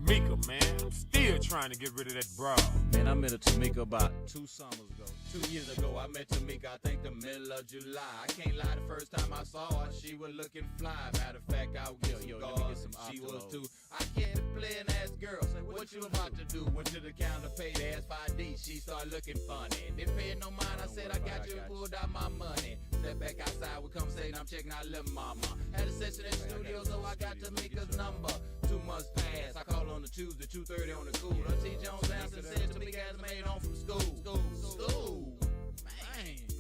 Tamika, man. I'm still trying to get rid of that broad. Man, I met a Tamika about 2 summers ago. 2 years ago, I met Tamika, I think the middle of July. I can't lie, the first time I saw her, she was looking fly. Matter of fact, I was getting some she was too. I can't play an ass girl. Say, what you about to do? Went to the counter, paid the ass 5D. She started looking funny. Didn't pay no mind, I said, I got you, and pulled out my money. Step back outside, we conversation, I'm checking out little mama. Had a session in the studio, so I got Tamika's number. 2 months passed, I called on the Tuesday, 2:30 on the cool. T. Jones answered, said Tamika has made home from school.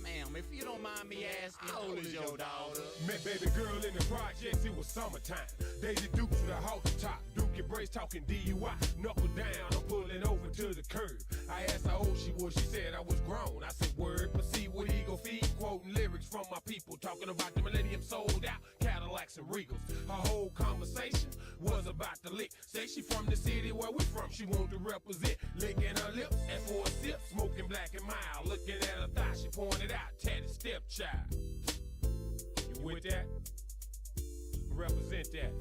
Ma'am, if you don't mind me asking, how old is your daughter? Met baby girl in the projects, it was summertime. Daisy Dukes with a halter top. Duke and Brace talking DUI. Knuckle down, I'm pulling over to the curb. I asked how old she was, she said I was grown. I said word, proceed with Eagle Feed. Quoting lyrics from my people, talking about the millennium sold out Cadillacs and Regals. Her whole conversation was about the lick. Say she from the city where we from, she want to represent. Licking her lips, and for a sip, smoking black and mild. Looking at her thigh, she pointed out, tatted stepchild. You with that? Represent that.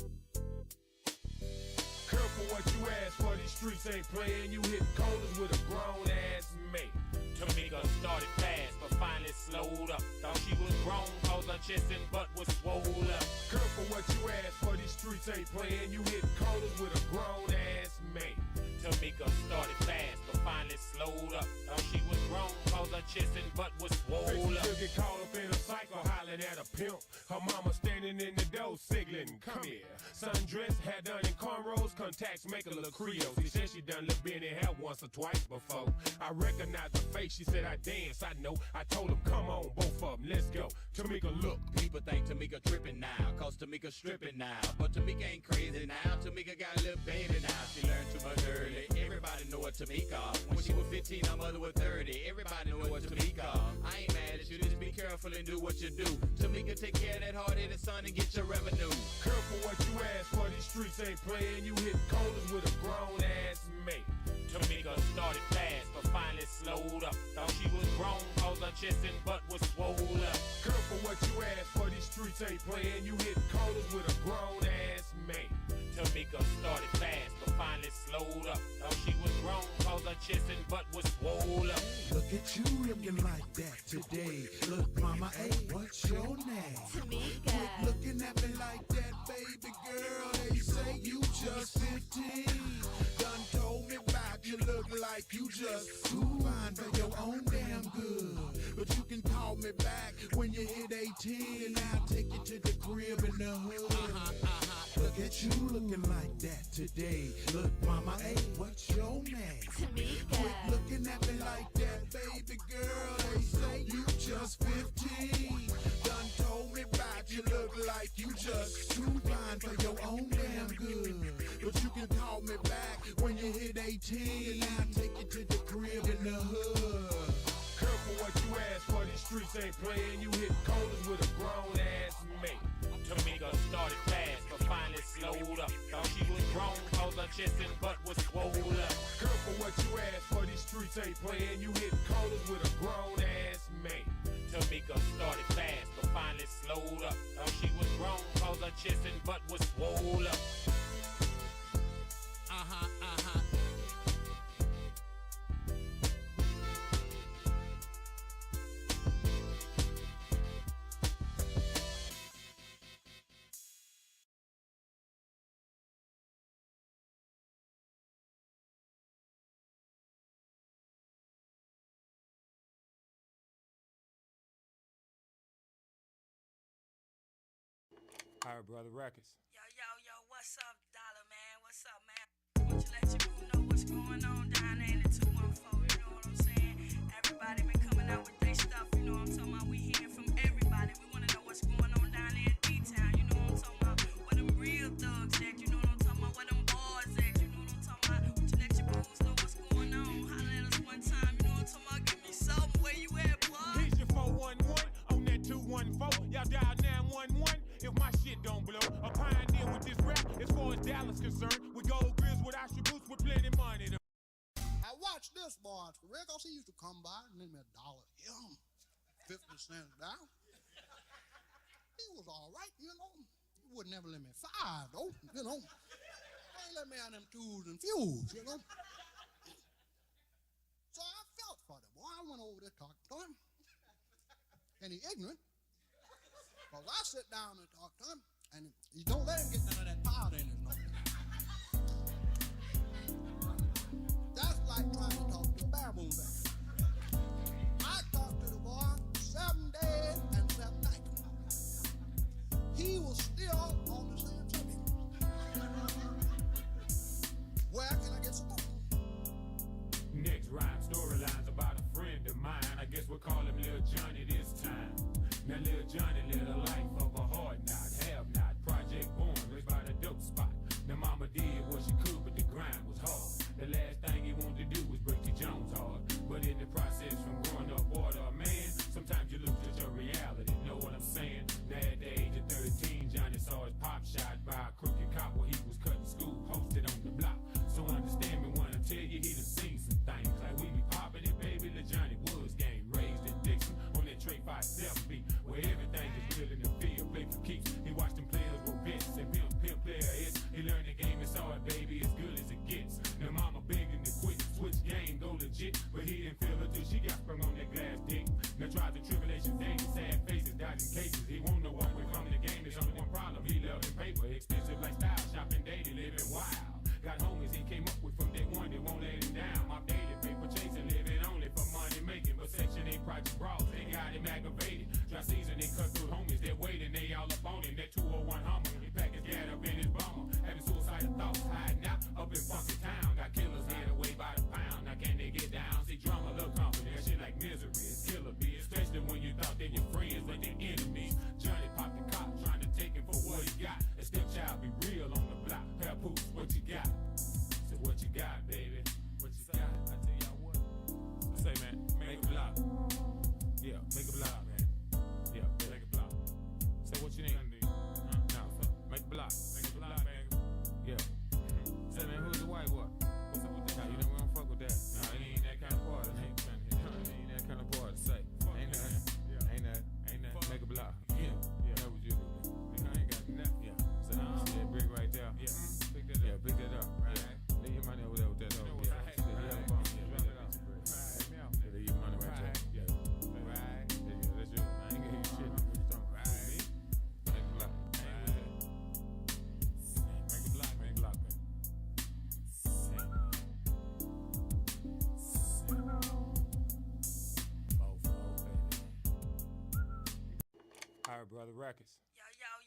Careful what you ask for, these streets ain't playing. You hit corners with a grown ass mate. Tamika started fast, but finally slowed up. Thought she was grown, cause her chest and butt was swole up. Careful what you ask for, these streets ain't playing. You hit corners with a grown ass mate. Tamika started fast, but finally slowed up. Thought she was grown, cause her chest and butt was swole up. She'll get caught up in a cycle, hollering at a pimp. Her mama standing in the door, signaling, come here. Sundress, hair done in cornrows, contacts make her look Creole. She said she done look Benny hair once or twice before. I recognized her face, she said I dance, I know. I told him, come on, both of them, let's go. Tamika, look. People think Tamika tripping now, cause Tamika stripping now. But Tamika ain't crazy now, Tamika got a little baby now. She learned too much early, everybody know what Tamika. When she was 15, her mother was 30, everybody know what Tamika. I ain't mad at you, just be careful and do what you do. Tamika, take care of that hard-headed son and get your revenue. Careful what you ask for, these streets ain't playing. You hit corners with a grown ass mate. Tamika started fast, but finally slowed up. Thought she was grown, cause her chest and butt was swole up. Careful what you ask for, these streets ain't playing. You hit corners with a grown ass mate. Tamika started fast, but finally slowed up. Thought she was grown, cause her chest and butt was swole up. Look at you looking like that today. Look, mama, hey, what's your name? Tamika. Quit looking at me like that, baby girl. They say you just 15. Done told me back, you look like you just too fine for your own damn good. But you can call me back when you hit 18, and I'll take you to the crib in the hood. Look at you looking like that today. Look, mama, hey, what's your name? Tamika. Quit looking at me like that, baby girl. They say you just 15. Done told me back, you look like you just too fine for your own damn good. But you can call me back when you hit 18, and I'll take you to the crib in the hood. Careful what you ask for, these streets ain't playing. You hit corners with a grown ass mate. Tamika started fast, but finally slowed up. Thought she was grown, cause her chest and butt was swole up. Careful what you ask for, these streets ain't playing. You hit corners with a grown ass mate. Tamika started fast, but finally slowed up. Thought she was grown, cause her chest and butt was swole up. All right, brother, records. Yo, what's up, Dollar Man? What's up, man? Want to let you know what's going on down there in the 214, you know what I'm saying? Everybody been coming out with their stuff, you know what I'm talking about? We hearing from everybody. We want to know what's going on down there in D-Town, you know what I'm talking about? Where them real thugs at, you know what I'm talking about? Where them boys at, you know what I'm talking about? Want to let your booze know what's going on? Holler at us one time, you know what I'm talking about? Give me something, where you at, boy? Here's your 411 on that 214. Y'all dial 911 if my shit don't blow. A pioneer with this rap as far as Dallas concerned. With gold grills, with attributes, with plenty money. I watched this boy, Rick. He used to come by and lend me $1 here, 50 cents down. He was all right, you know. He would never lend me $5, though, you know. I let me on them twos and fews, you know. So I felt for the boy. I went over there talking to him. And he ignorant. Because I sit down and talk to him, and you don't let him get none of that powder in his nose. That's like trying to talk to a baboon bear. I talked to the boy 7 days and 7 nights. He was still on the same subject. Where can I get some more? Next rhyme, storylines about a friend of mine. I guess we'll call him Lil Johnny this time. Now Lil Johnny lived a life of a hard knot, have not. Project born, raised by the dope spot. Now mama did what she could, but the grind was hard. The last thing he wanted to do was break the Jones hard. But in the process from growing up order, man, sometimes you lose just your reality. Know what I'm saying? Now at the age of 13, Johnny saw his pop shot by a crooked cop while he was cutting school, posted on the block. So understand me when I tell you he done seen some things. Like we be popping it, baby, the Johnny Woods game. Raised in Dixon on that Trey 5-7 beat, where everything is real in the field. Play for keeps. He watched them players roll bits and pimp player hits. He learned the game, it's hard, baby, as good as it gets. Now mama begging to quit, switch game, go legit. But he didn't feel it till she got sprung on that glass dick. Now trials and tribulations, danger, sad faces, dodging cases. He won't know what way from the game. There's only one problem, he loving paper. Expensive lifestyle, shopping daily, living wild. Got homies he came up with from day one, they won't let him down. My daily paper chasing, living only for money making. But Section 8 project brawls, they got him aggravated. Dry season, they cut through homies, they're waiting, they all up on him. That 201 Hummer, he packed his gat up in his bummer. Having suicidal thoughts, hiding out up in funky town. Got killers head away by the pound. Now can they get down? See drama, look company, that shit like misery. It's killer bee, especially when you thought they your friends, but they enemies. Johnny popped the cop, trying to take him for what he got. A stepchild be real on the block. Papoose, what you got? So what you got, baby? What you got? I tell y'all what. Say, man, make a block. Yeah, make a block, man. Yeah, make a block. Say what you need. No, make a block. Make a block, man. Yeah. Say, man, who's the white boy? What's up with that? Nah, you know we don't fuck with that. Nah, it ain't that kind of party. It ain't that kind of party. Say, ain't that. Make a block. Yeah. That what you do. I ain't got nothing. Yeah. So see that brick right there. Yeah. Pick that up. Yeah, pick that up. Right. Leave your money over there with that hoe. Yeah. Leave your money right there. Yeah. Right. Yeah, that's you. I ain't gonna hear you shit. What you talking about? Right. Make a block. Make a block. Make a block, man. All right, brother, records.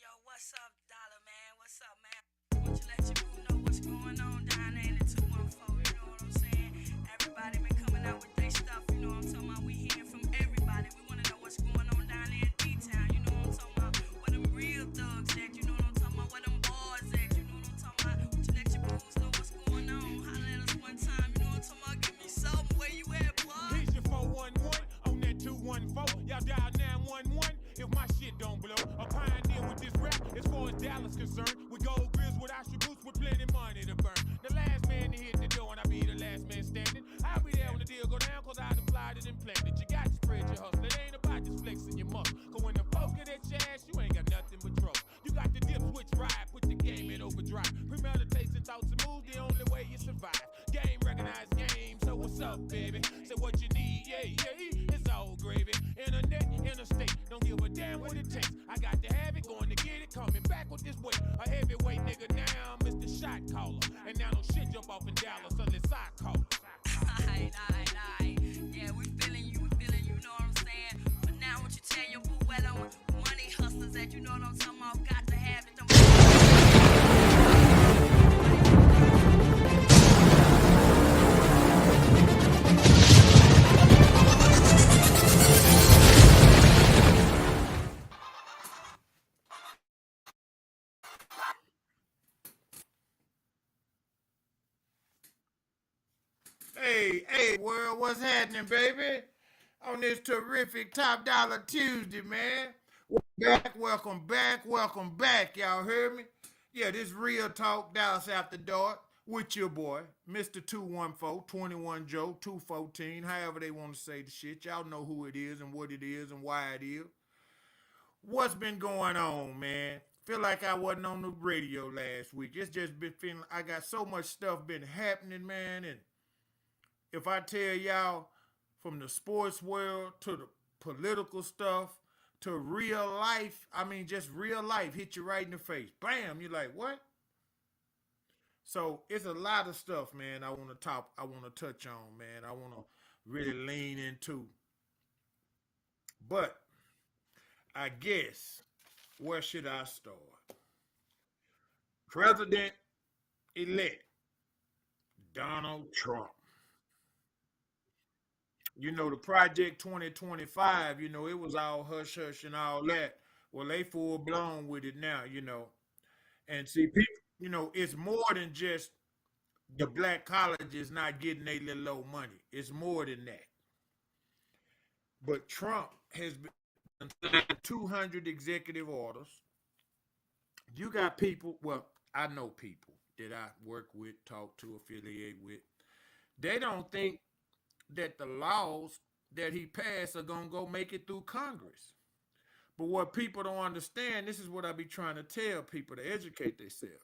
Yo, what's up, Dollar Man? What's up, man? Want you let your boo know what's going on down there in the 214, you know what I'm saying? Everybody been coming out with their stuff, you know what I'm talking about? We hearing from everybody. We want to know what's going on down there in D-Town, you know what I'm talking about? Where them real thugs at, you know what I'm talking about? Where them bars at, you know what I'm talking about? Want you let your boos know what's going on? Holla at us one time, you know what I'm talking about? Give me something, where you at, boy? Here's your 411 on that 214. Y'all dial 911 if my shit don't blow. A pioneer with this rap as far as Dallas concerned. With gold grills, with attributes, with plenty money to burn. The last man to hit the door and I be the last man standing. I'll be there when the deal go down cause I done flied it and planted. You got to spread your hustle. It ain't about just flexing your muscle. Cause when the folks get at your ass, you ain't got nothing but trouble. You got the dip switch ride, put the game in overdrive. Premeditation thoughts and moves, the only way you survive. Game recognized game, so what's up, baby? Say what you need, yeah, it's all gravy. Internet, interstate, don't give a damn what it takes. I got to have it, going to get it, coming back with this weight. A heavyweight nigga now, Mr. Shot Caller. And now no shit jump off in Dallas unless I call it. Aight. Yeah, we feeling you, know what I'm saying? But now, what you tell your boo where them money hustlers at, you know what I'm talking about? Got to have it. Them Hey, world, what's happening, baby? On this terrific Top Dollar Tuesday, man. Welcome back, y'all heard me? Yeah, this Real Talk Dallas After Dark with your boy, Mr. 214, 21 Joe, 214, however they want to say the shit. Y'all know who it is and what it is and why it is. What's been going on, man? Feel like I wasn't on the radio last week. It's just been feeling I got so much stuff been happening, man. And if I tell y'all from the sports world to the political stuff to real life, I mean just real life hit you right in the face. Bam, you're like, what? So it's a lot of stuff, man. I want to touch on, man. I want to really lean into. But I guess where should I start? President elect Donald Trump. You know, the Project 2025, it was all hush hush and all that. Well, they full blown with it now. And see, people, it's more than just the black colleges not getting their little low money. It's more than that. But Trump has been 200 executive orders. You got people, well, I know people that I work with, talk to, affiliate with. They don't think that the laws that he passed are going to go make it through Congress. But what people don't understand, this is what I be trying to tell people to educate themselves.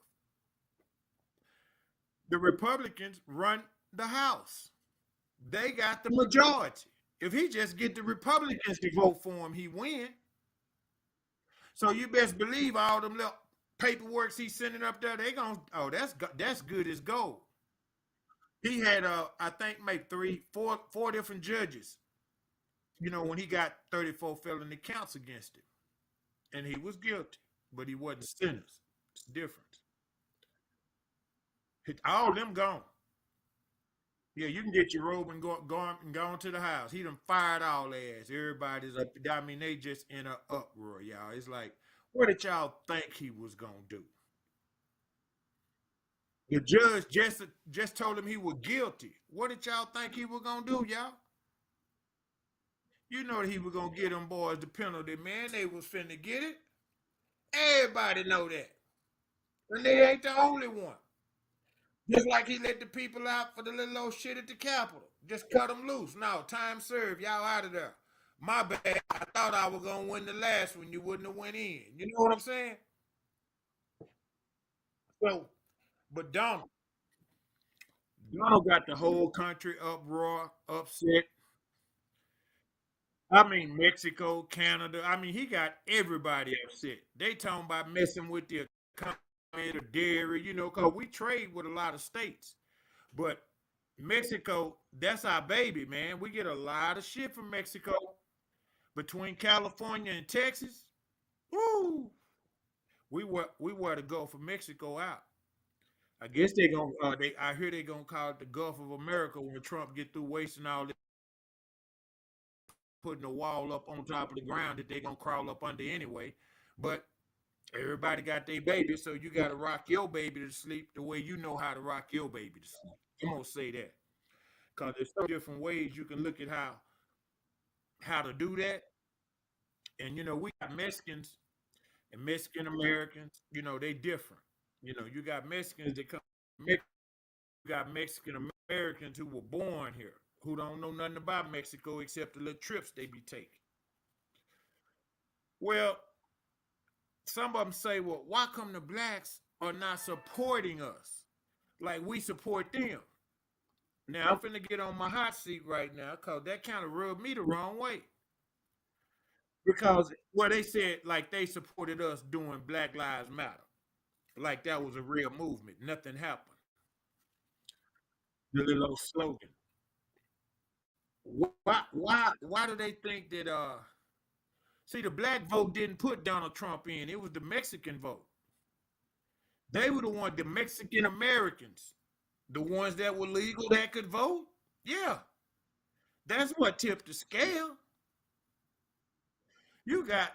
The Republicans run the House. They got the majority. If he just get the Republicans to vote for him, he win. So you best believe all them little paperwork he's sending up there, they gonna that's good as gold. He had I think maybe four different judges. When he got 34 felony counts against him, and he was guilty, but he wasn't sentenced. It's different. All of them gone. Yeah, you can get your robe and go on to the house. He done fired all their ass. Everybody's up. I mean, they just in an uproar, y'all. It's like, what did y'all think he was gonna do? The judge just told him he was guilty. What did y'all think he was gonna do, y'all? You know that he was gonna get them boys the penalty, man. They was finna get it. Everybody know that, and they ain't the only one. Just like he let the people out for the little old shit at the Capitol. Just cut them loose. No, time served. Y'all out of there. My bad. I thought I was going to win the last one. You wouldn't have went in. You know what I'm saying? So, but Donald got the whole country uproar, upset. I mean, Mexico, Canada. I mean, he got everybody upset. They talking about messing with the economy, the dairy, because we trade with a lot of states. But Mexico, that's our baby, man. We get a lot of shit from Mexico. Between California and Texas, woo, we were to go for Mexico out. I guess they gonna I hear they gonna call it the Gulf of America when Trump get through wasting all this, putting a wall up on top of the ground that they gonna crawl up under anyway. But everybody got their baby, so you gotta rock your baby to sleep the way you know how to rock your baby to sleep. I'm gonna say that. Because there's so different ways you can look at how to do that. And we got Mexicans and Mexican Americans, they different. You got Mexicans that come, you got Mexican Americans who were born here, who don't know nothing about Mexico except the little trips they be taking. Well, some of them say, well, why come the blacks are not supporting us like we support them? Now, I'm finna get on my hot seat right now because that kind of rubbed me the wrong way. Because, well, they said like they supported us doing Black Lives Matter. Like that was a real movement. Nothing happened. The little slogan. Why do they think that see the black vote didn't put Donald Trump in. It was the Mexican vote. They were the Mexican Americans, the ones that were legal that could vote. Yeah. That's what tipped the scale. You got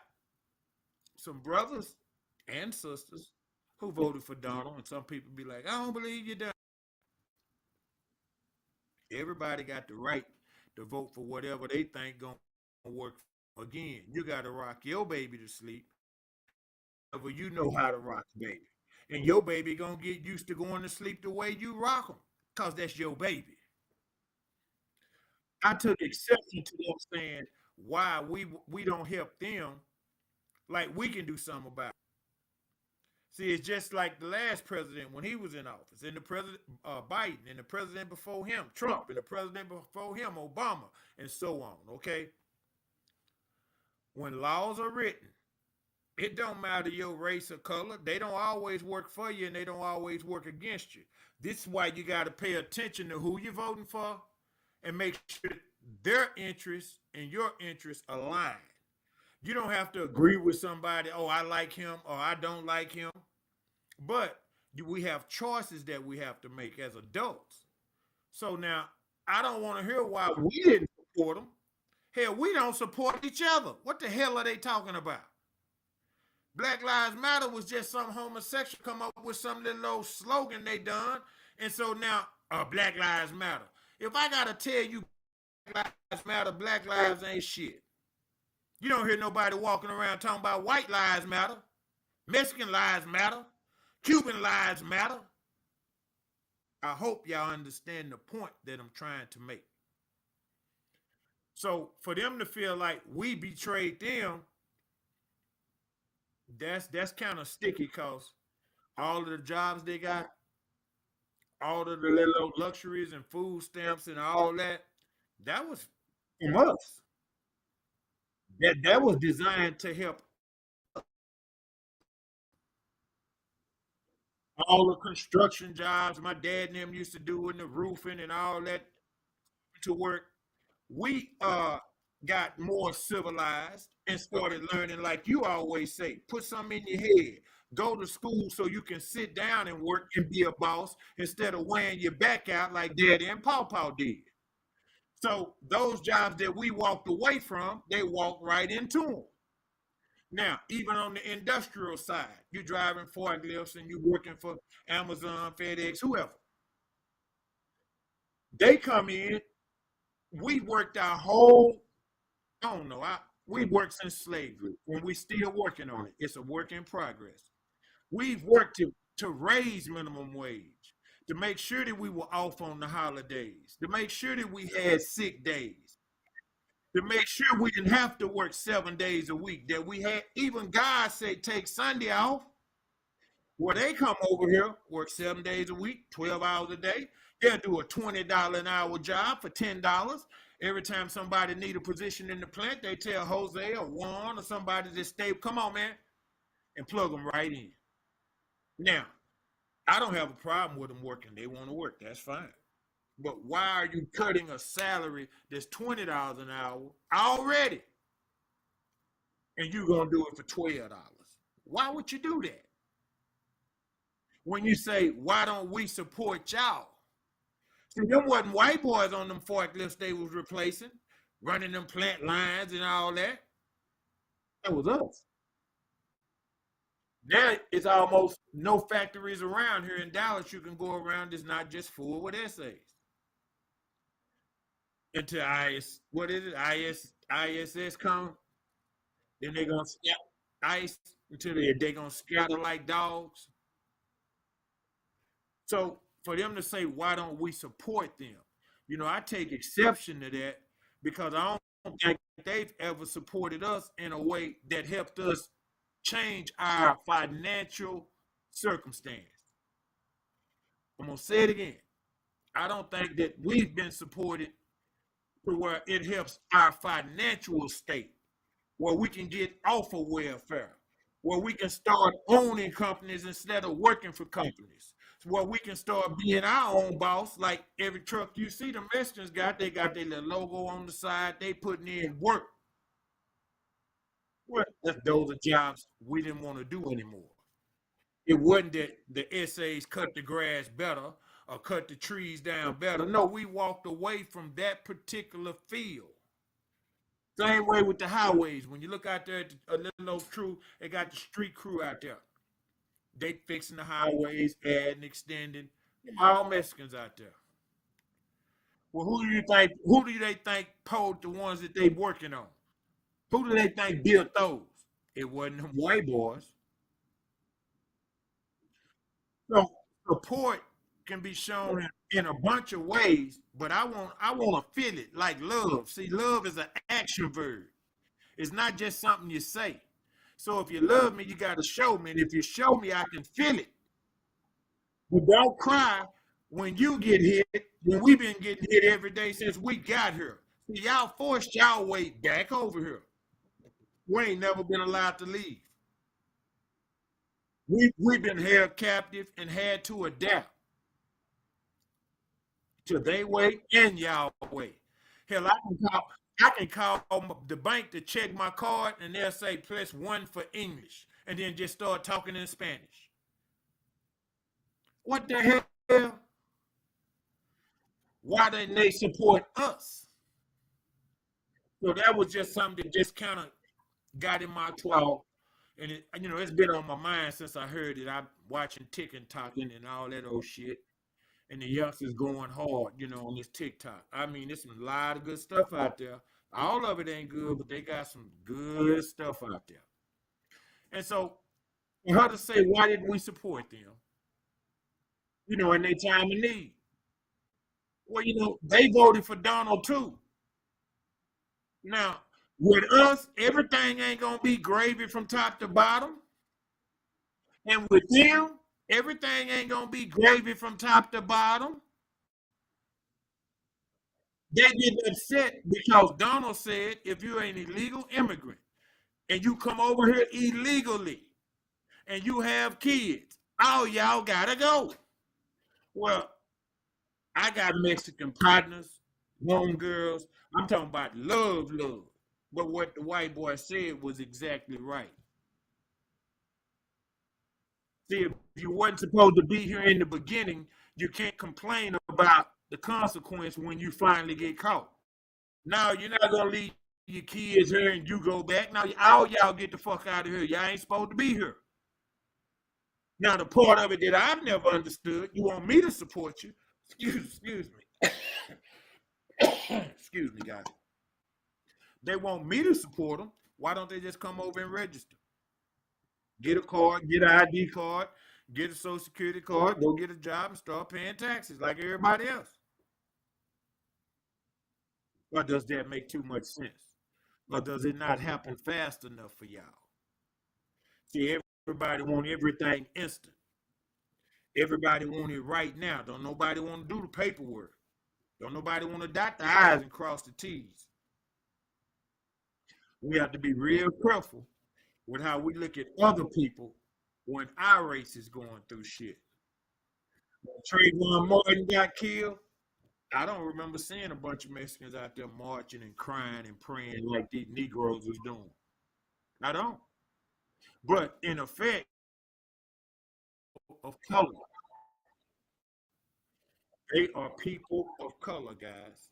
some brothers and sisters who voted for Donald, and some people be like, I don't believe you done. Everybody got the right to vote for whatever they think gonna work. Again, you gotta rock your baby to sleep. Whatever you know how to rock baby. And your baby gonna get used to going to sleep the way you rock them. Cause that's your baby. I took exception to them saying why we don't help them like we can do something about it. See, it's just like the last president when he was in office, and the president Biden, and the president before him, Trump, and the president before him, Obama, and so on. Okay, when laws are written, it don't matter your race or color. They don't always work for you, and they don't always work against you. This is why you got to pay attention to who you're voting for, and make sure their interests and your interests align. You don't have to agree with somebody. Oh, I like him, or I don't like him. But we have choices that we have to make as adults. So now, I don't want to hear why we didn't support them. Hell, we don't support each other. What the hell are they talking about? Black Lives Matter was just some homosexual come up with some little old slogan they done. And so now, Black Lives Matter. If I got to tell you Black Lives Matter, Black Lives ain't shit. You don't hear nobody walking around talking about white lives matter, Mexican lives matter, Cuban lives matter. I hope y'all understand the point that I'm trying to make. So for them to feel like we betrayed them, that's kind of sticky, because all of the jobs they got, all of the little luxuries and food stamps and all that, that was from us. That was designed to help all the construction jobs my dad and them used to do in the roofing and all that to work. We got more civilized and started learning, like you always say, put something in your head. Go to school so you can sit down and work and be a boss instead of wearing your back out like Daddy and Pawpaw did. So those jobs that we walked away from, they walked right into them. Now, even on the industrial side, you driving forklifts and you working for Amazon, FedEx, whoever. They come in, we worked our whole, I don't know, we worked since slavery, and we still working on it. It's a work in progress. We've worked to raise minimum wage, to make sure that we were off on the holidays, to make sure that we had sick days, to make sure we didn't have to work 7 days a week, that we had, even God said, take Sunday off. Well, they come over here, work 7 days a week, 12 hours a day. They'll do a $20 an hour job for $10. Every time somebody need a position in the plant, they tell Jose or Juan or somebody to stay, come on, man, and plug them right in. Now, I don't have a problem with them working. They want to work. That's fine. But why are you cutting a salary that's $20 an hour already, and you're going to do it for $12? Why would you do that? When you say, why don't we support y'all? See, them wasn't white boys on them forklifts they was replacing, running them plant lines and all that. That was us. Now it's almost no factories around here in Dallas you can go around that's not just full with essays. Until ISS come, then they're gonna scatter ICE until they're gonna scatter like dogs. So for them to say, why don't we support them? I take exception to that, because I don't think they've ever supported us in a way that helped us change our financial circumstance. I'm going to say it again. I don't think that we've been supported to where it helps our financial state, where we can get off of welfare, where we can start owning companies instead of working for companies, where we can start being our own boss. Like every truck you see the Mexicans got, they got their little logo on the side, they putting in work. Well, those are jobs we didn't want to do anymore. It wasn't that the essays cut the grass better or cut the trees down better. No, we walked away from that particular field. Same way with the highways. When you look out there at a little old crew, they got the street crew out there. They fixing the highways, adding, extending. All Mexicans out there. Well, who do they think pulled the ones that they working on? Who do they think built those? It wasn't them white boys. So support can be shown in a bunch of ways, but I want to feel it like love. See, love is an action verb. It's not just something you say. So if you love me, you got to show me. And if you show me, I can feel it. But don't cry when you get hit, when we've been getting hit every day since we got here. See, y'all forced y'all way back over here. We ain't never been allowed to leave. We've been held captive and had to adapt to their way and y'all way. Hell, I can call the bank to check my card and they'll say press one for English and then just start talking in Spanish. What the hell? Why didn't they support us? So that was just something that just kind of got in my claw. And it's been on my mind since I heard it. I'm watching TikToking and all that old shit. And the youngsters going hard, on this TikTok. I mean, there's a lot of good stuff out there. All of it ain't good, but they got some good stuff out there. And so, for her to say, why didn't we support them? In their time of need. Well, they voted for Donald too. Now, with us, everything ain't gonna be gravy from top to bottom. And with them, everything ain't gonna be gravy from top to bottom. They get upset because Donald said if you're an illegal immigrant and you come over here illegally and you have kids, all y'all gotta go. Well, I got Mexican partners, home girls. I'm talking about love. But what the white boy said was exactly right. See, if you wasn't supposed to be here in the beginning, you can't complain about the consequence when you finally get caught. Now you're not gonna leave your kids here and you go back. Now all y'all get the fuck out of here. Y'all ain't supposed to be here. Now the part of it that I've never understood, you want me to support you. Excuse me. Excuse me, guys. They want me to support them. Why don't they just come over and register? Get a card, get an ID card, get a social security card, go get a job and start paying taxes like everybody else. Or does that make too much sense? Or does it not happen fast enough for y'all? See, everybody want everything instant. Everybody want it right now. Don't nobody want to do the paperwork. Don't nobody want to dot the I's and cross the T's. We have to be real careful with how we look at other people when our race is going through shit. When Trayvon Martin got killed, I don't remember seeing a bunch of Mexicans out there marching and crying and praying like these Negroes was doing. I don't. But in effect, of color, they are people of color, guys.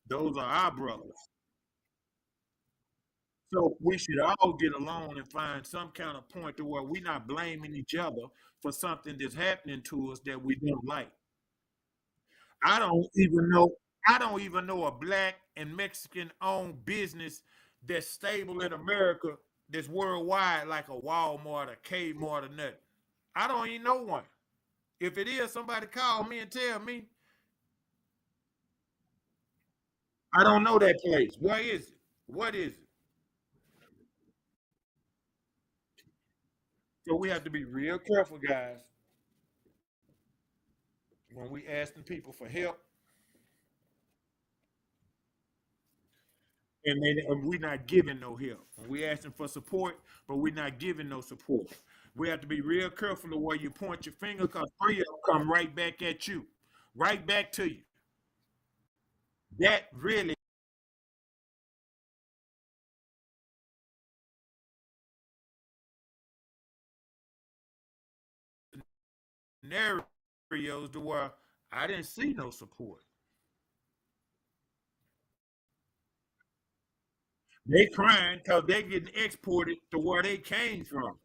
Those are our brothers. So we should all get along and find some kind of point to where we're not blaming each other for something that's happening to us that we don't like. I don't even know. I don't even know a black and Mexican owned business that's stable in America that's worldwide like a Walmart, a Kmart, or nothing. I don't even know one. If it is, somebody call me and tell me. I don't know that place. Where is it? What is it? So we have to be real careful, guys, when we asking people for help, and we're not giving no help. When we asking for support, but we're not giving no support. We have to be real careful of where you point your finger, because three of them come right back at you, right back to you. That really scenarios to where I didn't see no support. They crying because they getting exported to where they came from.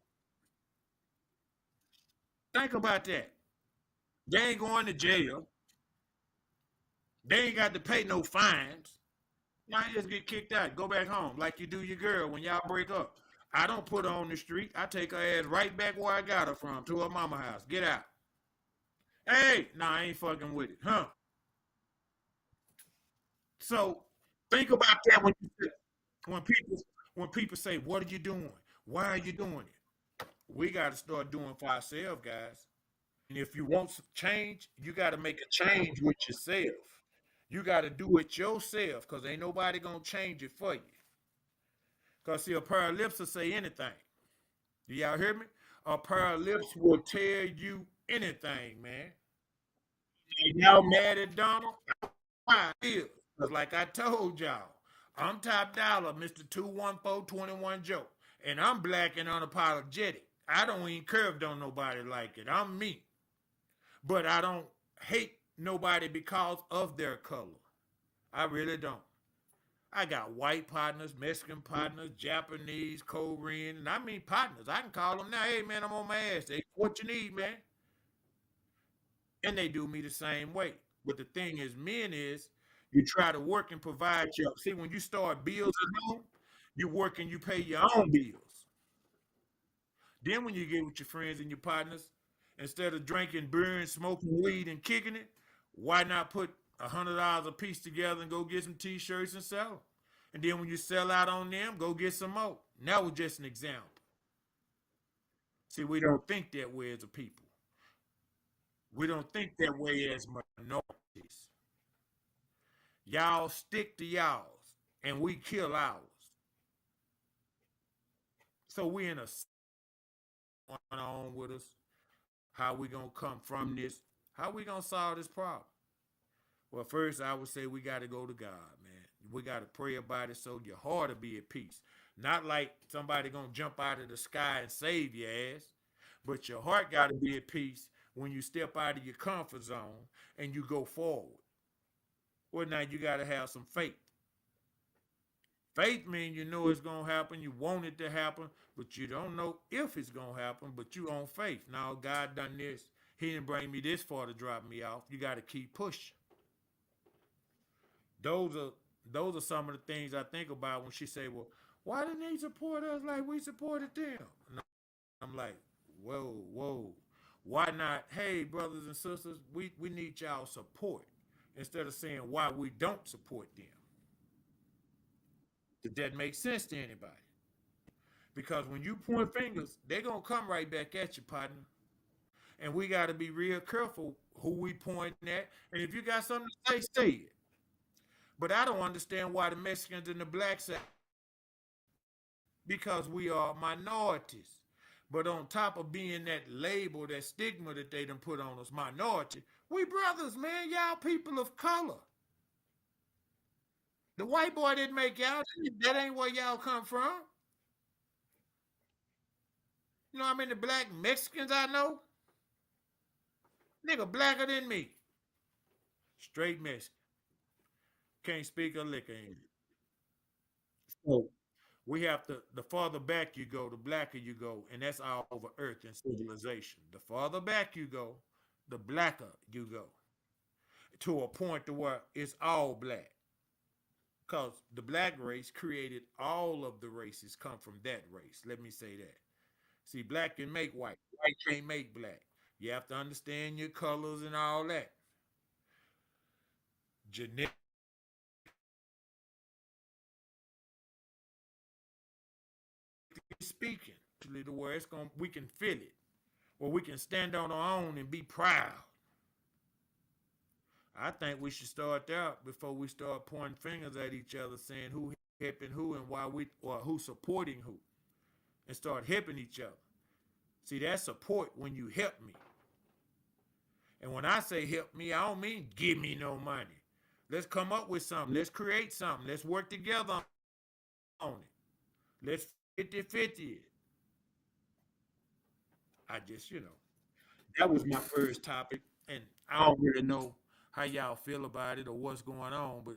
Think about that. They ain't going to jail. They ain't got to pay no fines. Now you just get kicked out, go back home like you do your girl when y'all break up. I don't put her on the street. I take her ass right back where I got her from, to her mama house. Get out. Hey, nah, I ain't fucking with it, huh? So think about that when people when people say, "What are you doing? Why are you doing it? We got to start doing for ourselves, guys. And if you want some change, you got to make a change with yourself. You got to do it yourself because ain't nobody going to change it for you. Because, see, a pair of lips will say anything. Do y'all hear me? A pair of lips will tell you anything, man. And y'all mad at Donald? Why is? Because, like I told y'all, I'm top dollar, Mr. 21421 Joe. And I'm black and unapologetic. I don't even curve on nobody like it. I'm me. But I don't hate nobody because of their color. I really don't. I got white partners, Mexican partners, Japanese, Korean, and I mean partners. I can call them now. Hey, man, I'm on my ass. Hey, what you need, man? And they do me the same way. But the thing is, men is you try to work and provide your. See, when you start bills at home, you work and you pay your own bills. Then when you get with your friends and your partners, instead of drinking beer and smoking weed and kicking it, why not put $100 a piece together and go get some t-shirts and sell them? And then when you sell out on them, go get some more. And that was just an example. See, we don't think that way as a people. We don't think that way as minorities. Y'all stick to y'all's and we kill ours. So we in a going on with us. How we gonna come from this? How we gonna solve this problem? Well, first I would say we got to go to God, man. We got to pray about it so your heart will be at peace. Not like somebody gonna jump out of the sky and save your ass, but your heart got to be at peace when you step out of your comfort zone and you go forward. Well, now you got to have some faith. Faith means you know it's gonna happen, you want it to happen, but you don't know if it's gonna happen. But you on faith. Now God done this. He didn't bring me this far to drop me off. You got to keep pushing. Those are those are some of the things I think about when she say, "Well, why didn't they support us like we supported them?" And I'm like, "Whoa, whoa, why not? Hey, brothers and sisters, we need y'all support instead of saying why we don't support them." Did that make sense to anybody? Because when you point fingers, they're gonna come right back at you, partner. And we got to be real careful who we pointing at. And if you got something to say it. But I don't understand why the Mexicans and the blacks say because we are minorities. But on top of being that label, that stigma that they done put on us, minority, we brothers, man. Y'all people of color. The white boy didn't make y'all. That ain't where y'all come from. You know how many black Mexicans I know? Nigga blacker than me. Straight Mexican. Can't speak a lick of English. So we have to, the farther back you go, the blacker you go, and that's all over earth and civilization. The farther back you go, the blacker you go, to a point to where it's all black. Because the black race created all of the races come from that race. Let me say that. See, black can make white. White can't make black. You have to understand your colors and all that. Genetically speaking, to where it's going, we can feel it, where we can stand on our own and be proud. I think we should start there before we start pointing fingers at each other, saying who helping who and why we, or who supporting who, and start helping each other. See, that's support when you help me. And when I say help me, I don't mean give me no money. Let's come up with something. Let's create something. Let's work together on it. Let's 50-50 it. I just, that was my first topic. And I don't really know how y'all feel about it or what's going on, but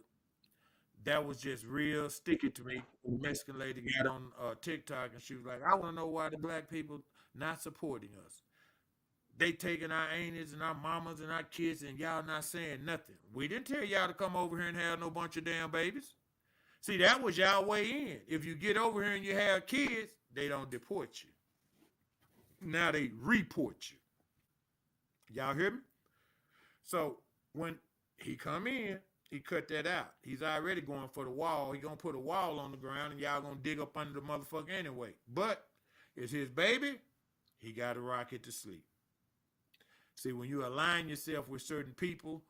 that was just real sticky to me. The Mexican lady got on TikTok and she was like, I want to know why the black people not supporting us. They taking our aunties and our mamas and our kids and y'all not saying nothing. We didn't tell y'all to come over here and have no bunch of damn babies. See, that was y'all way in. If you get over here and you have kids, they don't deport you. Now they report you. Y'all hear me? So when he come in, he cut that out. He's already going for the wall. He gonna put a wall on the ground and y'all gonna dig up under the motherfucker anyway. But It's his baby. He got to rock it to sleep. See, when you align yourself with certain people,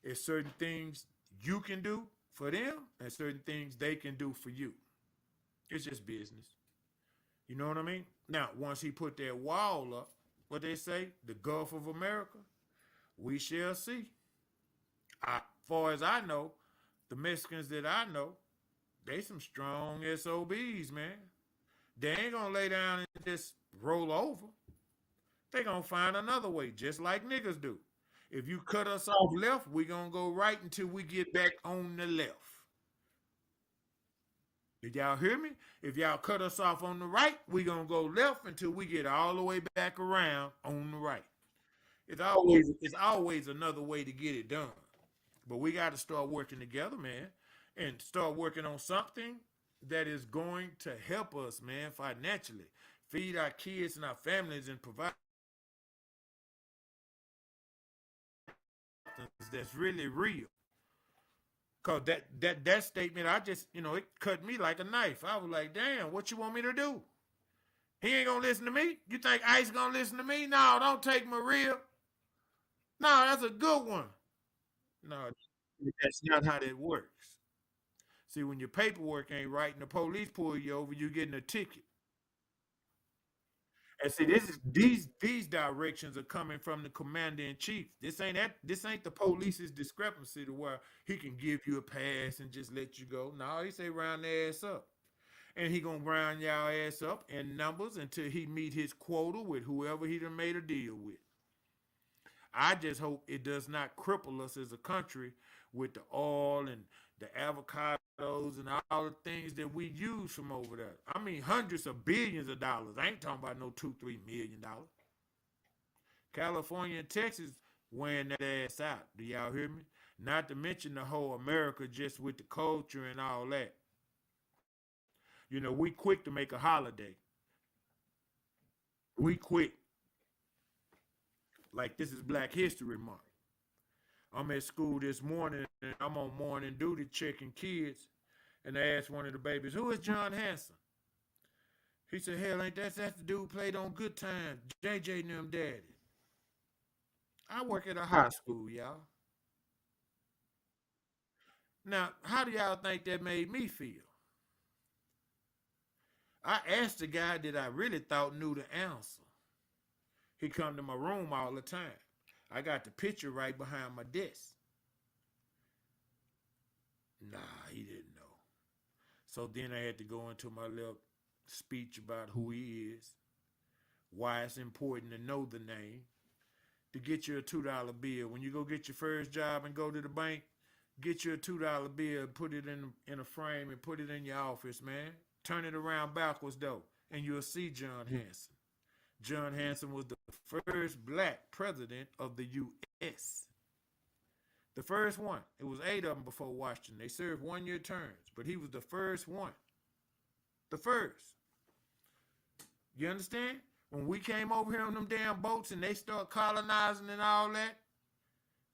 it's certain things you can do for them and certain things they can do for you. It's just business. You know what I mean? Now, once he put that wall up, what they say, the Gulf of America, we shall see. Far as I know, the Mexicans that I know, they some strong SOBs, man. They ain't gonna lay down and just roll over. They gonna find another way, just like niggas do. If you cut us off left, we gonna go right until we get back on the left. Did y'all hear me? If y'all cut us off on the right, we gonna go left until we get all the way back around on the right. It's always another way to get it done. But we got to start working together, man, and start working on something that is going to help us, man, financially, feed our kids and our families, and provide that's really real. Cause that statement, I just, it cut me like a knife. I was like, damn, what you want me to do? He ain't gonna listen to me. You think Ice gonna listen to me? No, don't take Maria. No, that's a good one. No, that's not how that works. See, when your paperwork ain't right and the police pull you over, you getting a ticket. And see, these directions are coming from the commander in chief. This ain't the police's discrepancy to where he can give you a pass and just let you go. No, he say round their ass up. And he gonna round y'all ass up in numbers until he meet his quota with whoever he done made a deal with. I just hope it does not cripple us as a country with the oil and the avocados and all the things that we use from over there. I mean, hundreds of billions of dollars. I ain't talking about no $2, $3 million. California and Texas wearing that ass out. Do y'all hear me? Not to mention the whole America just with the culture and all that. We quick to make a holiday. We quick. Like this is Black History Month. I'm at school this morning and I'm on morning duty checking kids. And I asked one of the babies, who is John Hanson? He said, hell, ain't that's the dude played on Good Times, JJ and them daddy. I work at a high school, y'all. Now, how do y'all think that made me feel? I asked the guy that I really thought knew the answer. He come to my room all the time. I got the picture right behind my desk. Nah, he didn't know. So then I had to go into my little speech about who he is, why it's important to know the name, to get you a $2 bill. When you go get your first job and go to the bank, get you a $2 bill, put it in a frame and put it in your office, man. Turn it around backwards, though, and you'll see John Hanson. John Hanson was the first black president of the U.S. The first one. It was 8 of them before Washington. They served 1-year terms, but he was the first one. The first. You understand? When we came over here on them damn boats and they start colonizing and all that,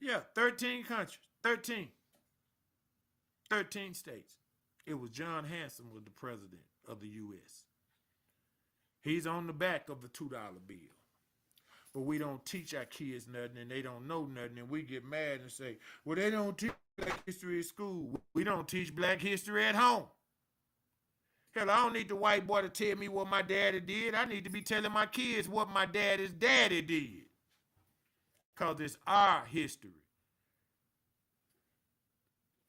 yeah, 13 countries. 13. 13 states. It was John Hanson was the president of the U.S. He's on the back of the $2 bill. But we don't teach our kids nothing and they don't know nothing, and we get mad and say, well, they don't teach black history at school. We don't teach black history at home. Hell, I don't need the white boy to tell me what my daddy did. I need to be telling my kids what my daddy's daddy did. Because it's our history.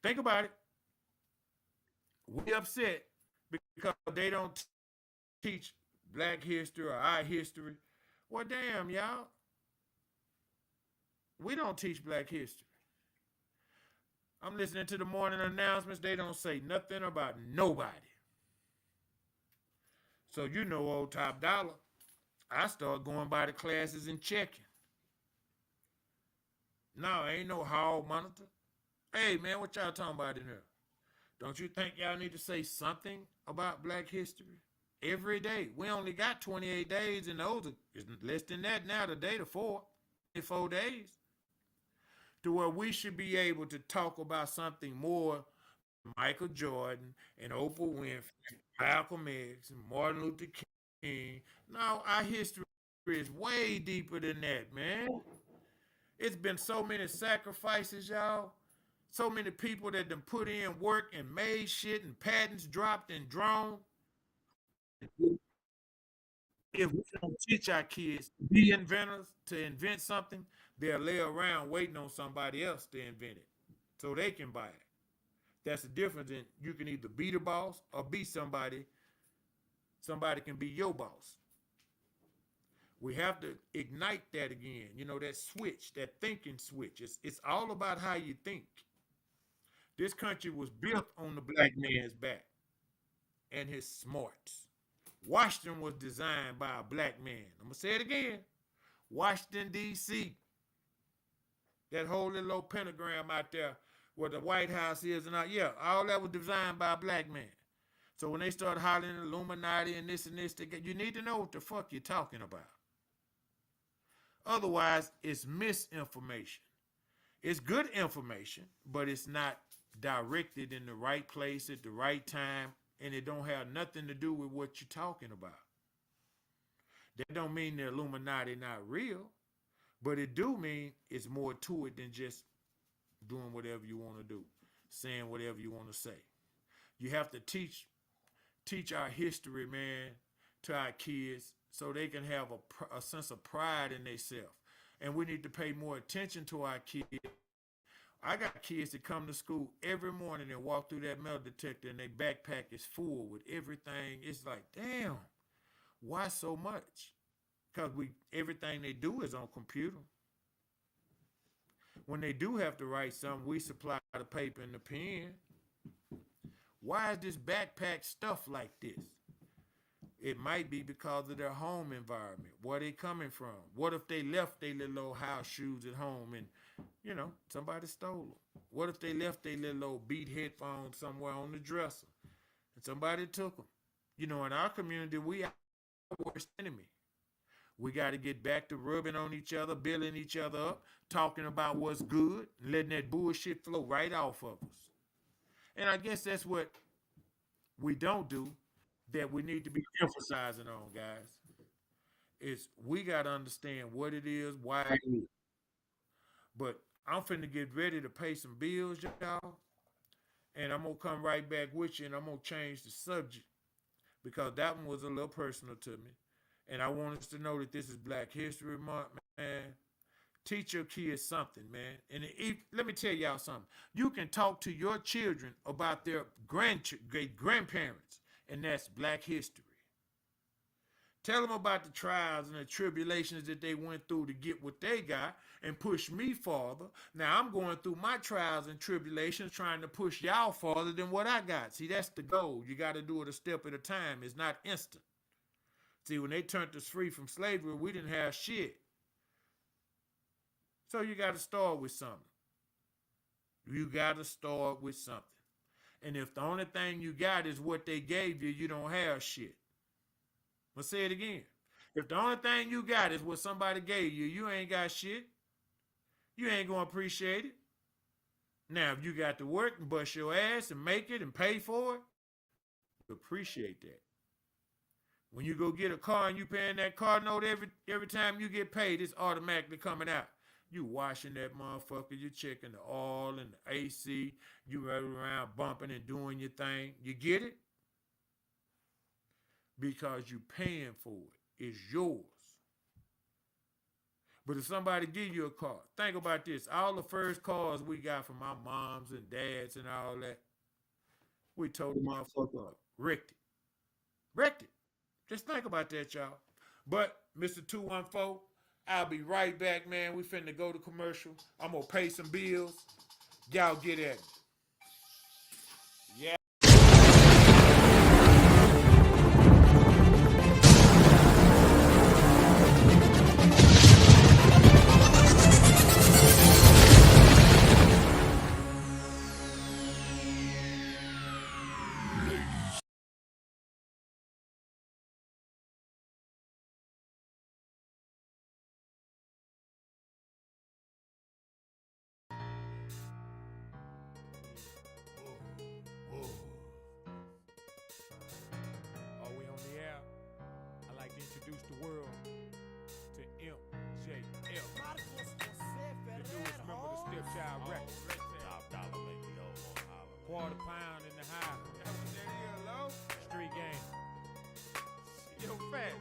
Think about it. We upset because they don't teach black history or our history. Well, damn, y'all. We don't teach black history. I'm listening to the morning announcements. They don't say nothing about nobody. So old Top Dollar, I start going by the classes and checking. No, ain't no hall monitor. Hey, man, what y'all talking about in here? Don't you think y'all need to say something about black history? Every day. We only got 28 days, and those are less than that now. The day to 4 days. To where we should be able to talk about something more. Michael Jordan and Oprah Winfrey, Malcolm X, and Martin Luther King. No, our history is way deeper than that, man. It's been so many sacrifices, y'all. So many people that done put in work and made shit and patents dropped and drawn. If we don't teach our kids to be inventors, to invent something, they'll lay around waiting on somebody else to invent it so they can buy it. That's the difference in you can either be the boss or be somebody. Somebody can be your boss. We have to ignite that again. You know, that switch, that thinking switch. It's all about how you think. This country was built on the black man's back and his smarts. Washington was designed by a black man. I'm going to say it again. Washington, D.C., that whole little pentagram out there where the White House is and all, yeah, all that was designed by a black man. So when they start hollering Illuminati and this, you need to know what the fuck you're talking about. Otherwise, it's misinformation. It's good information, but it's not directed in the right place at the right time, and it don't have nothing to do with what you're talking about. That don't mean the Illuminati not real, but it do mean it's more to it than just doing whatever you want to do, saying whatever you want to say. You have to teach our history, man, to our kids so they can have a sense of pride in themselves. And we need to pay more attention to our kids. I got kids that come to school every morning and walk through that metal detector and their backpack is full with everything. It's like, damn, why so much? Because everything they do is on computer. When they do have to write something, we supply the paper and the pen. Why is this backpack stuff like this? It might be because of their home environment. Where they coming from? What if they left their little old house shoes at home and, somebody stole them? What if they left their little old beat headphones somewhere on the dresser and somebody took them? In our community, we are our worst enemy. We got to get back to rubbing on each other, building each other up, talking about what's good, and letting that bullshit flow right off of us. And I guess that's what we don't do, that we need to be emphasizing on, guys. Is we got to understand what it is, why it is. But I'm finna get ready to pay some bills, y'all. And I'm going to come right back with you, and I'm going to change the subject because that one was a little personal to me. And I want us to know that this is Black History Month, man. Teach your kids something, man. And let me tell y'all something. You can talk to your children about their great grandparents, and that's Black history. Tell them about the trials and the tribulations that they went through to get what they got and push me farther. Now I'm going through my trials and tribulations trying to push y'all farther than what I got. See, that's the goal. You got to do it a step at a time. It's not instant. See, when they turned us free from slavery, we didn't have shit. So you got to start with something. You got to start with something. And if the only thing you got is what they gave you, you don't have shit. I'll say it again. If the only thing you got is what somebody gave you, you ain't got shit. You ain't going to appreciate it. Now, if you got to work and bust your ass and make it and pay for it, you appreciate that. When you go get a car and you paying that car note every time you get paid, it's automatically coming out. You washing that motherfucker, you checking the oil and the AC, you running around bumping and doing your thing. You get it? Because you paying for it. It's yours. But if somebody give you a car, think about this. All the first cars we got from our moms and dads and all that, we told the motherfucker up. Wrecked it. Wrecked it. Just think about that, y'all. But, Mr. 214, I'll be right back, man. We finna go to commercial. I'm gonna pay some bills. Y'all get at me. Yeah. introduce the world to MJF. Marcos Jose The Ferrer, newest member of the Stepchild Records. Top dollar make me old on holler. Quarter pound in the high. Street game. Yo, fat.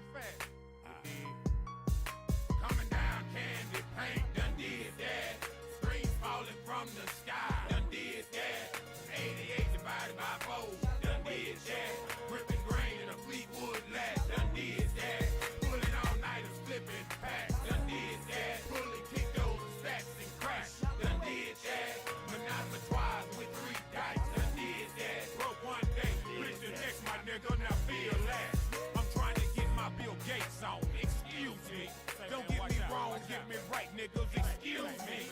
Coming down, candy paint, done did that. Screens falling from the sky, done did that. 88 divided by 4, done did that. Gripping grain in a Fleetwood lat, done did that. Pulling all nighters, flipping packs, done did that. Pulling kick those stacks and crash, done did that. Monopolize with 3 dice, done did that. Broke one day, rich the next, my nigga, now feel last. I'm trying to get my Bill Gates on, excuse me. Don't get me wrong, get me right, niggas, excuse me.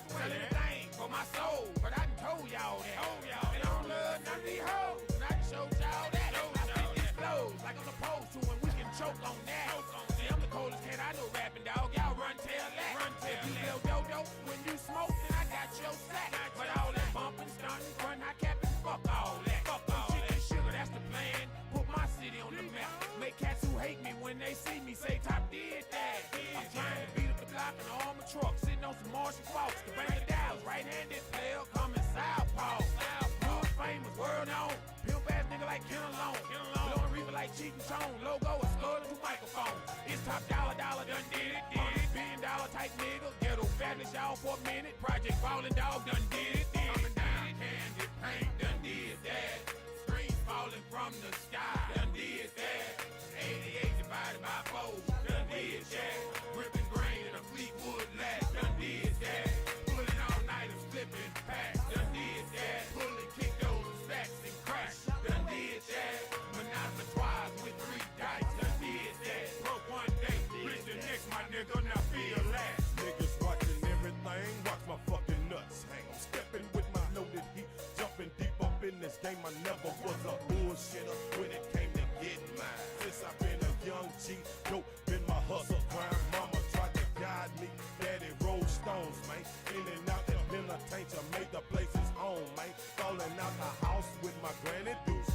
Sell anything for my soul, but I done told y'all that. And I don't love none of these hoes, and I done showed y'all that. I spit these flows like I'm supposed to, and we can choke on that. See, I'm the coldest cat I know rapping, dog. Y'all run tell that. If you sell dodo when you smoke, then I got your sack. But all that bumping, stunting, front, high capping, fuck all that. Chicken sugar, that's the plan. Put my city on the map. Make cats who hate me when they see me say Top did that. I'm trying to beat up the block in an armored truck, sitting on some Martian Fox. The bank of Dallas, right-handed player, coming southpaw. Good famous, world known. Pill ass nigga like Ken Alone. Blowing reaper like Cheating Tone. Logo is skull to microphone. It's top dollar, done did it. $1 billion type nigga. Ghetto fabulous y'all for a minute. Project Falling Dog, done did it. Coming down, candy paint, done did that. Screens falling from the sky, done did that. 88 divided by 4, done did that. Gripping grain in a Fleetwood lat, done did that. Pulling all nighters, flipping packs, done did that. Pulling kick those stacks and crash, done did that. Monopolize with 3 dice, done did that. Broke one day, rich the next, my nigga, now feel last. Niggas watching everything, watch my fucking nuts hang. I'm stepping with my loaded heat, jumping deep up in this game. I never was a bullshitter when it came to getting mine. Since I've been a young G, dope been my hustle grind. Mama tried to guide me, daddy rolled stones, man. In and out that penitentiary, made the place his home, man. Falling out the house with my granny deuce.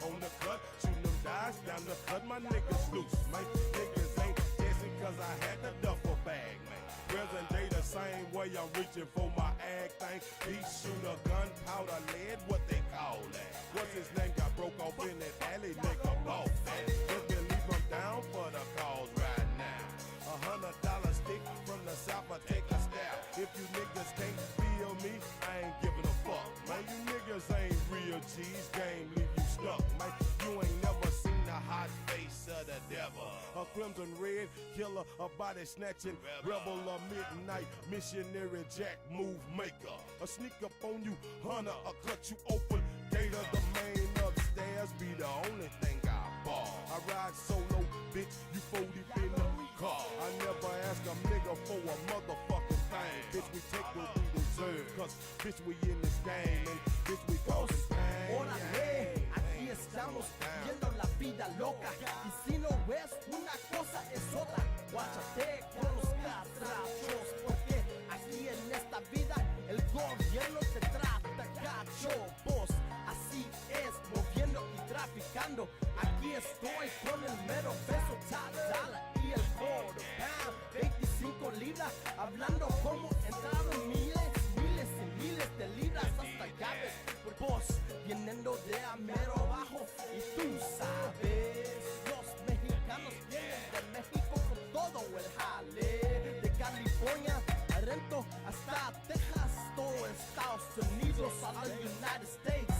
On the cut, shooting them dice down the cut, my niggas loose, man. Niggas ain't guessing cause I had the duffel bag, man. Present day the same way, I'm reaching for my ag thing. Pea shooter, gunpowder, lead, what they call that? What's his name? Got broke off in that alley, nigga, boss that. Just believe I'm down for the cause right now. $100 stick from the south, I take a stab. If you niggas can't feel me, I ain't giving a fuck, man. You niggas ain't real G's, game leave you stuck, man. You ain't never seen the hot face of the devil. A crimson red killer, a body snatching rebel, a midnight missionary jack move maker. A sneak up on you, hunter, a cut you open. Gator, the main upstairs, be the only thing I bar. I ride solo, bitch, you 40 in the car. I never ask a nigga for a motherfucking thing. Bitch, we take what we deserve, cause bitch, we in this game, and bitch, we causing pain. Órale, aquí estamos viendo la vida loca. Y si no ves una cosa es otra. Guáchate con los catrachos, porque aquí en esta vida el gobierno te trata gacho. Vos, así es, moviendo y traficando. Aquí estoy con el mero peso, top dollar y el quarter pound. 25 libras, hablando como entraron miles y miles de libras hasta llaves. Vos, viniendo de a mero abajo, y tú sabes, los mexicanos vienen de México con todo el jale. De California a Rento hasta Texas, todo Estados Unidos, a los United States,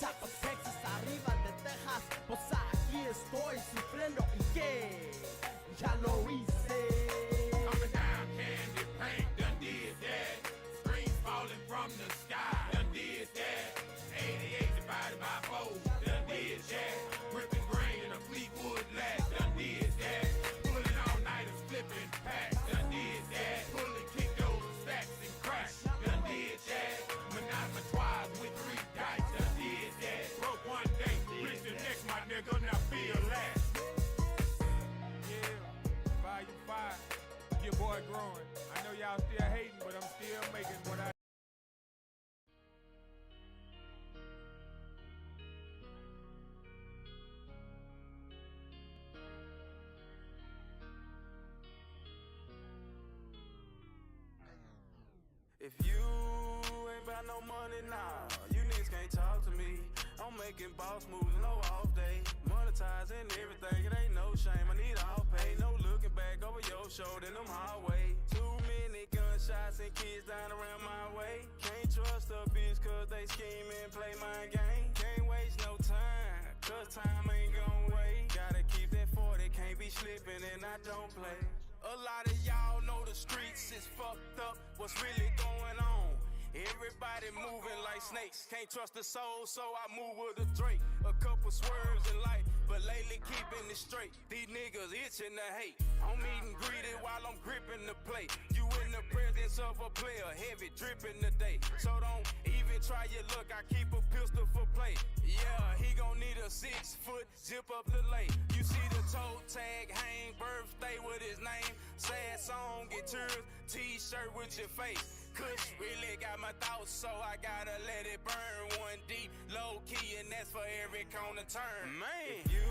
top of Texas, arriba de Texas. Pues aquí estoy sufriendo y que ya lo hice. Coming down, candy paint, done did that. Screens falling from the sky, done did that. 88 divided by 4, done did that. Gripping grain in a Fleetwood lat, done did that. Pulling all nighters, flipping packs, done did that. Pulling kick those stacks and crash, done did that. Monopolize with 3 dice, done did that. Broke one day, rich the next, my nigga, now feel last. Yeah. money now. You niggas can't talk to me. I'm making boss moves, no off day. Monetizing everything, it ain't no shame. I need all pay, no looking back over your shoulder in them highway. Too many gunshots and kids dying around my way. Can't trust a bitch cause they scheme and play my game. Can't waste no time, cause time ain't gon' wait. Gotta keep that 40, can't be slipping and I don't play. A lot of y'all know the streets is fucked up, what's really going on? Everybody moving like snakes, can't trust the soul, so I move with a Drake. A couple swerves in life, but lately keeping it straight. These niggas itching to hate. I'm eating greedy while I'm gripping the plate. You in the presence of a player, heavy dripping today. So don't even try your luck, I keep a pistol for play. Yeah, he gon' need a 6-foot zip up the lake. You see the toe tag hang, birthday with his name. Sad song, get yours, t-shirt with your face. Kush really got my thoughts, so I gotta let it burn. One deep, low key, and that's for every corner turn. Man, if you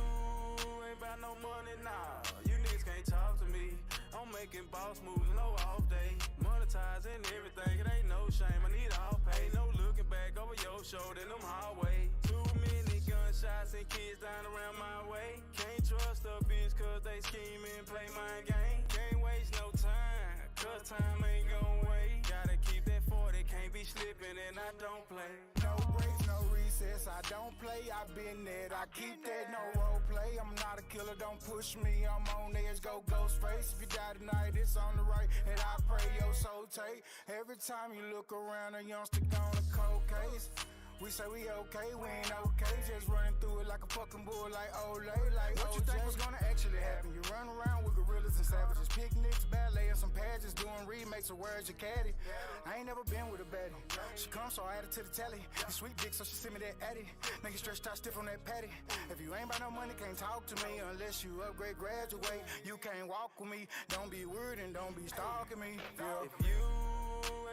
ain't about no money now, you niggas can't talk to me. I'm making boss moves, no off day. Monetizing everything, it ain't no shame. I need all pay, no looking back over your shoulder in them highway. Too many gunshots and kids dying around my way. Can't trust a bitch cause they scheme and play my game. Can't waste no time, cause time ain't gon' wait. Gotta keep that 40, can't be slipping and I don't play. No breaks, no recess, I don't play, I been there, I keep that, no role play. I'm not a killer, don't push me, I'm on edge, go ghost face. If you die tonight, it's on the right, and I pray your soul take. Every time you look around, a youngster gone a cold case. We say we okay, we ain't okay. Just running through it like a fucking bull, like Olay, like what you think was gonna actually happen? You run around with gorillas and savages, picnics, ballet, and some pageants, doing remakes of words you caddy. I ain't never been with a baddie. She comes, so I add it to the telly. The sweet dick, so she send me that addy. Make it stretched out stiff on that patty. If you ain't about no money, can't talk to me unless you upgrade, graduate. You can't walk with me. Don't be weird and don't be stalking me. Yeah. If you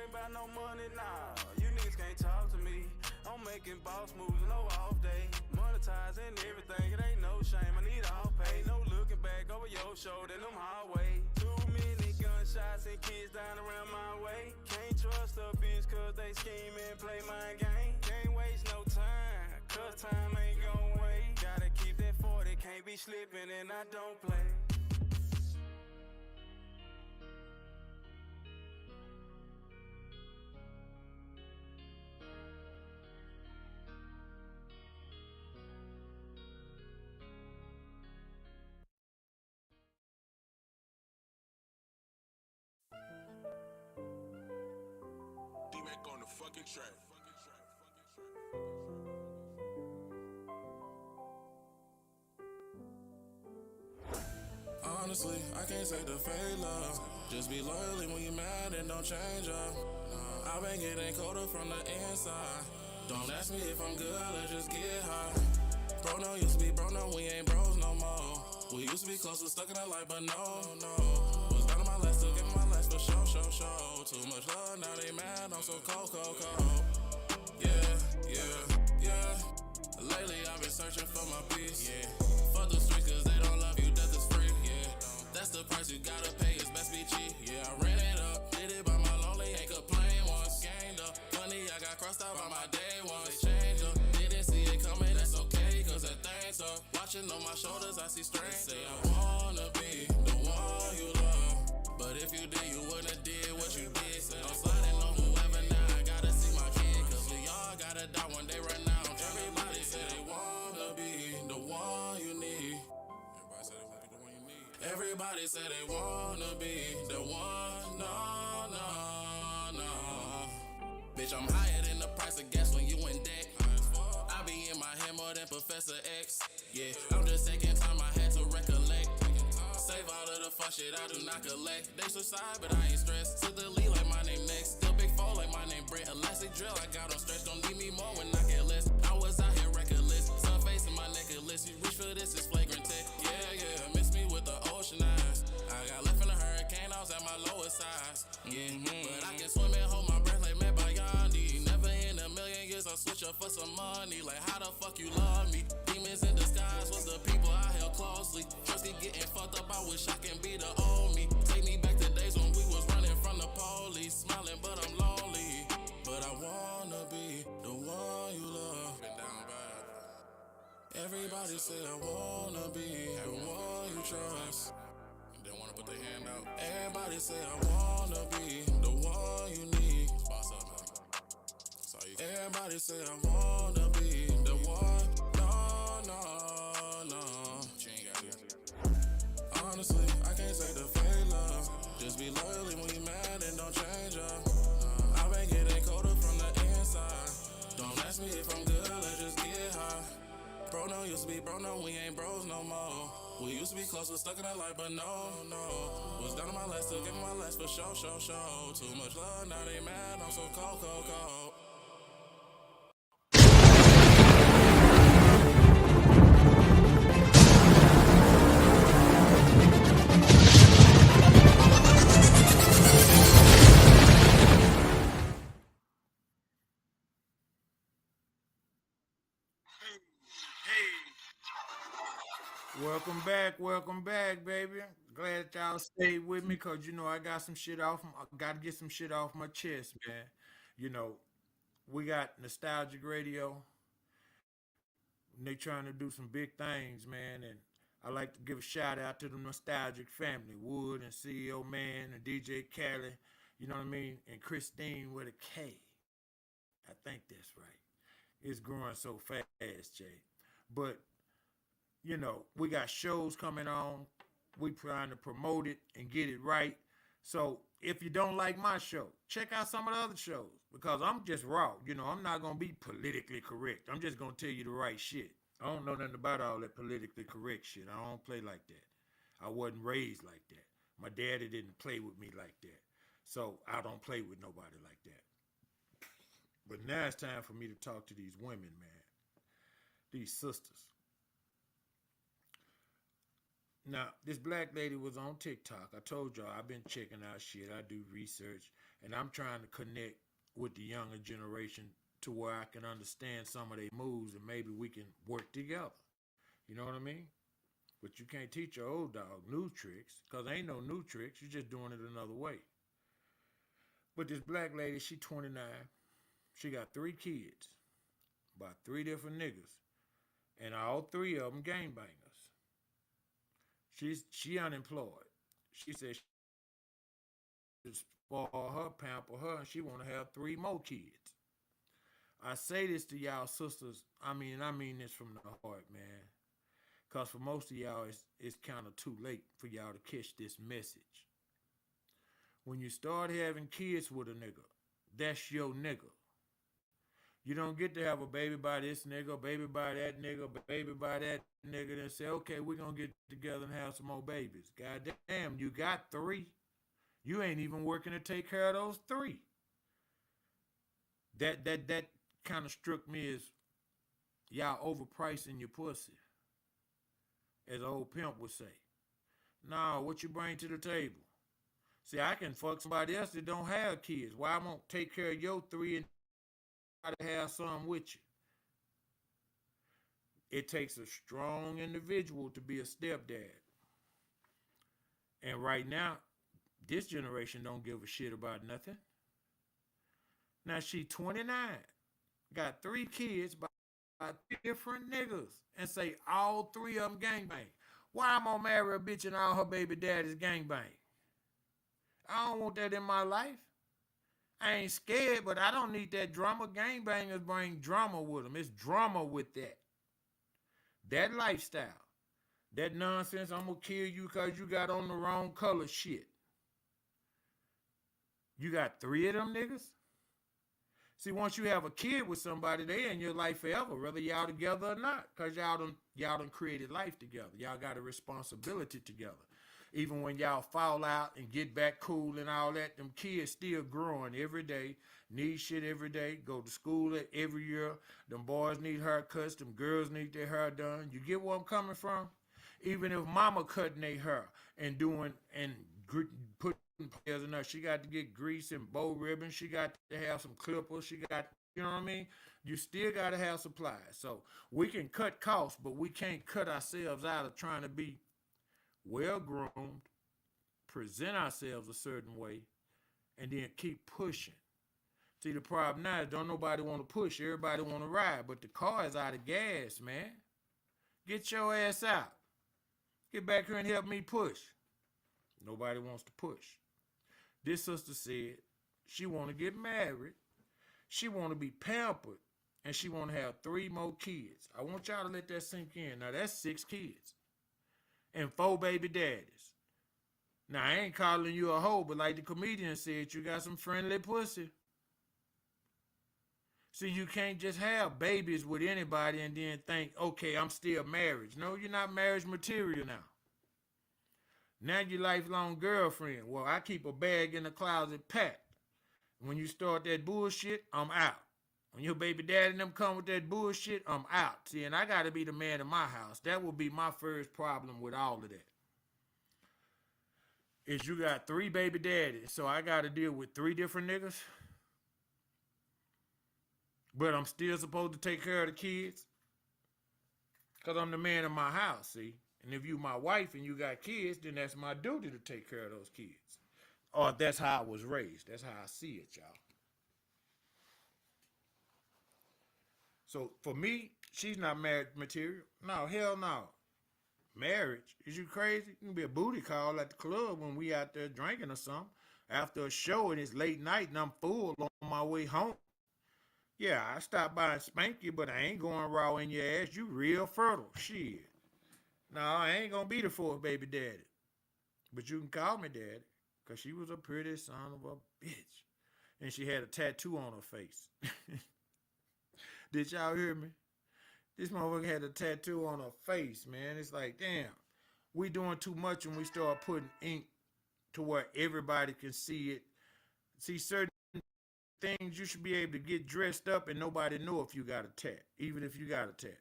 ain't about no money now, you niggas can't talk to me. I'm making boss moves, no off day. Monetizing everything, it ain't no shame. I need all pay, no looking back over your shoulder in them highway. Too many gunshots and kids dying around my way. Can't trust a bitch cause they scheme and play my game. Can't waste no time, cause time ain't gon' wait. Gotta keep that 40, can't be slipping and I don't play. D-Mac on the fucking track. Honestly, I can't say the fake love. Just be loyal when you mad and don't change up. I've been getting colder from the inside. Don't ask me if I'm good, let's just get high. Bro, no used to be bro, no, we ain't bros no more. We used to be close, we're stuck in that life, but no. Was down on my last, still giving my last for show. Too much love, now they mad, I'm so cold. Yeah. Lately I've been searching for my peace. Yeah. Fuck the streets cause they don't love you, death is free. Yeah. That's the price you gotta pay, it's best be cheap. Yeah, I ran it up, did it by my lonely, ain't complain once. Gained up, money I got crossed out by my day once. They change up, didn't see it coming, that's okay, cause that thing's up. Watching on my shoulders, I see strength. Say I wanna be the one you love, but if you did, you wouldn't did what you did. Say I'm sliding on whoever now, I gotta see my kid, cause we all gotta die one day right now. Everybody say they wanna be the one you need. Everybody say they wanna be the one, no. Bitch, I'm higher than the price of gas when you in debt. I be in my head more than Professor X. Yeah, I'm just taking time, I had to recollect. Save all of the fuck shit I do not collect. They subside, but I ain't stressed. Took the lead like my name next. Still big four like my name Brett. Elastic drill, I got on stretch. Don't need me more when I get less. I was out here reckless. Sun face in my necklace. You reach for this, it's flagrant tech. Yeah. Miss me with the ocean eyes. I got left in a hurricane, I was at my lowest size. But I can swim and hold my breath like Matt Bayandi. Never in a million years I'll switch up for some money. Like how the fuck you love me? Demons in disguise was the people I held closely. Just keep getting fucked up, I wish I can be the old me. Take me back to days when we was running from the police. Smiling but I'm lonely. But I wanna be Everybody say I wanna be the one you trust. They wanna put their hand out. Everybody say I wanna be the one you need. Boss up, man. That's all you. Everybody say I wanna be the one. No, no, no. She ain't got it. Honestly, I can't say the fake love. Just be loyal when you mad and don't change up. I've been getting colder from the inside. Don't ask me if I'm good, let's just get high. Bro, no used to be bro, no, we ain't bros no more. We used to be close, was stuck in that life, but no. Was down on my last, still giving my last for show. Too much love, now they mad, I'm so cold. Welcome back, baby. Glad that y'all stayed with me because I got some shit off. I got to get some shit off my chest, man. You know, we got nostalgic radio. And they trying to do some big things, man. And I like to give a shout out to the nostalgic family, Wood and CEO Man and DJ Cali. You know what I mean? And Christine with a K. I think that's right. It's growing so fast, Jay. But we got shows coming on. We trying to promote it and get it right. So if you don't like my show, check out some of the other shows because I'm just raw. I'm not going to be politically correct. I'm just going to tell you the right shit. I don't know nothing about all that politically correct shit. I don't play like that. I wasn't raised like that. My daddy didn't play with me like that. So I don't play with nobody like that. But now it's time for me to talk to these women, man. These sisters. Now, this black lady was on TikTok. I told y'all I've been checking out shit. I do research, and I'm trying to connect with the younger generation to where I can understand some of their moves, and maybe we can work together. You know what I mean? But you can't teach your old dog new tricks, because ain't no new tricks. You're just doing it another way. But this black lady, she 29. She got 3 kids by 3 different niggas, and all 3 of them gangbangers. She unemployed. She said she spoil her, pamper her, and she want to have 3 more kids. I say this to y'all sisters. I mean this from the heart, man. Because for most of y'all, it's kind of too late for y'all to catch this message. When you start having kids with a nigga, that's your nigga. You don't get to have a baby by this nigga, baby by that nigga, baby by that nigga, and say, okay, we're going to get together and have some more babies. God damn, you got 3. You ain't even working to take care of those 3. That kind of struck me as y'all overpricing your pussy, as an old pimp would say. Nah, what you bring to the table? See, I can fuck somebody else that don't have kids. Why I won't take care of your 3 and to have some with you? It takes a strong individual to be a stepdad. And right now, this generation don't give a shit about nothing. Now she 29, got 3 kids by 3 different niggas, and say all 3 of them gangbang. Why I'm gonna marry a bitch and all her baby daddies gangbang? I don't want that in my life. I ain't scared, but I don't need that drama. Gangbangers bring drama with them. It's drama with that. That lifestyle. That nonsense, I'm going to kill you because you got on the wrong color shit. You got 3 of them niggas? See, once you have a kid with somebody, they in your life forever, whether y'all together or not, because y'all done created life together. Y'all got a responsibility together. Even when y'all fall out and get back cool and all that, them kids still growing every day, need shit every day, go to school every year. Them boys need haircuts, them girls need their hair done. You get where I'm coming from? Even if mama cutting their hair and doing and putting pairs in her, she got to get grease and bow ribbons. She got to have some clippers. She got, you know what I mean? You still got to have supplies. So we can cut costs, but we can't cut ourselves out of trying to be well-groomed, present ourselves a certain way, and then keep pushing. See, the problem now is don't nobody want to push. Everybody want to ride, but the car is out of gas, man. Get your ass out. Get back here and help me push. Nobody wants to push. This sister said she want to get married. She want to be pampered. And she want to have 3 more kids. I want y'all to let that sink in. Now, that's 6 kids. And 4 baby daddies. Now, I ain't calling you a hoe, but like the comedian said, you got some friendly pussy. See, you can't just have babies with anybody and then think, okay, I'm still married. No, you're not marriage material now. Now you're lifelong girlfriend. Well, I keep a bag in the closet packed. When you start that bullshit, I'm out. When your baby daddy and them come with that bullshit, I'm out. See, and I got to be the man in my house. That will be my first problem with all of that. Is you got 3 baby daddies, so I got to deal with 3 different niggas. But I'm still supposed to take care of the kids. Because I'm the man in my house, see. And if you my wife and you got kids, then that's my duty to take care of those kids. Or that's how I was raised. That's how I see it, y'all. So for me, she's not marriage material. No, hell no. Marriage? Is you crazy? You can be a booty call at the club when we out there drinking or something. After a show and it's late night and I'm full on my way home. Yeah, I stop by and spank you, but I ain't going raw in your ass. You real fertile. Shit. No, I ain't gonna be the 4th baby daddy. But you can call me daddy. Because she was a pretty son of a bitch. And she had a tattoo on her face. Did y'all hear me? This motherfucker had a tattoo on her face, man. It's like, damn, we doing too much when we start putting ink to where everybody can see it. See, certain things you should be able to get dressed up and nobody know if you got a tat, even if you got a tat.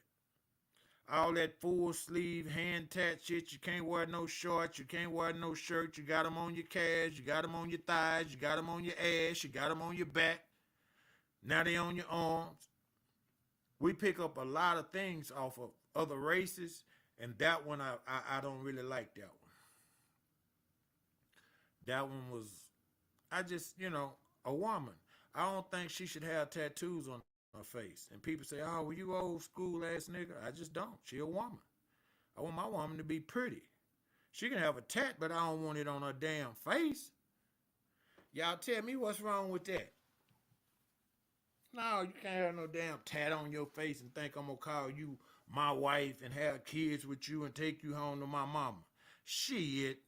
All that full sleeve hand tat shit, you can't wear no shorts, you can't wear no shirt, you got them on your calves, you got them on your thighs, you got them on your ass, you got them on your back. Now they on your arms. We pick up a lot of things off of other races, and that one I don't really like that one. That one was, I just, a woman. I don't think she should have tattoos on her face. And people say, oh, well, you old school ass nigga. I just don't. She a woman. I want my woman to be pretty. She can have a tat, but I don't want it on her damn face. Y'all tell me what's wrong with that. No, you can't have no damn tat on your face and think I'm going to call you my wife and have kids with you and take you home to my mama. Shit.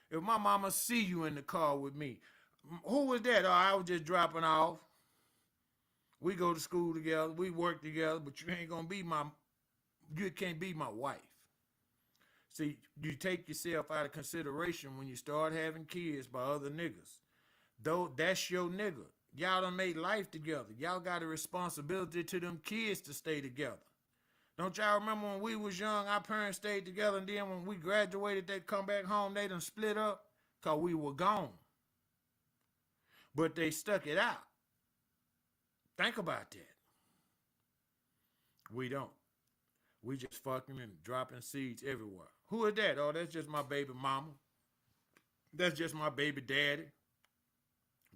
If my mama see you in the car with me, who was that? Oh, I was just dropping off. We go to school together. We work together, but you ain't going to be you can't be my wife. See, you take yourself out of consideration when you start having kids by other niggas. Though that's your nigga. Y'all done made life together. Y'all got a responsibility to them kids to stay together. Don't y'all remember when we was young, our parents stayed together, and then when we graduated, they'd come back home, they done split up because we were gone. But they stuck it out. Think about that. We don't. We just fucking and dropping seeds everywhere. Who is that? Oh, that's just my baby mama. That's just my baby daddy.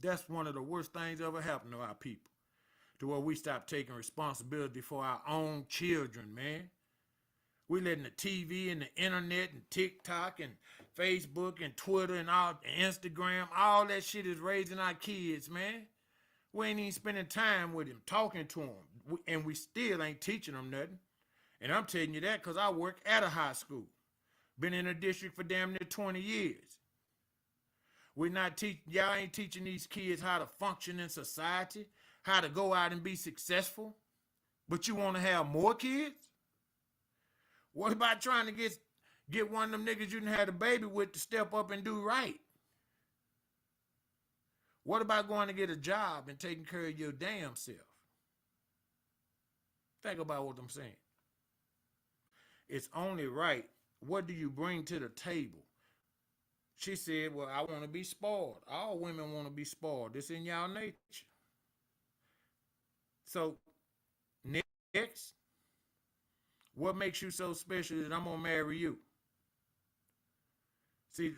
That's one of the worst things ever happened to our people. To where we stop taking responsibility for our own children, man. We letting the TV and the internet and TikTok and Facebook and Twitter and all Instagram, all that shit is raising our kids, man. We ain't even spending time with them, talking to them, and we still ain't teaching them nothing. And I'm telling you that because I work at a high school. Been in a district for damn near 20 years. Y'all ain't teaching these kids how to function in society, how to go out and be successful, but you want to have more kids? What about trying to get one of them niggas you done had a baby with to step up and do right? What about going to get a job and taking care of your damn self? Think about what I'm saying. It's only right. What do you bring to the table? She said, well, I want to be spoiled. All women want to be spoiled. It's in y'all nature. So, next, what makes you so special that I'm going to marry you? See,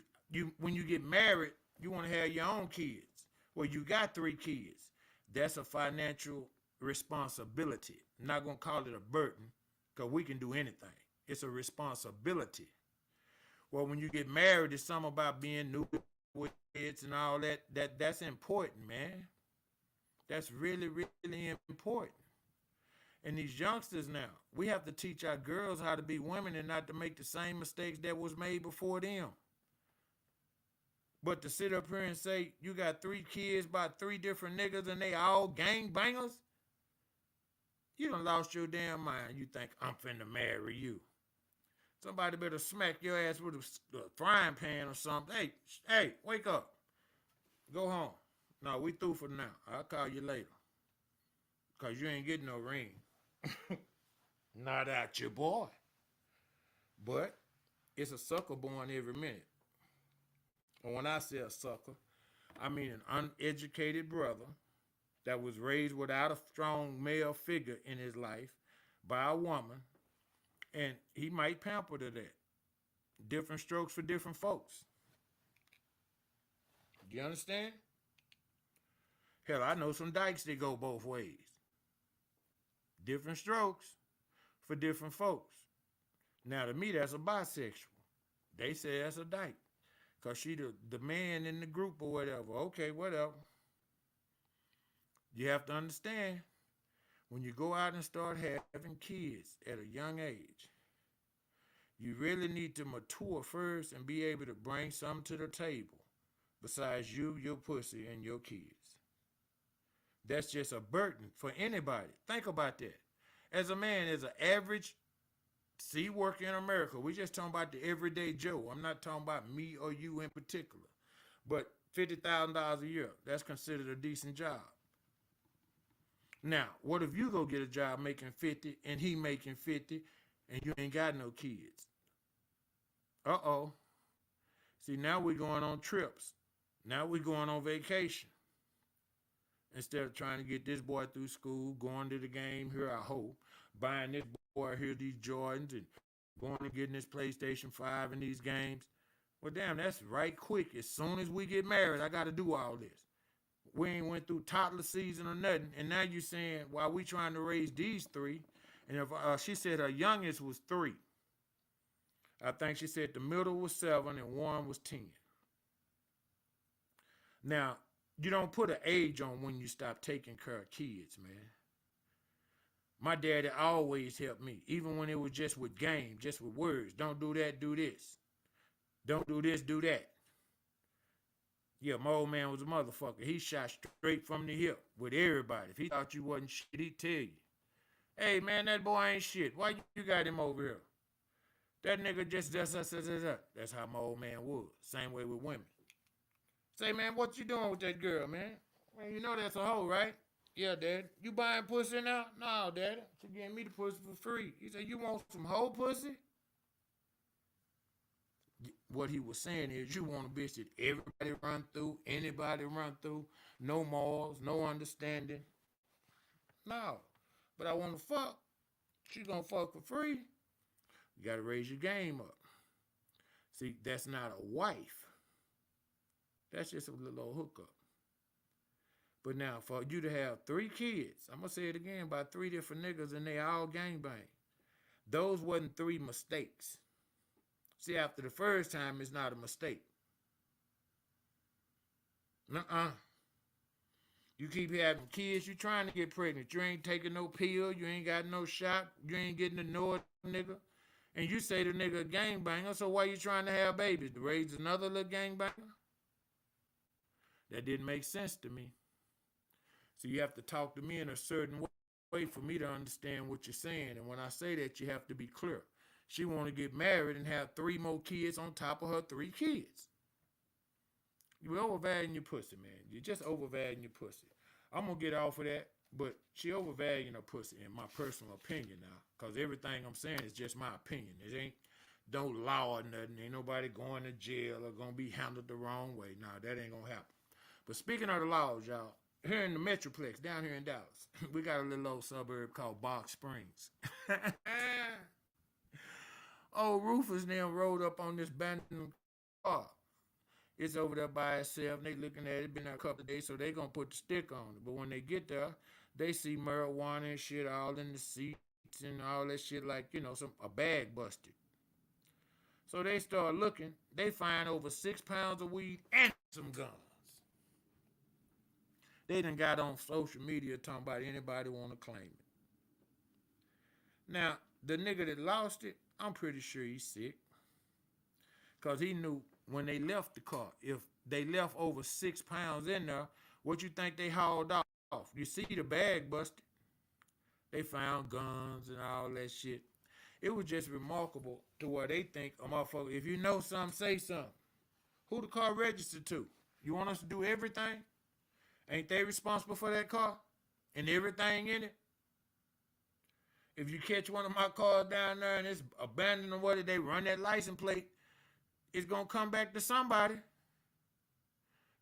when you get married, you want to have your own kids. Well, you got 3 kids. That's a financial responsibility. I'm not going to call it a burden. because we can do anything. It's a responsibility. Well, when you get married, it's something about being new with kids and all that. That's important, man. That's really, really important. And these youngsters now, we have to teach our girls how to be women and not to make the same mistakes that was made before them. But to sit up here and say you got 3 kids by 3 different niggas and they all gang bangers, you done lost your damn mind. You think I'm finna marry you. Somebody better smack your ass with a frying pan or something. Hey, wake up. Go home. No, we through for now. I'll call you later. Because you ain't getting no ring. Not out your boy. But it's a sucker born every minute. And when I say a sucker, I mean an uneducated brother that was raised without a strong male figure in his life by a woman, and he might pamper to that. Different strokes for different folks. You understand? Hell, I know some dykes that go both ways. Different strokes for different folks. Now, to me, that's a bisexual. They say that's a dyke. Because she the man in the group or whatever. Okay, whatever. You have to understand, when you go out and start having kids at a young age, you really need to mature first and be able to bring something to the table besides you, your pussy, and your kids. That's just a burden for anybody. Think about that. As a man, as an average worker in America, we just talking about the everyday Joe. I'm not talking about me or you in particular. But $50,000 a year, that's considered a decent job. Now, what if you go get a job making 50 and he making 50 and you ain't got no kids? Uh-oh. See, now we're going on trips. Now we're going on vacation. Instead of trying to get this boy through school, going to the game, here I hope, buying this boy here these Jordans and going and getting this PlayStation 5 and these games. Well, damn, that's right quick. As soon as we get married, I got to do all this. We ain't went through toddler season or nothing. And now you saying, while we trying to raise these 3, and if she said her youngest was 3. I think she said the middle was 7 and one was 10. Now, you don't put an age on when you stop taking care of kids, man. My daddy always helped me, even when it was just with games, just with words. Don't do that, do this. Don't do this, do that. Yeah, my old man was a motherfucker. He shot straight from the hip with everybody. If he thought you wasn't shit, he'd tell you. Hey, man, that boy ain't shit. Why you got him over here? That nigga just. That's how my old man was. Same way with women. Say, man, what you doing with that girl, man? Man, you know that's a hoe, right? Yeah, Dad. You buying pussy now? No, Daddy. She gave me the pussy for free. He said, you want some hoe pussy? What he was saying is, you want a bitch that everybody run through, anybody run through, no morals, no understanding. No. But I want to fuck. She gonna fuck for free. You gotta raise your game up. See, that's not a wife. That's just a little old hookup. But now, for you to have 3 kids, I'm going to say it again, by 3 different niggas, and they all gangbang. Those wasn't 3 mistakes. See, after the first time, it's not a mistake. You keep having kids, you trying to get pregnant. You ain't taking no pill, you ain't got no shot, you ain't getting to know a nigga. And you say the nigga a gangbanger, so why you trying to have babies? To raise another little gangbanger? That didn't make sense to me. So you have to talk to me in a certain way for me to understand what you're saying. And when I say that, you have to be clear. She want to get married and have 3 more kids on top of her 3 kids. You're overvaluing your pussy, man. You're just overvaluing your pussy. I'm going to get off of that, but she overvaluing her pussy in my personal opinion now. Because everything I'm saying is just my opinion. It ain't no law or nothing. Ain't nobody going to jail or going to be handled the wrong way. Nah, that ain't going to happen. But speaking of the laws, y'all, here in the Metroplex, down here in Dallas, we got a little old suburb called Box Springs. Old Rufus now rode up on this abandoned car. It's over there by itself. They looking at it. Been there a couple of days, so they gonna put the stick on it. But when they get there, they see marijuana and shit all in the seat, and all that shit like, a bag busted. So they start looking. They find over 6 pounds of weed and some guns. They done got on social media talking about anybody want to claim it. Now, the nigga that lost it, I'm pretty sure he's sick. Because he knew when they left the car, if they left over 6 pounds in there, what you think they hauled off? You see the bag busted. They found guns and all that shit. It was just remarkable to where they think a motherfucker, if you know something, say something. Who the car registered to? You want us to do everything? Ain't they responsible for that car and everything in it? If you catch one of my cars down there and it's abandoned or whether they run that license plate, it's going to come back to somebody.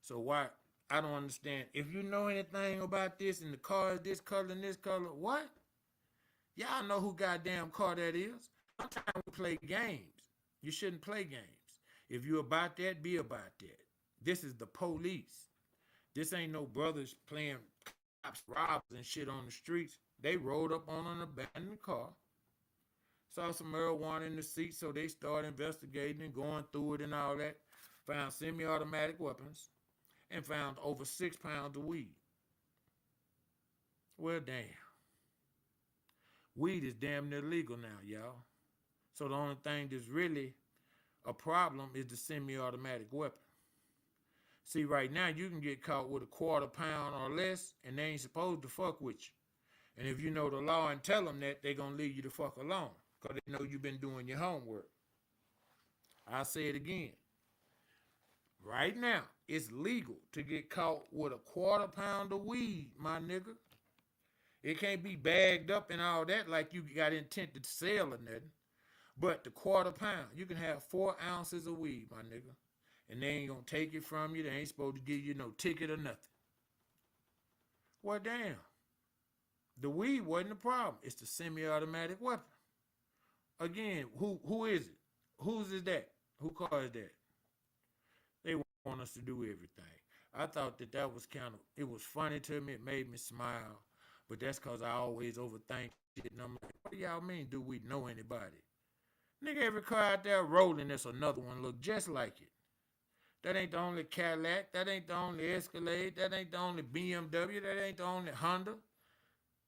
So why? I don't understand. If you know anything about this and the car is this color and this color, what? Y'all know who goddamn car that is. Sometimes we play games. You shouldn't play games. If you about that, be about that. This is the police. This ain't no brothers playing cops, robbers and shit on the streets. They rolled up on an abandoned car. Saw some marijuana in the seat, so they started investigating and going through it and all that. Found semi-automatic weapons and found over 6 pounds of weed. Well, damn. Weed is damn near legal now, y'all. So the only thing that's really a problem is the semi-automatic weapon. See, right now, you can get caught with a 1/4 pound or less, and they ain't supposed to fuck with you. And if you know the law and tell them that, they're going to leave you the fuck alone because they know you've been doing your homework. I'll say it again. Right now, it's legal to get caught with a 1/4 pound of weed, my nigga. It can't be bagged up and all that like you got intent to sell or nothing. But the 1/4 pound, you can have 4 ounces of weed, my nigga. And they ain't going to take it from you. They ain't supposed to give you no ticket or nothing. Well, damn. The weed wasn't the problem. It's the semi-automatic weapon. Again, who is it? Whose is that? Who car is that? They want us to do everything. I thought that was it was funny to me. It made me smile. But that's because I always overthink shit. And I'm like, what do y'all mean, do we know anybody? Nigga, every car out there rolling, there's another one look just like it. That ain't the only Cadillac. That ain't the only Escalade. That ain't the only BMW. That ain't the only Honda.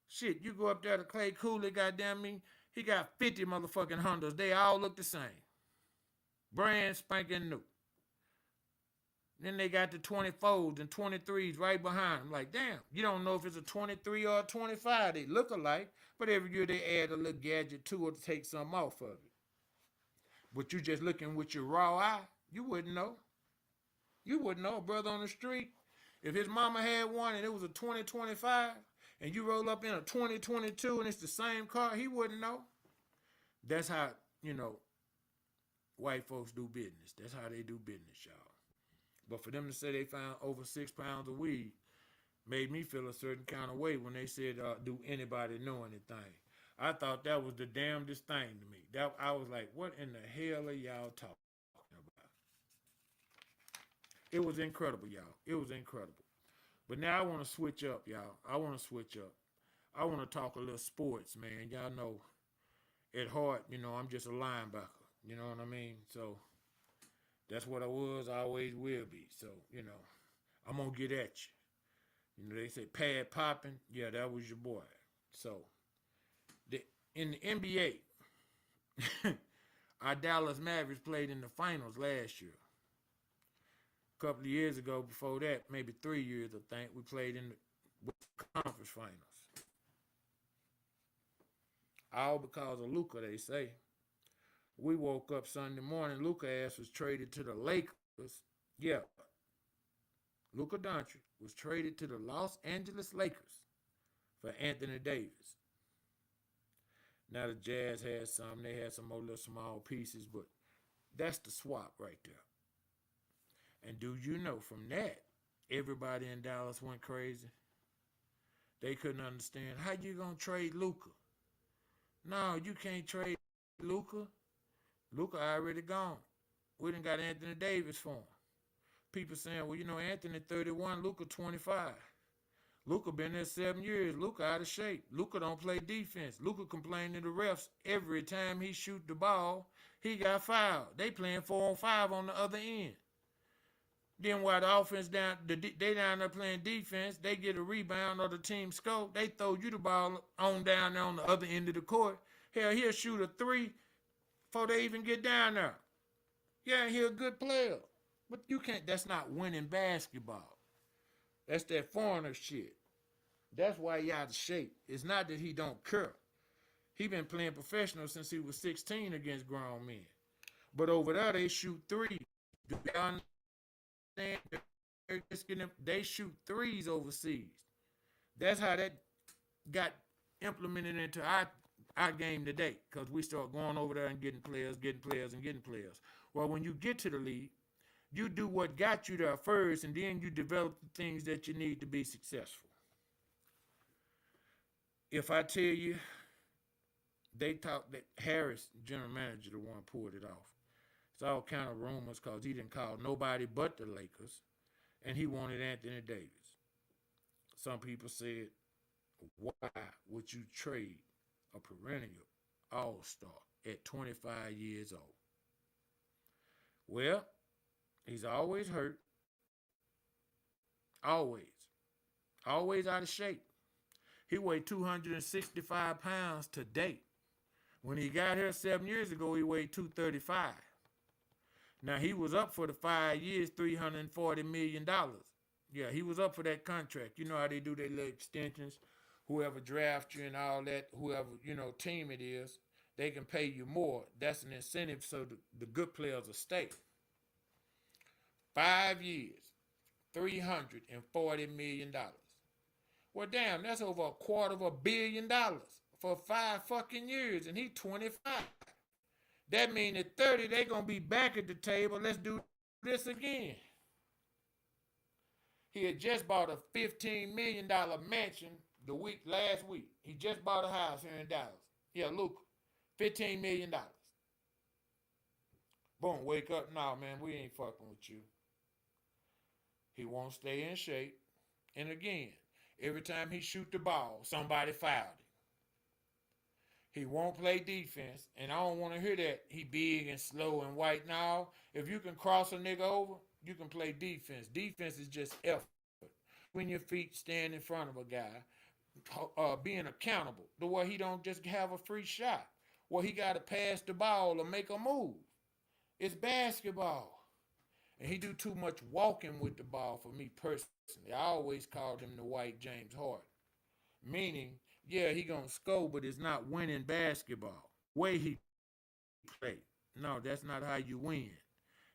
Shit, you go up there to Clay Cooley, goddamn me, he got 50 motherfucking Hondas. They all look the same. Brand spanking new. Then they got the 24s and 23s right behind them. Like, damn, you don't know if it's a 23 or a 25. They look alike, but every year they add a little gadget to it to take something off of it. But you just looking with your raw eye, you wouldn't know. You wouldn't know a brother on the street. If his mama had one and it was a 2025 and you roll up in a 2022 and it's the same car, he wouldn't know. That's how, white folks do business. That's how they do business, y'all. But for them to say they found over 6 pounds of weed made me feel a certain kind of way when they said, do anybody know anything? I thought that was the damnedest thing to me. I was like, what in the hell are y'all talking about? It was incredible, y'all. It was incredible. But now I want to switch up, y'all. I want to switch up. I want to talk a little sports, man. Y'all know at heart, I'm just a linebacker. You know what I mean? So that's what I was, I always will be. So, I'm going to get at you. They say pad popping. Yeah, that was your boy. So, in the NBA, our Dallas Mavericks played in the finals last year. A couple of years ago, before that, maybe 3 years, I think, we played in the conference finals. All because of Luka, they say. We woke up Sunday morning, Luka ass was traded to the Lakers. Yeah. Luka Doncic was traded to the Los Angeles Lakers for Anthony Davis. Now the Jazz had some. They had some more little small pieces, but that's the swap right there. And do you know from that, everybody in Dallas went crazy? They couldn't understand. How you going to trade Luka? No, you can't trade Luka. Luka already gone. We done got Anthony Davis for him. People saying, well, Anthony 31, Luka 25. Luka been there 7 years. Luka out of shape. Luka don't play defense. Luka complain to the refs every time he shoot the ball. He got fouled. They playing 4-on-5 on the other end. Then while the offense they down there playing defense, they get a rebound or the team score. They throw you the ball on down there on the other end of the court. Hell, he'll shoot a three before they even get down there. Yeah, he's a good player. But you can't, that's not winning basketball. That's that foreigner shit. That's why he out of shape. It's not that he don't care. He been playing professional since he was 16 against grown men. But over there, they shoot threes. Do y'all understand? They shoot threes overseas. That's how that got implemented into our game today, because we start going over there and getting players. Well, when you get to the league, you do what got you there first, and then you develop the things that you need to be successful. If I tell you, they talk that Harris, general manager, the one pulled it off. It's all kind of rumors because he didn't call nobody but the Lakers, and he wanted Anthony Davis. Some people said, why would you trade a perennial all-star at 25 years old? Well, he's always hurt. Always out of shape. He weighed 265 pounds today. When he got here 7 years ago, he weighed 235. Now, he was up for the 5 years, $340 million. Yeah, he was up for that contract. You know how they do their little extensions. Whoever drafts you and all that, whoever, team it is, they can pay you more. That's an incentive so the good players will stay. 5 years, $340 million. Well, damn, that's over $250 million for 5 fucking years, and he's 25. That means at 30, they're going to be back at the table. Let's do this again. He had just bought a $15 million mansion last week. He just bought a house here in Dallas. Yeah, Luka, $15 million. Boom, wake up. No, man, we ain't fucking with you. He won't stay in shape. And again, every time he shoot the ball, somebody fouled him. He won't play defense, and I don't want to hear that he big and slow and white. Now, if you can cross a nigga over, you can play defense. Defense is just effort. When your feet stand in front of a guy, being accountable, the way he don't just have a free shot. Well, he got to pass the ball or make a move. It's basketball. And he do too much walking with the ball for me personally. I always called him the white James Harden. Meaning, yeah, he gonna score, but it's not winning basketball. Way he play. No, that's not how you win.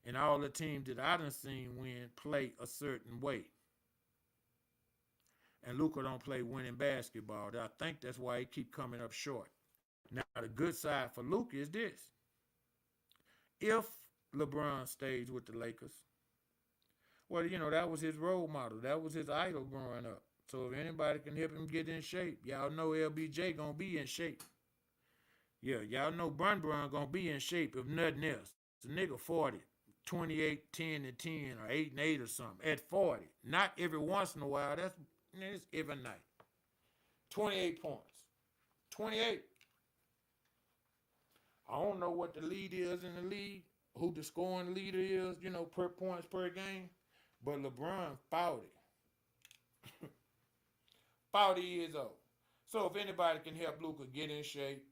And all the teams that I done seen win play a certain way. And Luka don't play winning basketball. I think that's why he keep coming up short. Now, the good side for Luka is this. If LeBron stays with the Lakers, well, that was his role model. That was his idol growing up. So if anybody can help him get in shape, y'all know LBJ gonna be in shape. Yeah, y'all know Bron gonna be in shape if nothing else. The nigga 40, 28, 10 and 10, or 8 and 8 or something. At 40. Not every once in a while. It's every night. 28 points. 28. I don't know what the lead is in the league, who the scoring leader is, per points per game. But LeBron 40. 40 years old. So if anybody can help Luka get in shape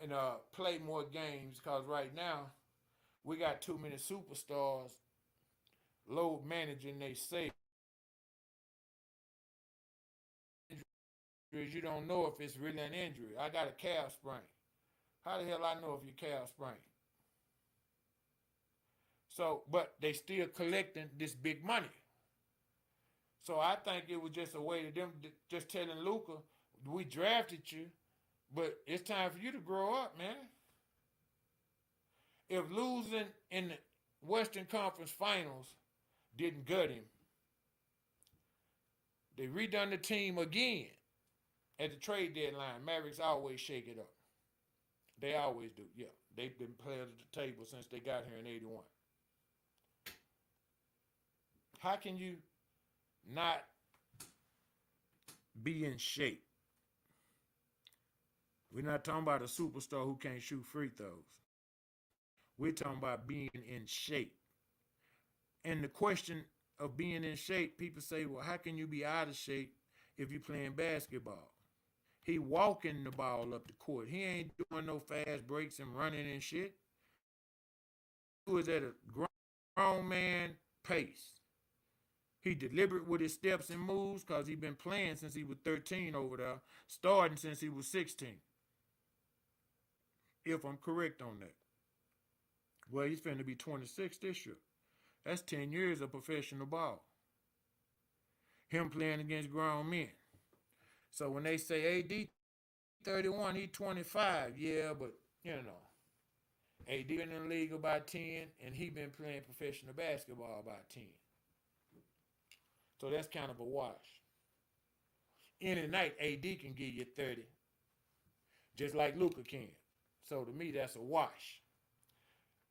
and play more games, because right now we got too many superstars load managing they say. You don't know if it's really an injury. I got a calf sprain. How the hell I know if your calf sprain? So, but they still collecting this big money. So I think it was just a way to them just telling Luka, we drafted you, but it's time for you to grow up, man. If losing in the Western Conference Finals didn't gut him, they redone the team again at the trade deadline. Mavericks always shake it up. They always do, yeah. They've been players at the table since they got here in 81. How can you not be in shape. We're not talking about a superstar who can't shoot free throws. We're talking about being in shape. And the question of being in shape, people say, well, how can you be out of shape if you're playing basketball? He walking the ball up the court. He ain't doing no fast breaks and running and shit. He was at a grown man pace. He deliberate with his steps and moves because he been playing since he was 13 over there, starting since he was 16. If I'm correct on that. Well, he's finna be 26 this year. That's 10 years of professional ball. Him playing against grown men. So when they say AD 31, he 25, yeah, but you know, AD been in the league about 10, and he been playing professional basketball about 10. So that's kind of a wash. Any night, AD can give you 30, just like Luka can. So to me, that's a wash.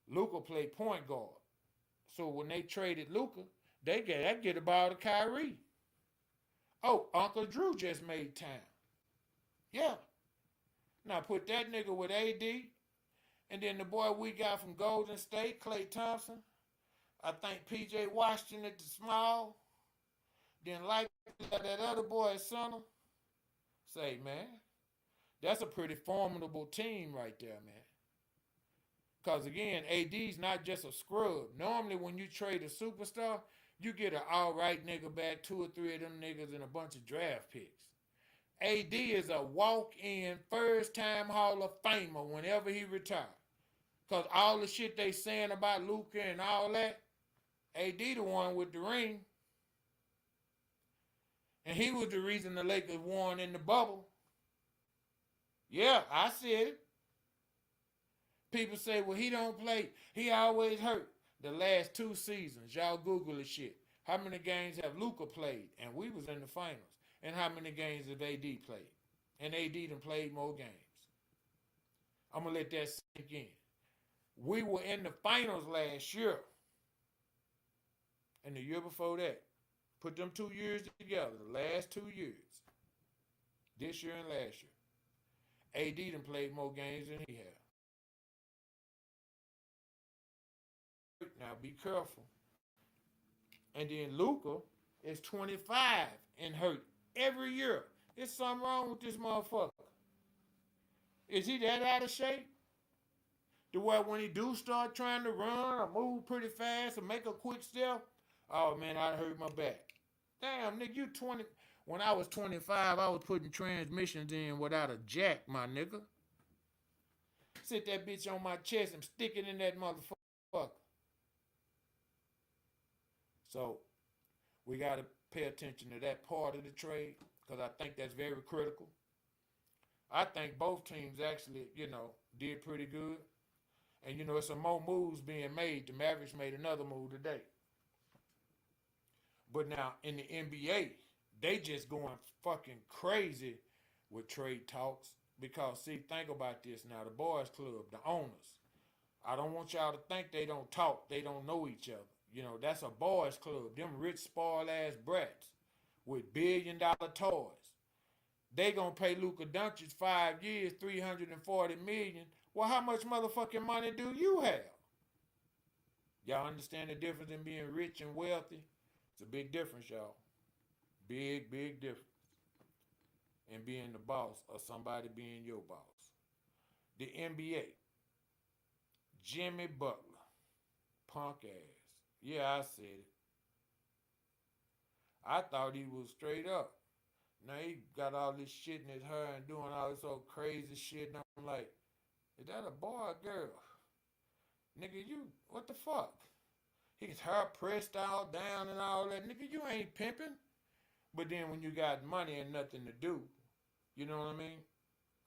Luka played point guard. So when they traded Luka, they get the ball to Kyrie. Oh, Uncle Drew just made time. Yeah. Now put that nigga with AD, and then the boy we got from Golden State, Klay Thompson. I think PJ Washington at the small. Then like that other boy at center. Say, man, that's a pretty formidable team right there, man. Because, again, AD's not just a scrub. Normally, when you trade a superstar, you get an all-right nigga back, 2 or 3 of them niggas, and a bunch of draft picks. AD is a walk-in, first-time Hall of Famer whenever he retires. Because all the shit they saying about Luka and all that, AD the one with the ring. And he was the reason the Lakers won in the bubble. Yeah, I said it. People say, well, he don't play. He always hurt. The last 2 seasons, y'all Google the shit. How many games have Luka played? And we was in the finals. And how many games have AD played? And AD done played more games. I'm going to let that sink in. We were in the finals last year. And the year before that. Put them 2 years together, the last 2 years. This year and last year. AD done played more games than he had. Now be careful. And then Luka is 25 and hurt every year. There's something wrong with this motherfucker. Is he that out of shape? The way when he do start trying to run or move pretty fast or make a quick step, oh man, I hurt my back. Damn, nigga, you 20. When I was 25, I was putting transmissions in without a jack, my nigga. Sit that bitch on my chest and stick it in that motherfucker. So we got to pay attention to that part of the trade because I think that's very critical. I think both teams actually, did pretty good. And, it's some more moves being made. The Mavericks made another move today. But now in the NBA, they just going fucking crazy with trade talks because, see, think about this now. The boys club, the owners, I don't want y'all to think they don't talk. They don't know each other. That's a boys club. Them rich, spoiled-ass brats with billion-dollar toys. They gonna pay Luka Doncic 5 years, $340 million. Well, how much motherfucking money do you have? Y'all understand the difference in being rich and wealthy? It's a big difference, y'all. Big, big difference. In being the boss or somebody being your boss. The NBA. Jimmy Butler. Punk ass. Yeah, I said it. I thought he was straight up. Now he got all this shit in his hair and doing all this old crazy shit. And I'm like, is that a boy or a girl? Nigga, what the fuck? His hair pressed all down and all that. Nigga, you ain't pimping. But then when you got money and nothing to do, you know what I mean?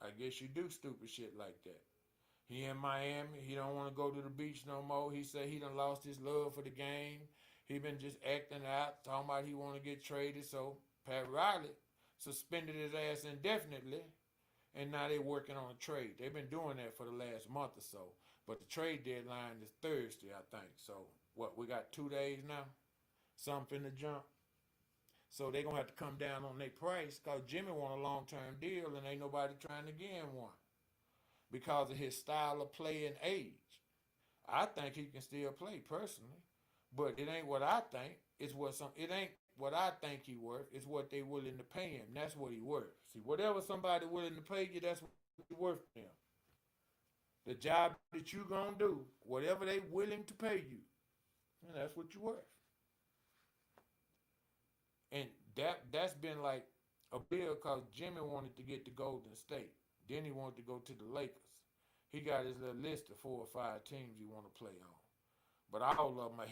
I guess you do stupid shit like that. He in Miami. He don't want to go to the beach no more. He said he done lost his love for the game. He been just acting out, talking about he want to get traded. So Pat Riley suspended his ass indefinitely, and now they working on a trade. They've been doing that for the last month or so. But the trade deadline is Thursday, I think. So, we got 2 days now? Something to jump. So they're going to have to come down on their price because Jimmy want a long-term deal and ain't nobody trying to give him one because of his style of play and age. I think he can still play personally, but it ain't what I think. It ain't what I think he worth. It's what they willing to pay him. That's what he worth. See, whatever somebody willing to pay you, that's what he worth to them. The job that you gonna do, whatever they willing to pay you, and that's what you worth. And that's been like a bill because Jimmy wanted to get to Golden State. Then he wanted to go to the Lakers. He got his little list of 4 or 5 teams he want to play on. But all of them are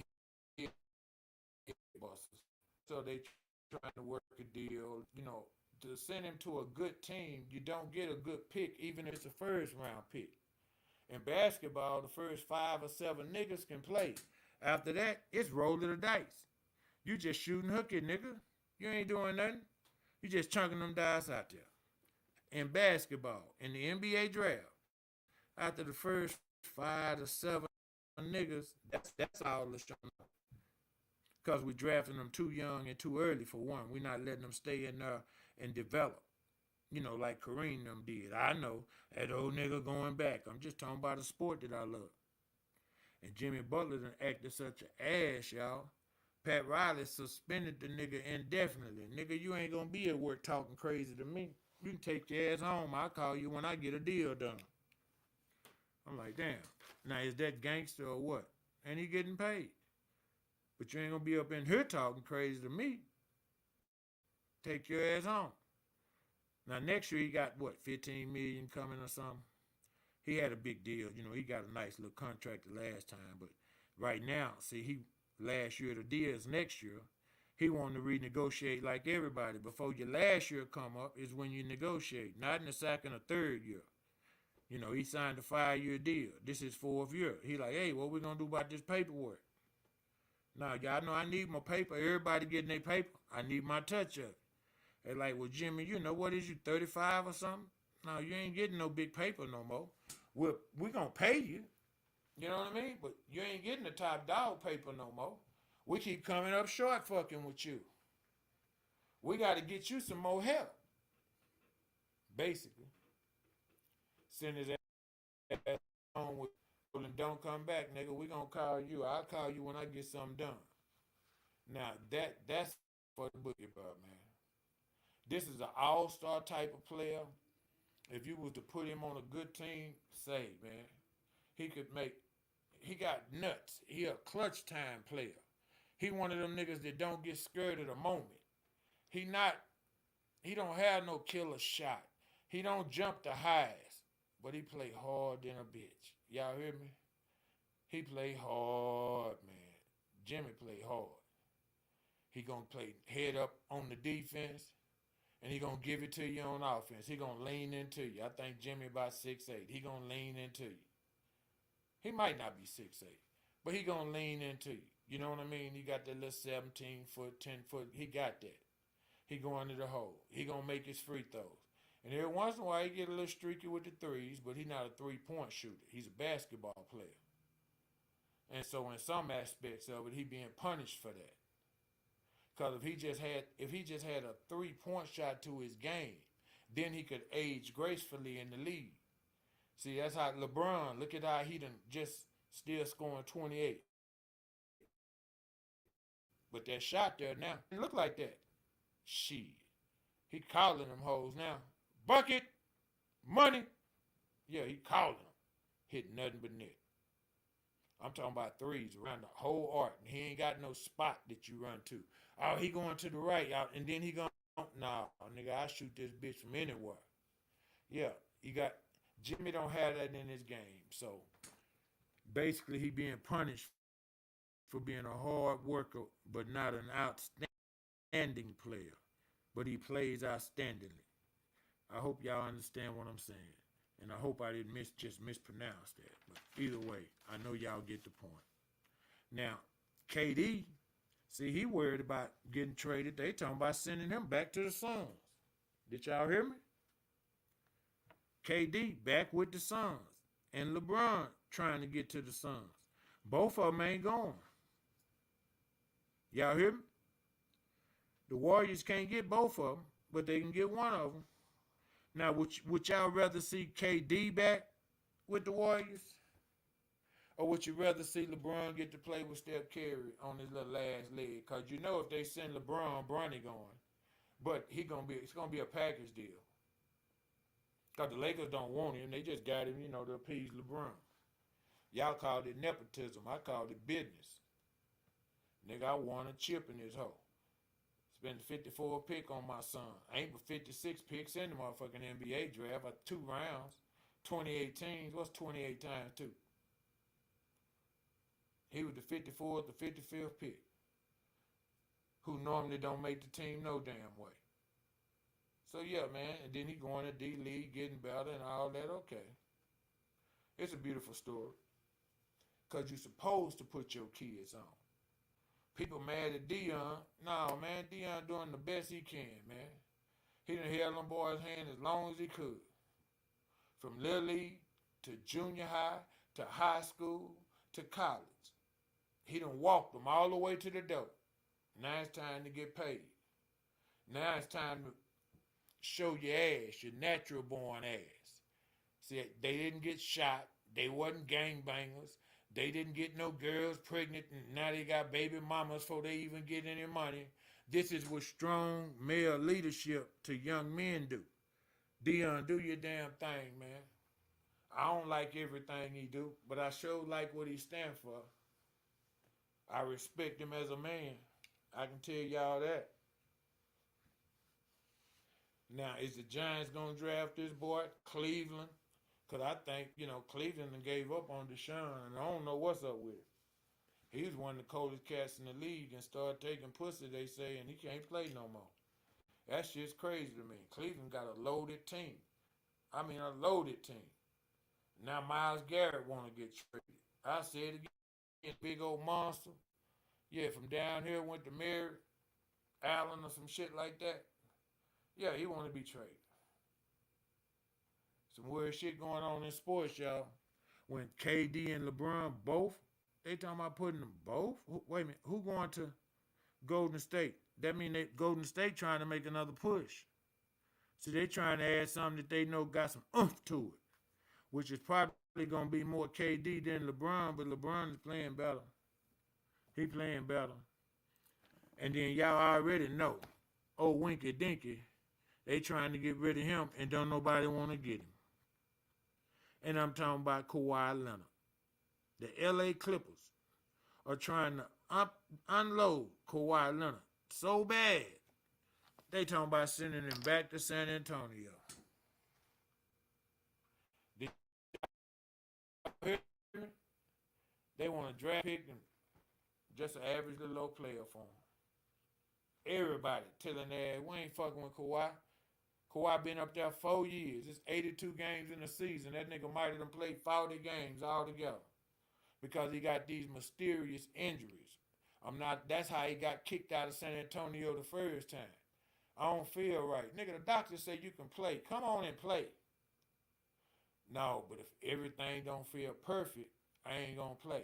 hit busters. So they trying to work a deal, to send him to a good team. You don't get a good pick, even if it's a first round pick. In basketball, the first 5 or 7 niggas can play. After that, it's roll of the dice. You just shooting hooky, nigga. You ain't doing nothing. You just chunking them dice out there. In basketball, in the NBA draft, after the first 5 to 7 niggas, that's all that's showing up. Because we drafting them too young and too early for one. We're not letting them stay in there and develop. Like Kareem them did. I know that old nigga going back. I'm just talking about a sport that I love. And Jimmy Butler done acted such an ass, y'all. Pat Riley suspended the nigga indefinitely. Nigga, you ain't gonna be at work talking crazy to me. You can take your ass home. I'll call you when I get a deal done. I'm like, damn. Now, is that gangster or what? And he getting paid. But you ain't gonna be up in here talking crazy to me. Take your ass home. Now, next year he got, 15 million coming or something? He had a big deal. He got a nice little contract the last time. But right now, see, last year the deal is next year. He wanted to renegotiate like everybody. Before your last year come up is when you negotiate, not in the second or third year. He signed a 5-year deal. This is 4th year. He like, hey, what we gonna do about this paperwork? Now, y'all know I need my paper. Everybody getting their paper. I need my touch of it. They like, well, Jimmy, what is you, 35 or something? No, you ain't getting no big paper no more. We gonna pay you. You know what I mean? But you ain't getting the top dog paper no more. We keep coming up short fucking with you. We got to get you some more help. Basically. Send his ass on with and don't come back, nigga. We gonna call you. I'll call you when I get something done. Now, that's for the boogie bird, man. This is an all-star type of player. If you was to put him on a good team, say, man, he got nuts. He a clutch time player. He one of them niggas that don't get scared at a moment. He don't have no killer shot. He don't jump the highest, but he play hard than a bitch. Y'all hear me? He play hard, man. Jimmy play hard. He gonna play head up on the defense, and he gonna give it to you on offense. He gonna lean into you. I think Jimmy about 6'8". He gonna lean into you. He might not be 6'8", but he gonna lean into you. You know what I mean? He got that little 17-foot, 10-foot. He got that. He going to the hole. He gonna make his free throws. And every once in a while, he get a little streaky with the threes, but he's not a three-point shooter. He's a basketball player. And so in some aspects of it, he being punished for that. Because if he just had a three-point shot to his game, then he could age gracefully in the league. See, that's how LeBron, look at how he done just still scoring 28. But that shot there now, it look like that. Shit. He calling them hoes now. Bucket, money. Yeah, he calling them. Hitting nothing but net. I'm talking about threes around the whole arc. And he ain't got no spot that you run to. Oh, he going to the right, and then he going, nah, nigga, I shoot this bitch from anywhere. Yeah, Jimmy don't have that in his game. So, basically, he being punished for being a hard worker, but not an outstanding player. But he plays outstandingly. I hope y'all understand what I'm saying. And I hope I didn't just mispronounce that. But either way, I know y'all get the point. Now, KD, see, he worried about getting traded. They talking about sending him back to the Suns. Did y'all hear me? KD back with the Suns. And LeBron trying to get to the Suns. Both of them ain't going. Y'all hear me? The Warriors can't get both of them, but they can get one of them. Now, would y'all rather see KD back with the Warriors? Or would you rather see LeBron get to play with Steph Curry on his little last leg? Because you know if they send LeBron, Bronny going. But it's gonna be a package deal. Because the Lakers don't want him. They just got him, to appease LeBron. Y'all called it nepotism. I called it business. Nigga, I want a chip in this hole. Spent 54 pick on my son. I ain't but 56 picks in the motherfucking NBA draft. 2 rounds. 28 teams. What's 28 times 2? He was the 54th, the 55th pick. Who normally don't make the team no damn way. So yeah, man. And then he going to D-League, getting better and all that. Okay. It's a beautiful story. Because you're supposed to put your kids on. People mad at Dion. No, man, Dion doing the best he can, man. He done held them boys' hand as long as he could. From Little League to junior high to high school to college. He done walked them all the way to the door. Now it's time to get paid. Now it's time to show your ass, your natural born ass. See, they didn't get shot. They wasn't gangbangers. They didn't get no girls pregnant, and now they got baby mamas before they even get any money. This is what strong male leadership to young men do. Dion, do your damn thing, man. I don't like everything he do, but I sure like what he stand for. I respect him as a man. I can tell y'all that. Now, is the Giants going to draft this boy? Cleveland? Because I think, Cleveland gave up on Deshaun, and I don't know what's up with it. He was one of the coldest cats in the league and started taking pussy, they say, and he can't play no more. That shit's crazy to me. Cleveland got a loaded team. I mean, a loaded team. Now Myles Garrett want to get traded. I said it again, big old monster. Yeah, from down here went to Mary Allen or some shit like that. Yeah, he want to be traded. Some weird shit going on in sports, y'all. When KD and LeBron both, they talking about putting them both? Wait a minute, who going to Golden State? That mean Golden State trying to make another push. So they trying to add something that they know got some oomph to it, which is probably going to be more KD than LeBron, but LeBron is playing better. He playing better. And then y'all already know, old Winky Dinky, they trying to get rid of him and don't nobody want to get him. And I'm talking about Kawhi Leonard. The LA Clippers are trying to unload Kawhi Leonard so bad, they talking about sending him back to San Antonio. Did you hear me? They want a draft pick and just an average little low player for him. Everybody telling their ass, we ain't fucking with Kawhi. Kawhi been up there 4 years. It's 82 games in the season. That nigga might have played 40 games altogether because he got these mysterious injuries. That's how he got kicked out of San Antonio the first time. I don't feel right. Nigga, the doctor said you can play. Come on and play. No, but if everything don't feel perfect, I ain't gonna play.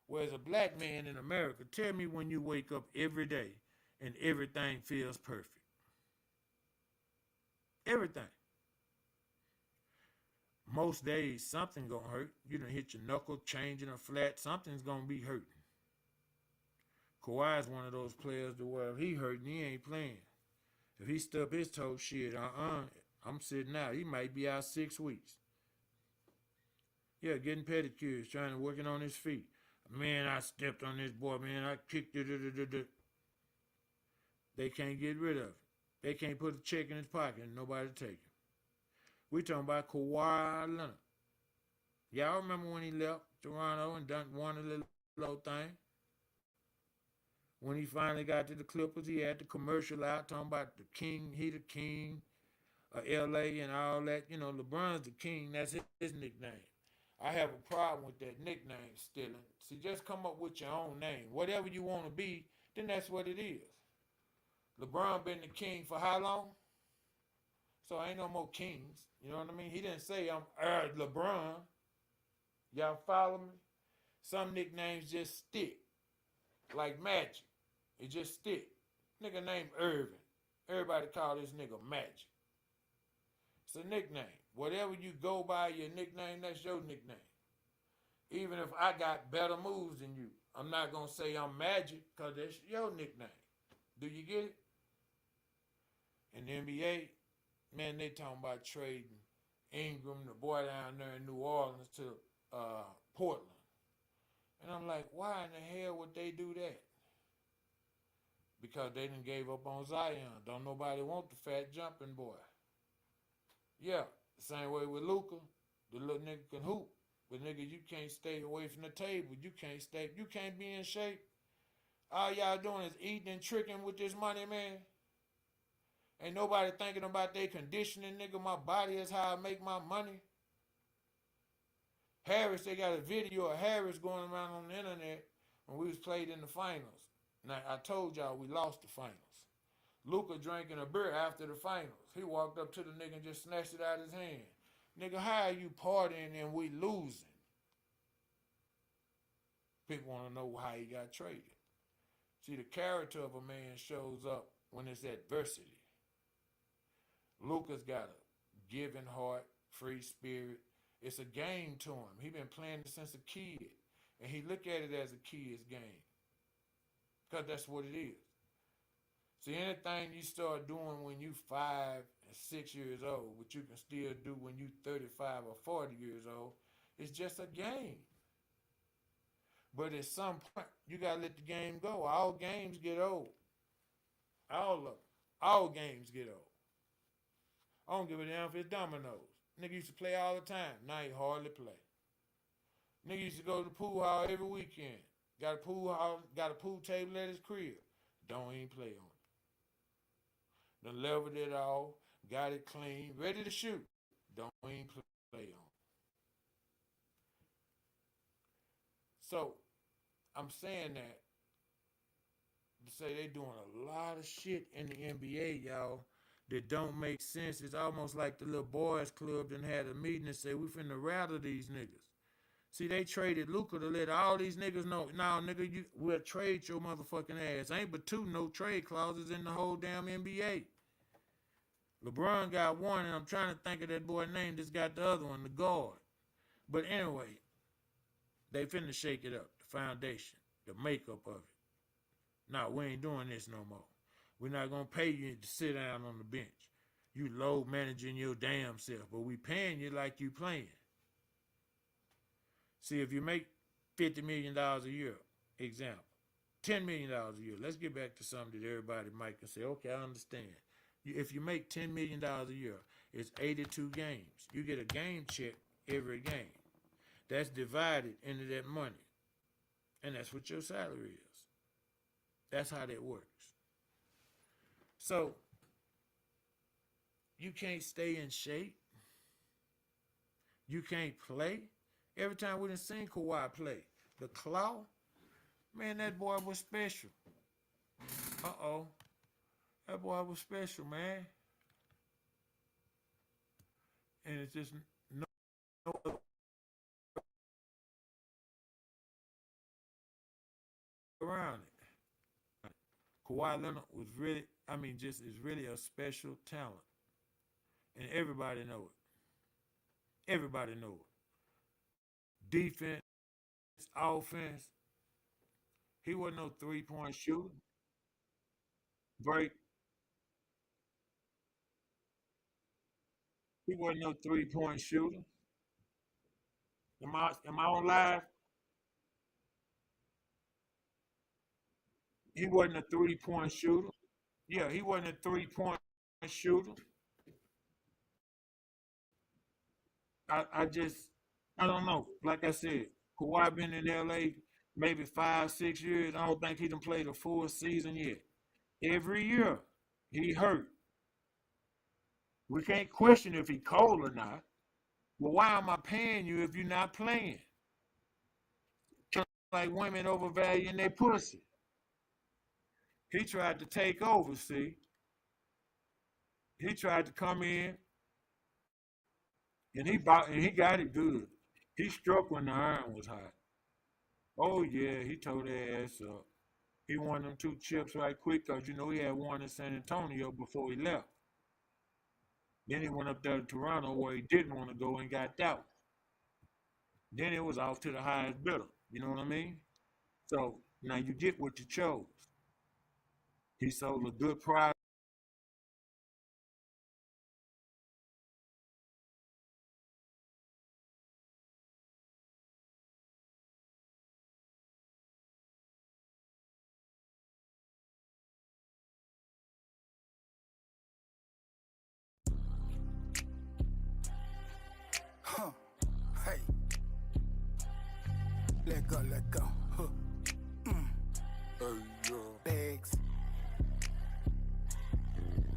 Whereas a black man in America, tell me when you wake up every day and everything feels perfect. Everything. Most days, something gonna hurt. You done hit your knuckle, changing a flat, something's gonna be hurting. Kawhi's one of those players to where if he hurting, he ain't playing. If he stub his toe, shit, I'm sitting out. He might be out 6 weeks. Yeah, getting pedicures, trying to working on his feet. Man, I stepped on this boy, man. I kicked it. They can't get rid of it. They can't put a check in his pocket and nobody take it. We talking about Kawhi Leonard. Y'all remember when he left Toronto and done one of the little thing? When he finally got to the Clippers, he had the commercial out talking about the king, he the king of LA and all that. You know, LeBron's the king. That's his nickname. I have a problem with that nickname stealing. See, just come up with your own name. Whatever you want to be, then that's what it is. LeBron been the king for how long? So ain't no more kings. You know what I mean? He didn't say I'm LeBron. Y'all follow me? Some nicknames just stick. Like magic. It just stick. Nigga named Irvin. Everybody call this nigga Magic. It's a nickname. Whatever you go by your nickname, that's your nickname. Even if I got better moves than you, I'm not going to say I'm Magic because that's your nickname. Do you get it? In the NBA, man, they talking about trading Ingram, the boy down there in New Orleans, to Portland. And I'm like, why in the hell would they do that? Because they done gave up on Zion. Don't nobody want the fat jumping boy. Yeah, the same way with Luka. The little nigga can hoop. But nigga, you can't stay away from the table. You can't be in shape. All y'all doing is eating and tricking with this money, man. Ain't nobody thinking about their conditioning, nigga. My body is how I make my money. Harris, they got a video of Harris going around on the internet when we was played in the finals. Now, I told y'all we lost the finals. Luka drinking a beer after the finals. He walked up to the nigga and just snatched it out of his hand. Nigga, how are you partying and we losing? People want to know how he got traded. See, the character of a man shows up when it's adversity. Luka's got a giving heart, free spirit. It's a game to him. He been playing it since a kid. And he look at it as a kid's game. Because that's what it is. See, anything you start doing when you 5 and 6 years old, what you can still do when you 35 or 40 years old, it's just a game. But at some point, you got to let the game go. All games get old. All of them. All games get old. I don't give a damn if it's dominoes. Nigga used to play all the time. Now he hardly play. Nigga used to go to the pool hall every weekend. Got a pool table at his crib. Don't even play on it. Done leveled it all, got it clean, ready to shoot. Don't even play on it. So, I'm saying that to say they doing a lot of shit in the NBA, y'all, that don't make sense. It's almost like the little boys club done had a meeting and said, we finna rattle these niggas. See, they traded Luka to let all these niggas know, nah, nigga, we'll trade your motherfucking ass. Ain't but 2 no trade clauses in the whole damn NBA. LeBron got one, and I'm trying to think of that boy's name that's got the other one, the guard. But anyway, they finna shake it up, the foundation, the makeup of it. Nah, we ain't doing this no more. We're not gonna pay you to sit down on the bench. You low managing your damn self, but we paying you like you playing. See, if you make $50 million a year, example, $10 million a year, let's get back to something that everybody might can say, okay, I understand. If you make $10 million a year, it's 82 games. You get a game check every game. That's divided into that money. And that's what your salary is. That's how that works. So, you can't stay in shape. You can't play. Every time we done seen Kawhi play, the claw, man, that boy was special. Uh-oh. That boy was special, man. And it's just no around it. Kawhi Leonard was really, is really a special talent. And everybody know it. Everybody know it. Defense, offense. He wasn't no three-point shooter. Break. He wasn't no three-point shooter. Am I on live? He wasn't a three-point shooter. Yeah, he wasn't a three-point shooter. I don't know. Like I said, Kawhi been in LA maybe 5, 6 years. I don't think he done played a full season yet. Every year, he hurt. We can't question if he cold or not. Well, why am I paying you if you're not playing? Like women overvaluing their pussy. He tried to take over, see? He tried to come in, and he got it good. He struck when the iron was hot. Oh yeah, he tore their ass up. He won them 2 chips right quick because, you know, he had one in San Antonio before he left. Then he went up there to Toronto where he didn't want to go and got out. Then it was off to the highest bidder. You know what I mean? So now you get what you chose. He sold a good price. Huh. Hey. Let go, let go. Huh. Bags.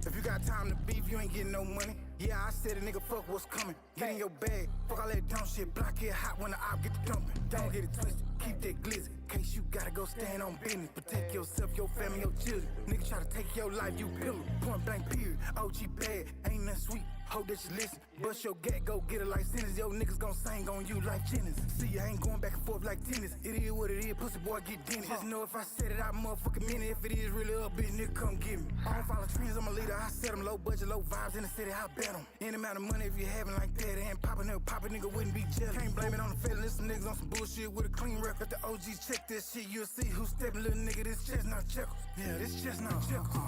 If you got time to beef, you ain't getting no money. Yeah, I said a nigga fuck what's coming. Get in your bag, fuck all that dumb shit. Block it hot when the op get the dumping. Don't get it twisted, keep that glizzy. Case you gotta go stand on business. Protect yourself, your family, your children. Nigga try to take your life, you pillar. Point blank period, OG bad, ain't nothing sweet. Hope that you listen. Bust your gat, go get a like sentence. Yo, niggas gon' sing on you like Jennings. See, I ain't going back and forth like tennis. It is what it is, pussy boy get dented. Just know if I said it, I motherfucking mean it. If it is really up, bitch, nigga come get me. I don't follow trends, I'm a leader. I set them low budget, low vibes in the city, I bet them. Any amount of money if you having like that, and poppin' nigga wouldn't be jealous. Can't blame it on the feeling. Some niggas on some bullshit with a clean record. The OGs check this shit, you'll see who's stepping, little nigga. This chestnut checkers. Yeah, this chestnut checkers.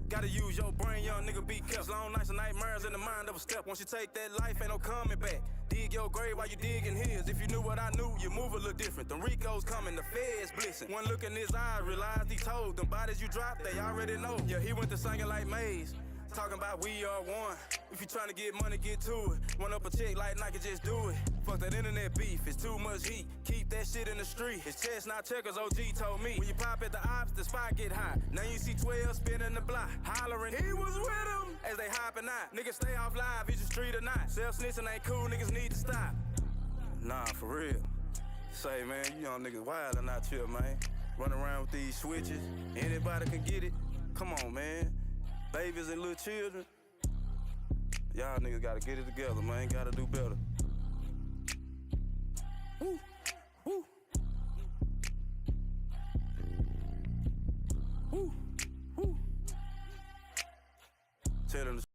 Gotta use your brain, young nigga, be kept. Long nights and nightmares in the mind of a step. Once you take that life, ain't no coming back. Dig your grave while you digging his. If you knew what I knew, you move a little different. The Ricos coming, the feds blissing. One look in his eyes, realized he told them bodies you dropped, they already know. Yeah, he went to singing like Maze. Talking about we are one. If you tryna get money, get to it. Run up a check like Nike, just do it. Fuck that internet beef, it's too much heat. Keep that shit in the street. It's chestnut checkers, OG told me. When you pop at the ops, the spot get hot. Now you see 12 spinning the block, hollering. He was with them as they hopping out. Niggas stay off live, is you street or not? Self-snitching ain't cool, niggas need to stop. Nah, for real. Say, man, you young niggas wild and out here, man. Run around with these switches. Anybody can get it. Come on, man. Babies and little children. Y'all niggas gotta get it together, man. Gotta do better. Woo, woo. Woo, woo. Tell them to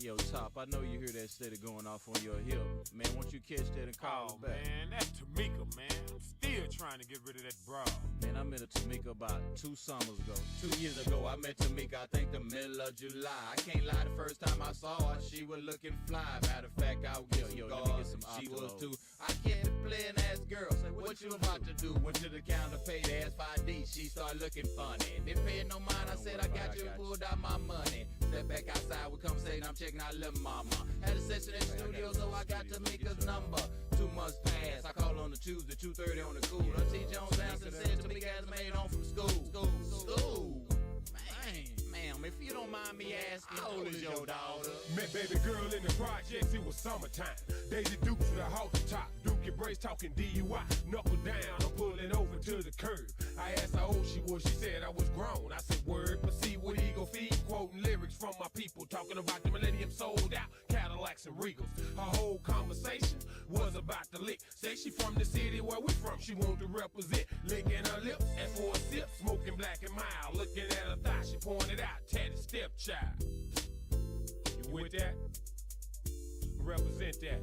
Yo, Top, I know you hear that steady going off on your hip. Man, won't you catch that and call Oh, back? man, that's Tamika, man. I'm still trying to get rid of that broad. Man, I met a Tamika about 2 summers ago. 2 years years ago, ago, I met Tamika, I think the middle of July. I can't lie, the first time I saw her, she was looking fly. Matter of fact, I was Yo, let let me me get some she was Octo. too. I kept playing ass girl. Say, what you about to do? Went to the counter, paid ass 5D. She started looking funny. Didn't pay no mind. I said, I got you, and pulled out my money. Step back outside, we conversation. I'm checking out little mama. Had a session in the studio, so I got Tamika's number. 2 months passed. I called on the Tuesday, 2:30 on the cool. T. Jones answered, said Tamika has made home from school. Ma'am, if you don't mind me asking, how old is your daughter? Met baby girl in the projects, it was summertime. Daisy Dukes with a halter top. Duke and Brace talking DUI. Knuckle down, I'm pulling over to the curb. I asked how old she was, she said I was grown. I said word, but see what he go feed. Quoting lyrics from my people, talking about the millennium sold out Cadillacs and Regals. Her whole conversation was about the lick. Say she from the city where we from, she want to represent. Licking her lips, and for a sip, smoking black and mild. Looking at her thigh, she pointed out, tatted stepchild. You with that? Represent that.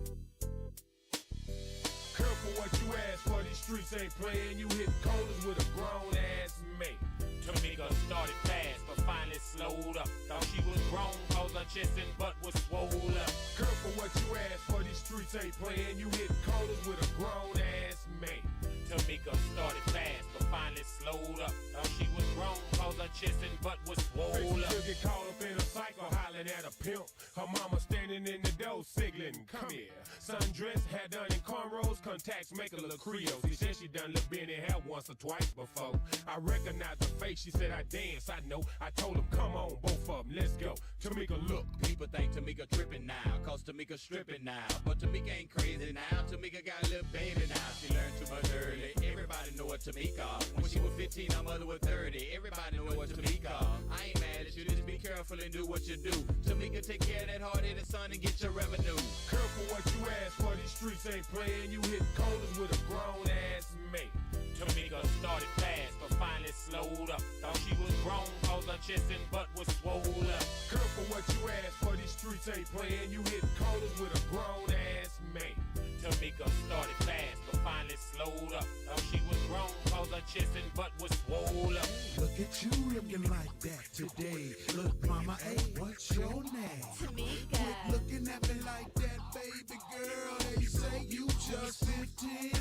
Careful what you ask for, these streets ain't playing. You hit corners with a grown ass mate. Tamika started fast, but finally slowed up. Thought she was grown, cause her chest and butt was swole up. Careful what you ask for, these streets ain't playing. You hit corners with a grown ass mate. Tamika started fast, but finally slowed up. Thought she was grown, cause her chest and butt was swole up. She'll get caught up in a cycle, hollering at a pimp. Her mama standing in the door signaling, come here. Sundress, hair done in cornrows, contacts make her look Creole. She said she done look Benny hair once or twice before. I recognized her face, she said I dance, I know. I told him, come on, both of them, let's go. Tamika, look. People think Tamika tripping now, cause Tamika stripping now. But Tamika ain't crazy now, Tamika got a little baby now. She learned too much early, everybody know what Tamika. When she was 15, her mother was 30, everybody know what Tamika. I ain't mad at you, just be careful and do what you do. Tamika, take care of that hard-headed son and get your revenue. Careful what you ask for, these streets ain't playing. You hit corners with a grown-ass mate. Tamika started fast, but finally slowed up. Thought she was grown, cause her chest and butt was swole up. Careful what you ask for, these streets ain't playing. You hit corners with a grown-ass mate. Tamika started fast, but finally slowed up. Thought she was grown, cause her chest and butt was swole up. Look at you looking like that today. Look, mama, hey, what's your name? Tamika. Quit looking at me like that, baby girl. They say you just 15.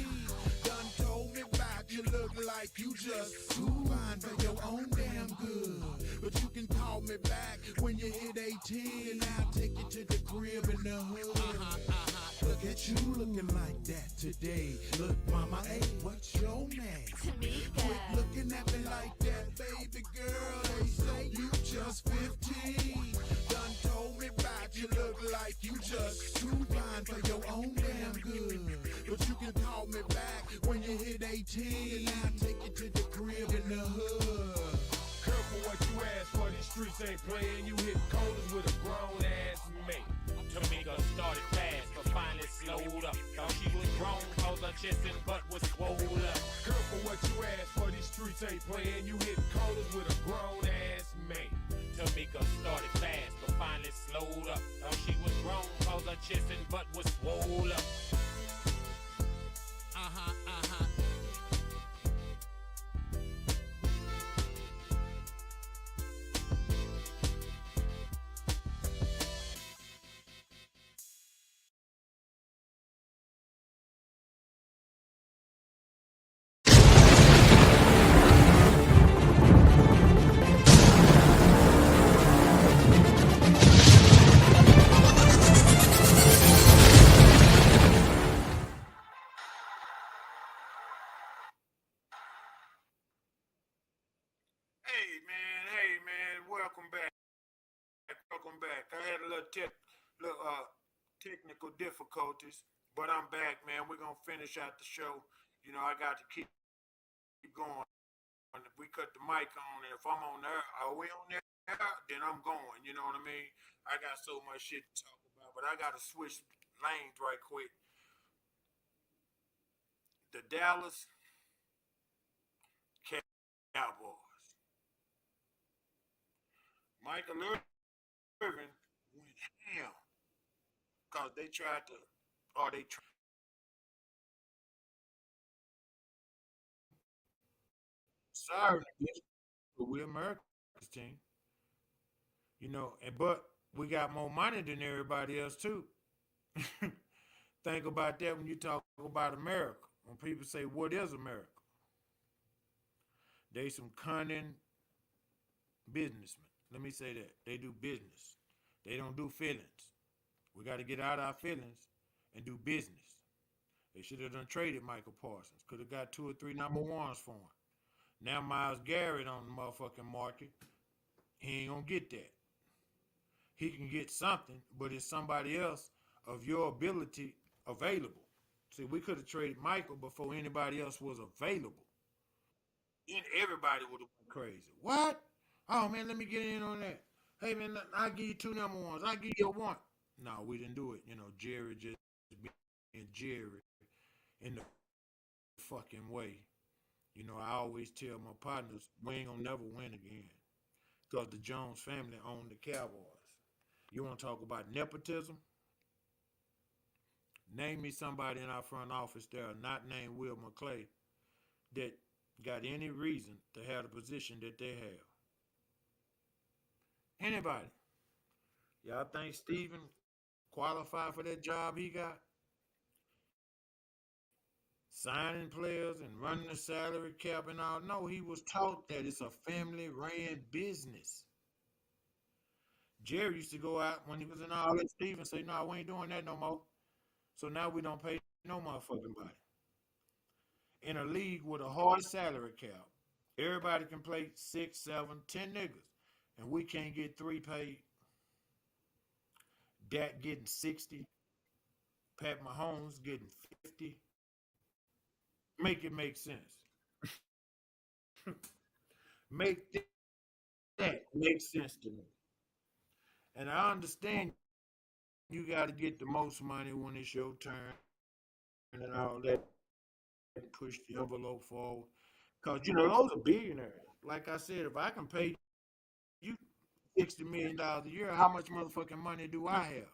Done told me back, you look like you just too fine for your own damn good. But you can call me back when you hit 18, and I'll take you to the crib in the hood. Look at you looking like that today. Look, mama, hey, what's your name? Tamika. Quit looking at me like that, baby girl. They say you just 15. Done told me back, you look like you just too fine for your own damn good. But you can call me back when you hit 18, and I'll take you to the crib in the hood. Careful what you ask for, these streets ain't playing. You hit corners with a grown-ass mate. Tamika started fast, but finally slowed up. Thought she was grown, cause her chest and butt was swole up. Careful what you ask for, these streets ain't playing. You hit corners with a grown-ass mate. Tamika started fast, but finally slowed up. Thought she was grown, cause her chest and butt was swole up. Hey man, welcome back. Welcome back. I had a little technical difficulties, but I'm back, man. We're gonna finish out the show. You know, I got to keep going. If we cut the mic on, and if I'm on there, are we on there? Then I'm going. You know what I mean? I got so much shit to talk about, but I gotta switch lanes right quick. The Dallas Cowboys. Michael Irvin went ham because they tried to, or they tried. Sorry, but we're America's team, you know, but we got more money than everybody else too. Think about that when you talk about America. When people say, "What is America?" They some cunning businessmen. Let me say that they do business. They don't do feelings. We got to get out our feelings and do business. They should have done traded Michael Parsons. Could have got 2 or 3 number ones for him. Now Miles Garrett on the motherfucking market. He ain't gonna get that. He can get something, but it's somebody else of your ability available. See, we could have traded Michael before anybody else was available. Then everybody would have went crazy. What? Oh man, let me get in on that. Hey man, I'll give you 2 number ones. I'll give you 1. No, we didn't do it. You know, Jerry just being Jerry in the fucking way. You know, I always tell my partners, we ain't gonna never win again. Because the Jones family owned the Cowboys. You want to talk about nepotism? Name me somebody in our front office there not named Will McClay that got any reason to have the position that they have. Anybody? Y'all think Steven qualified for that job he got? Signing players and running the salary cap and all. No, he was taught that it's a family ran business. Jerry used to go out when he was in all that Steve and say, no, we ain't doing that no more. So now we don't pay no motherfucking body. In a league with a hard salary cap, everybody can play 6, 7, 10 niggas. And we can't get 3 paid. Dak getting 60. Pat Mahomes getting 50. Make it make sense. Make that make sense to me. And I understand you got to get the most money when it's your turn and all that. Push the envelope forward. Because, those are billionaires. Like I said, if I can pay you $60 million a year, how much motherfucking money do I have?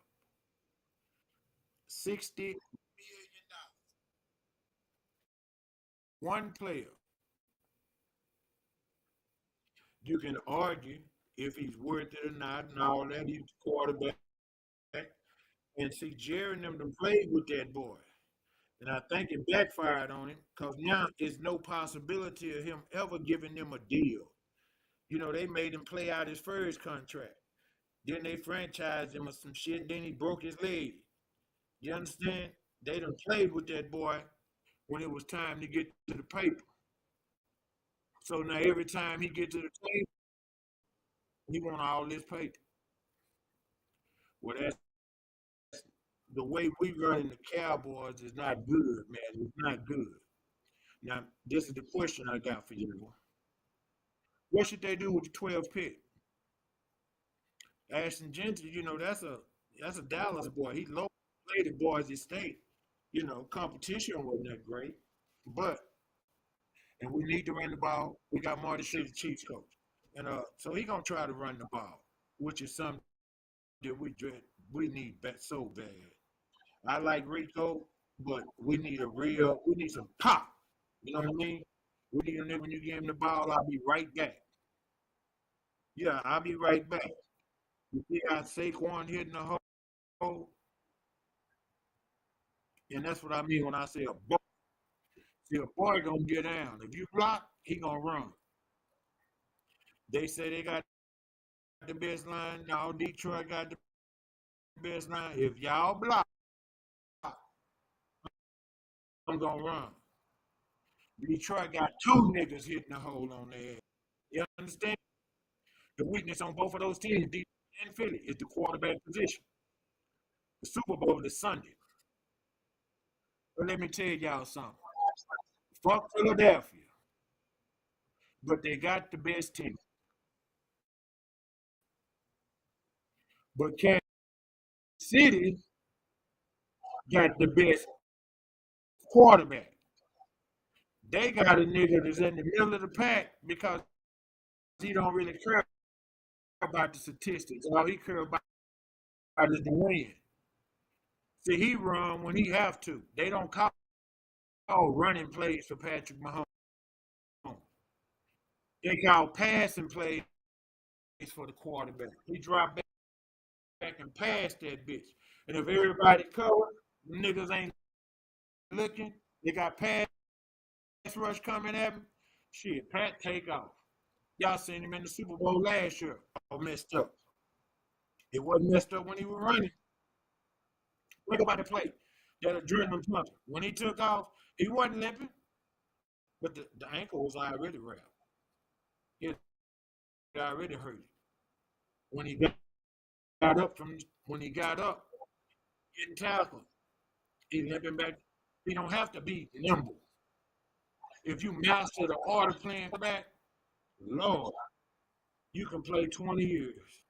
60 million dollars. One player. You can argue if he's worth it or not and all that. He's the quarterback. And see, Jerry and them played with that boy. And I think it backfired on him because now there's no possibility of him ever giving them a deal. They made him play out his first contract. Then they franchised him or some shit. Then he broke his leg. You understand? They done played with that boy when it was time to get to the paper. So now every time he get to the table, he want all this paper. Well, that's the way we run the Cowboys is not good, man. It's not good. Now, this is the question I got for you. What should they do with the 12th pick? Ashton Gentry, that's a Dallas boy. He low played at Boise State. Competition wasn't that great. But and we need to run the ball. We got Marty Shea, the Chiefs coach. And so he gonna try to run the ball, which is something that we need so bad. I like Rico, but we need some pop. You know what I mean? We need a nigga when you give him the ball, I'll be right back. Yeah, I'll be right back. You see how Saquon hitting the hole? And that's what I mean when I say a boy. See, a boy gonna get down. If you block, he gonna run. They say they got the best line. No, Detroit got the best line. If y'all block, I'm gonna run. Detroit got 2 niggas hitting the hole on their head. You understand? The weakness on both of those teams, Detroit and Philly, is the quarterback position. The Super Bowl is Sunday. But let me tell y'all something. Fuck Philadelphia. But they got the best team. But Kansas City got the best quarterback. They got a nigga that's in the middle of the pack because he don't really care about the statistics. All he care about is the win. See, he run when he have to. They don't call running plays for Patrick Mahomes. They call passing plays for the quarterback. He drop back and pass that bitch. And if everybody covered, niggas ain't looking, they got pass rush coming at him. Shit, Pat take off. Y'all seen him in the Super Bowl last year. All messed up. It wasn't messed up when he was running. Think about the play. That adrenaline punch. When he took off, he wasn't limping, but the ankle was already wrapped. It already hurt him. When he got up, getting tackled, he limping back. He don't have to be nimble. If you master the art of playing back, Lord, you can play 20 years.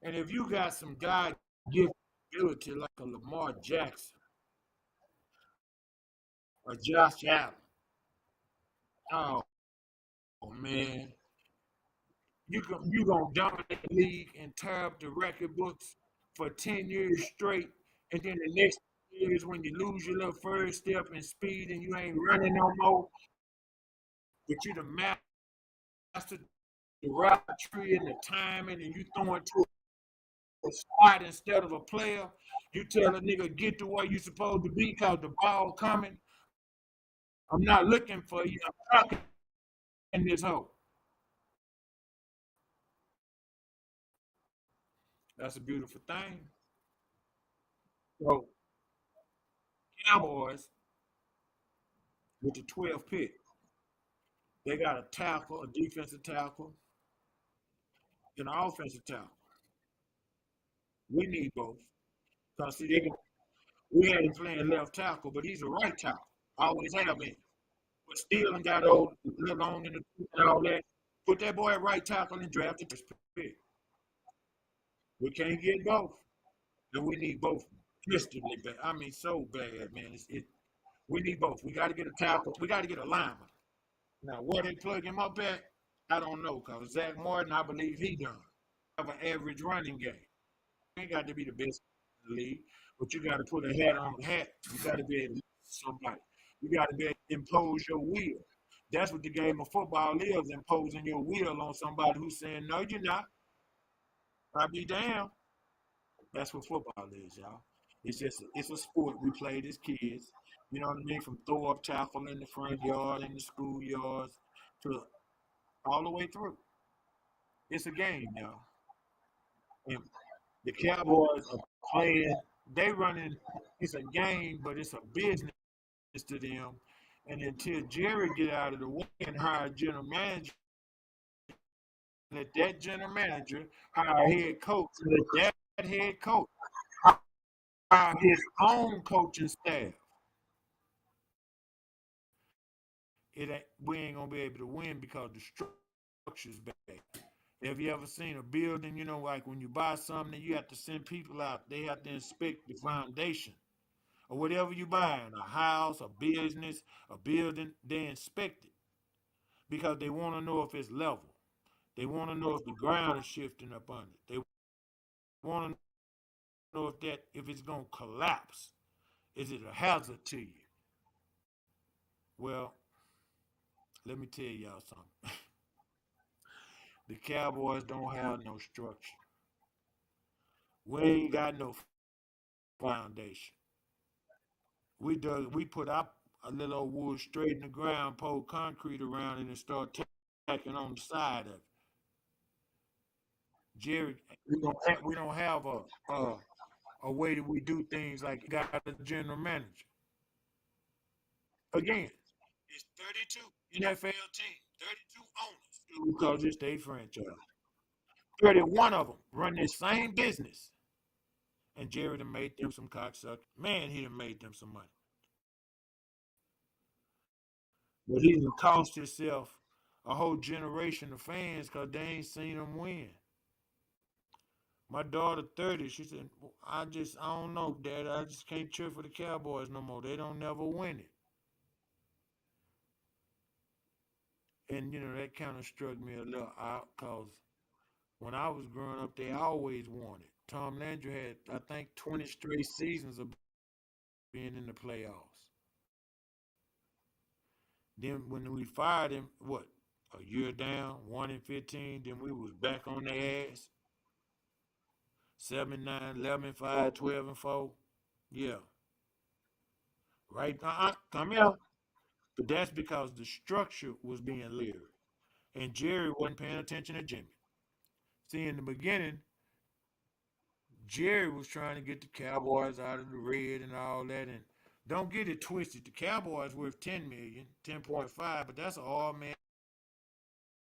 And if you got some God-given ability like a Lamar Jackson or Josh Allen, oh man, you gonna dominate the league and tear up the record books for 10 years straight, and then the next years when you lose your little first step in speed and you ain't running no more, but you the master the route tree and the timing, and you throwing to a spot instead of a player. You tell a nigga get to where you supposed to be because the ball coming. I'm not looking for you. I'm talking in this hole. That's a beautiful thing. So Cowboys with the 12th pick, they got a tackle, a defensive tackle, and an offensive tackle. We need both. Because see, we had him playing left tackle, but he's a right tackle. Always have been. But still and got old, look on in the and all that. Put that boy at right tackle and draft the first pick. We can't get both. And we need both instantly bad. I mean, so bad, man. We need both. We got to get a tackle. We got to get a lineman. Now, where they plug him up at, I don't know. Because Zach Martin, I believe he done. Have an average running game. You ain't got to be the best in the league, but you got to put a hat on the hat. You got to be able to somebody. You got to be able to impose your will. That's what the game of football is, imposing your will on somebody who's saying, no, you're not. I be damn. That's what football is, y'all. It's a sport we played as kids. You know what I mean? From throw up tackle in the front yard, in the schoolyards, to all the way through. It's a game, y'all. And the Cowboys are playing. They running. It's a game, but it's a business to them. And until Jerry get out of the way and hire a general manager, let that general manager hire a head coach. Let that head coach hire his own coaching staff. We ain't gonna be able to win because the structure's bad. Have you ever seen a building, like when you buy something, you have to send people out, they have to inspect the foundation or whatever you buying, a house, a business, a building, they inspect it because they want to know if it's level. They want to know if the ground is shifting up under it. They want to know if it's gonna collapse. Is it a hazard to you? Well, let me tell y'all something. The Cowboys don't have no structure. We ain't got no foundation. We put our a little old wood straight in the ground, pour concrete around it, and start tacking on the side of it. Jerry, we don't have a way that we do things like got a general manager. Again, it's 32 NFL teams, 32 owners because it's their franchise. 31 of them run this same business. And Jerry done made them some cocksuckers. Man, he done made them some money. But he done cost himself a whole generation of fans because they ain't seen him win. My daughter 30, she said, I don't know, Dad. I just can't cheer for the Cowboys no more. They don't never win it. And, that kind of struck me a little out because when I was growing up, they always won it. Tom Landry had, I think, 20 straight seasons of being in the playoffs. Then when we fired him, what, a year down, 1-15, then we was back on their ass. 7-9, 11-5, 12-4. Yeah. Right? Come here. But that's because the structure was being layered. And Jerry wasn't paying attention to Jimmy. See, in the beginning, Jerry was trying to get the Cowboys out of the red and all that. And don't get it twisted. The Cowboys worth 10 million, 10.5, but that's all man.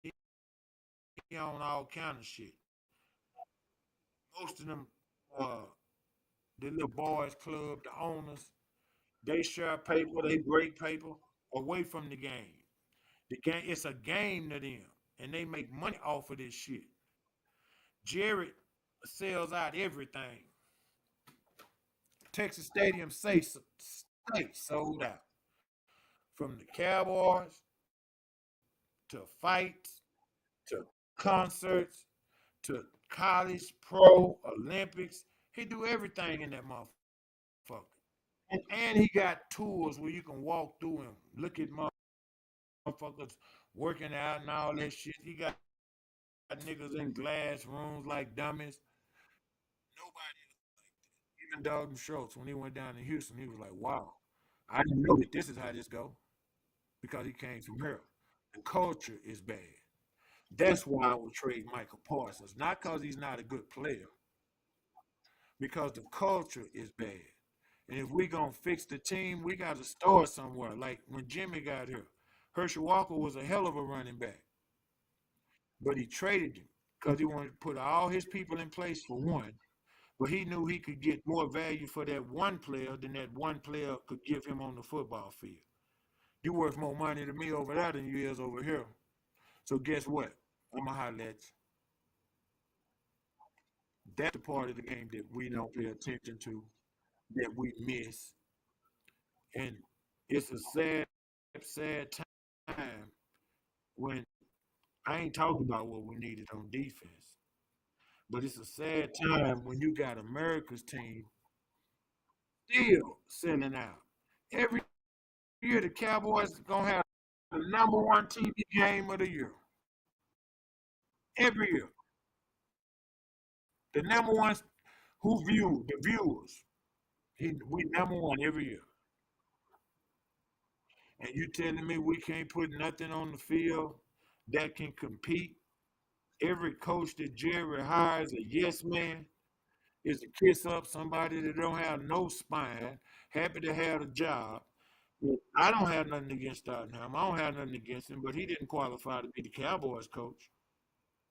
He on all kind of shit. Most of them, the little boys club, the owners, they share paper, they break paper away from the game. The game, it's a game to them, and they make money off of this shit. Jared sells out everything. Texas Stadium stay sold out. From the Cowboys to fights to concerts to college, pro, Olympics. He do everything in that motherfucker. And he got tours where you can walk through and look at motherfuckers working out and all that shit. He got niggas in glass rooms like dummies. Nobody even Dalton Schultz, when he went down to Houston, he was like, wow, I didn't know that this is how this go because he came from here. The culture is bad. That's why I would trade Michael Parsons. Not because he's not a good player. because the culture is bad. And if we gonna fix the team, we got to start somewhere. Like when Jimmy got here, Herschel Walker was a hell of a running back, but he traded him because he wanted to put all his people in place for one. But he knew he could get more value for that one player than that one player could give him on the football field. You worth more money to me over there than you is over here. So guess what? I'm gonna holler at you. That's the part of the game that we don't pay attention to, that we miss. And it's a sad, sad time when I ain't talking about what we needed on defense, but it's a sad time when you got America's team still selling out. Every year, the Cowboys gonna have the number one TV game of the year. Every year, the number one who view the viewers. We number one every year. And you telling me we can't put nothing on the field that can compete? Every coach that Jerry hires a yes man is to kiss up somebody that don't have no spine, happy to have a job. I don't have nothing against Tottenham. I don't have nothing against him, but he didn't qualify to be the Cowboys coach.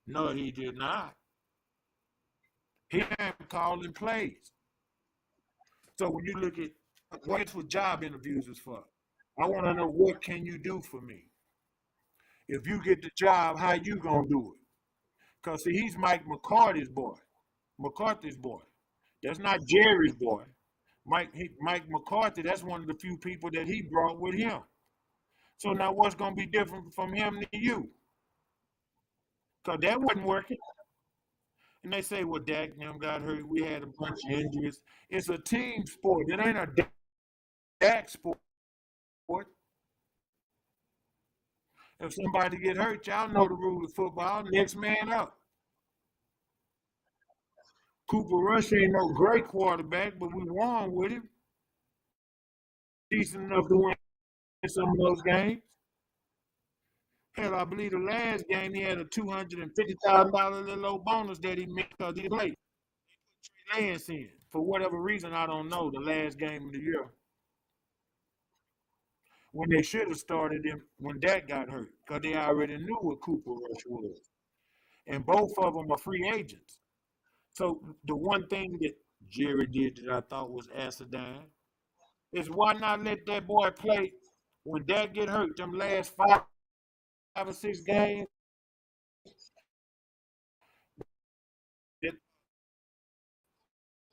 No, he did not. He ain't calling plays. So when you look at what's what job interviews is for, I want to know what can you do for me. If you get the job, how you gonna do it? Cause see, he's Mike McCarthy's boy. McCarthy's boy. That's not Jerry's boy. Mike McCarthy, that's one of the few people that he brought with him. So now what's going to be different from him to you? Because that wasn't working. And they say, well, Dak them got hurt. We had a bunch of injuries. It's a team sport. It ain't a Dak sport. If somebody get hurt, y'all know the rule of football. Next man up. Cooper Rush ain't no great quarterback, but we won with him. Decent enough to win some of those games. Hell, I believe the last game he had a $250,000 little old bonus that he missed because he played. Trey Lance in. For whatever reason, I don't know, the last game of the year. When they should have started him when Dak got hurt because they already knew what Cooper Rush was. And both of them are free agents. So the one thing that Jerry did that I thought was acidine is why not let that boy play when Dak get hurt them last five or six games? That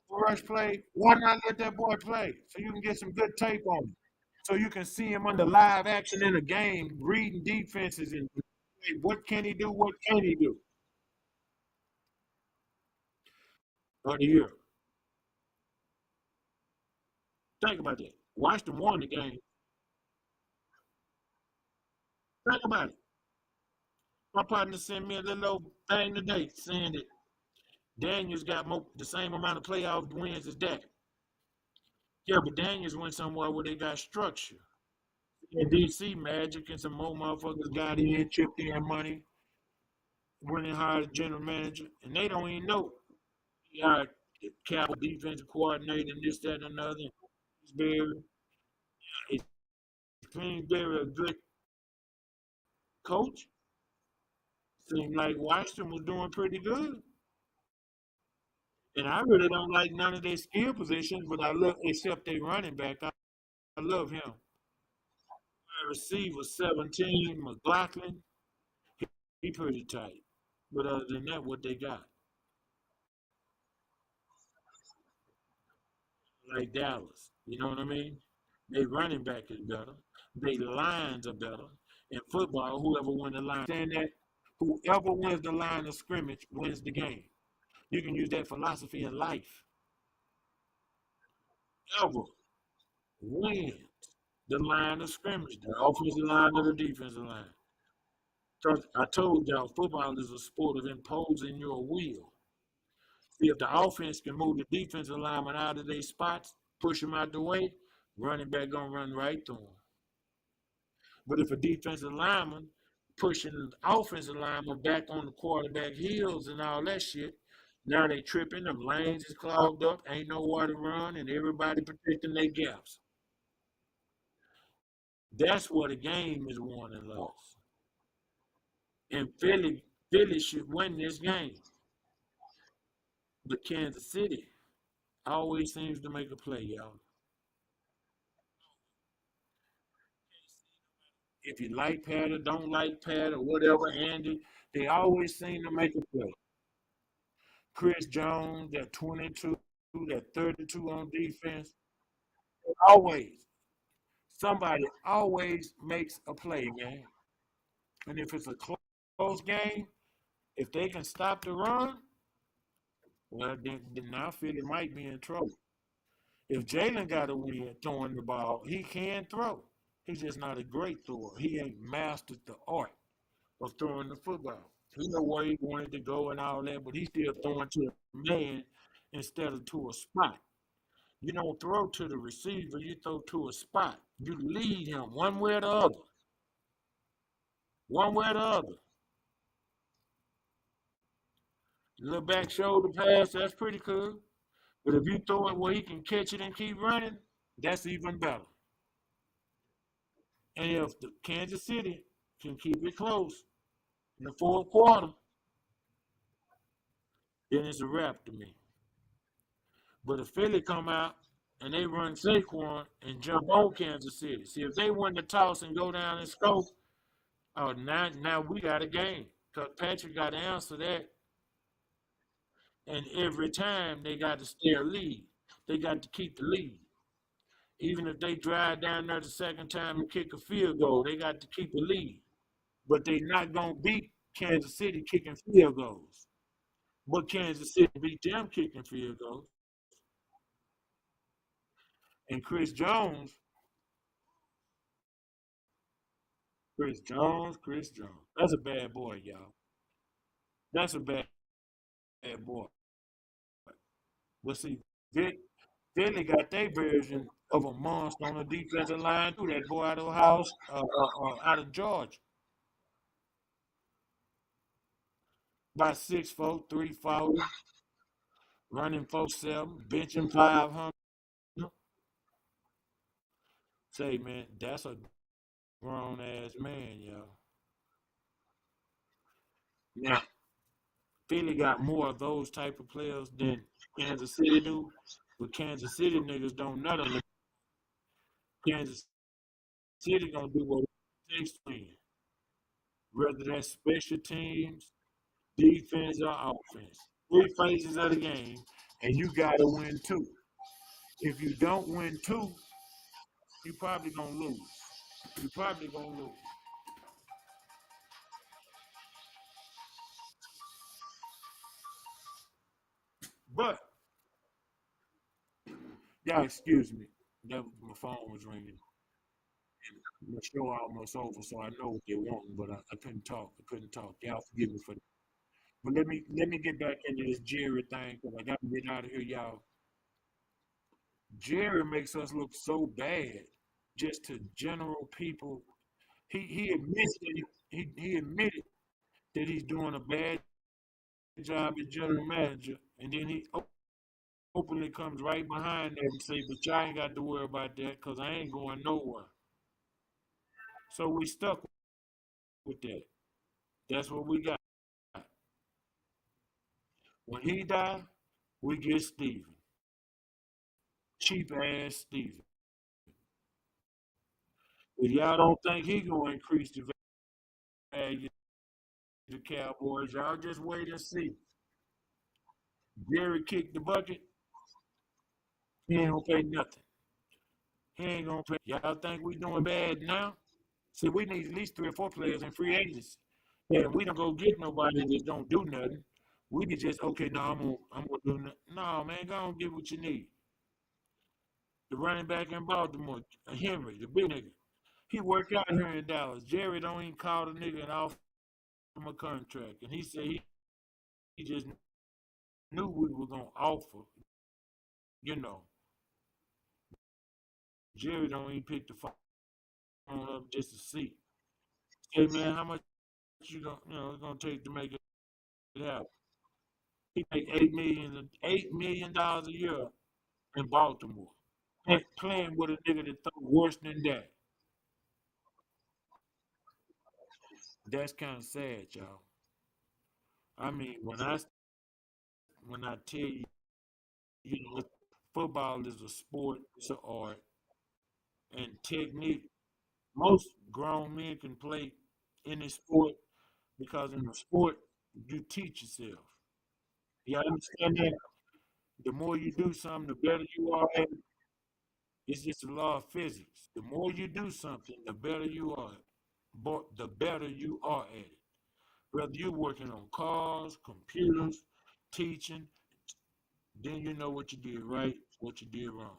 Rush play, why not let that boy play so you can get some good tape on him? So you can see him under live action in a game, reading defenses and what can he do, what can he do? Of the year. Think about that. Washington won the game. Think about it. My partner sent me a little old thing today saying that Daniels got the same amount of playoff wins as Dak. Yeah, but Daniels went somewhere where they got structure. In DC, Magic and some more motherfuckers got in, chipped in money, went and hired a general manager, and they don't even know. He hired the Cowboy defensive coordinator and this, that, and another. Kingsbury. Is Kingsbury a good coach? Seemed like Washington was doing pretty good. And I really don't like none of their skill positions, but I love except their running back. I love him. Receiver 17, McLaughlin. He pretty tight. But other than that, what they got? Like Dallas. You know what I mean? They running back is better. They lines are better. In football, whoever wins the line, saying that whoever wins the line of scrimmage wins the game. You can use that philosophy in life. Ever wins the line of scrimmage, the offensive line or the defensive line. Because I told y'all, football is a sport of imposing your will. See, if the offense can move the defensive lineman out of their spots, push them out the way, running back gonna run right through them. But if a defensive lineman pushing the offensive lineman back on the quarterback heels and all that shit, Now they tripping, them lanes is clogged up, ain't nowhere to run, and everybody protecting their gaps. That's where the game is won and lost. And Philly should win this game. But Kansas City always seems to make a play, y'all. If you like Pat or don't like Pat or whatever, Andy, they always seem to make a play. Chris Jones, that 22, that 32 on defense, always. Somebody always makes a play, man. And if it's a close game, if they can stop the run, well, then now Philly might be in trouble. If Jalen got a win throwing the ball, he can throw. He's just not a great thrower. He ain't mastered the art of throwing the football. He know where he wanted to go and all that, but he's still throwing to a man instead of to a spot. You don't throw to the receiver, you throw to a spot. You lead him one way or the other. One way or the other. Little back shoulder pass, that's pretty cool. But if you throw it where he can catch it and keep running, that's even better. And if the Kansas City can keep it close in the fourth quarter, then it's a wrap to me. But if Philly come out and they run Saquon and jump on Kansas City, see if they win the toss and go down and score, oh now we got a game. Cause Patrick got to answer that, and every time they got to stay a lead, they got to keep the lead. Even if they drive down there the second time and kick a field goal, they got to keep a lead. But they not gonna beat Kansas City kicking field goals. But Kansas City beat them kicking field goals. And Chris Jones. That's a bad boy, y'all. That's a bad boy. But see, Vic, Philly got their version of a monster on the defensive line too. That boy out of house, out of Georgia, by 6'4", 340, running 4'7", benching 500. Say, man, that's a grown ass man, yo. Now, Philly got more of those type of players than Kansas City do, but Kansas City niggas don't know them. Kansas City gonna do what it takes to win, whether that's special teams, defense, or offense. Three phases of the game, and you gotta win two. If you don't win two, you probably gonna lose. You probably gonna lose. But y'all, excuse me, that my phone was ringing. The show almost over, so I know what they want, but I couldn't talk. I couldn't talk. Y'all forgive me for that. But let me get back into this Jerry thing because I got to get out of here, y'all. Jerry makes us look so bad just to general people. He admits that he admitted that he's doing a bad job as general manager, and then he openly comes right behind that and say, "But y'all ain't got to worry about that because I ain't going nowhere." So we stuck with that. That's what we got. When he died, we get Steven. Cheap ass Steven. If y'all don't think he gonna increase the value of the Cowboys, y'all just wait and see. Jerry kicked the bucket, he ain't gonna pay nothing. He ain't gonna pay. Y'all think we doing bad now? See, we need at least 3 or 4 players in free agency. Yeah, we don't go get nobody that don't do nothing. We can just okay, no, I'm gonna do nothing. No, man, go on get what you need. The running back in Baltimore, Henry, the big nigga. He worked out here in Dallas. Jerry don't even call the nigga and offer him a contract. And he said he just knew we were gonna offer. You know, Jerry don't even pick the phone up just to see. Hey man, how much it's gonna take to make it happen? He make $8 million a year in Baltimore. And playing with a nigga that throw worse than that. That's kind of sad, y'all. I mean, when I tell you, football is a sport, it's an art, and technique. Most grown men can play any sport because in the sport you teach yourself. You understand that? The more you do something, the better you are at it. It's just a law of physics. The more you do something, the better you are. But the better you are at it. Whether you're working on cars, computers, teaching, then you know what you did right, what you did wrong.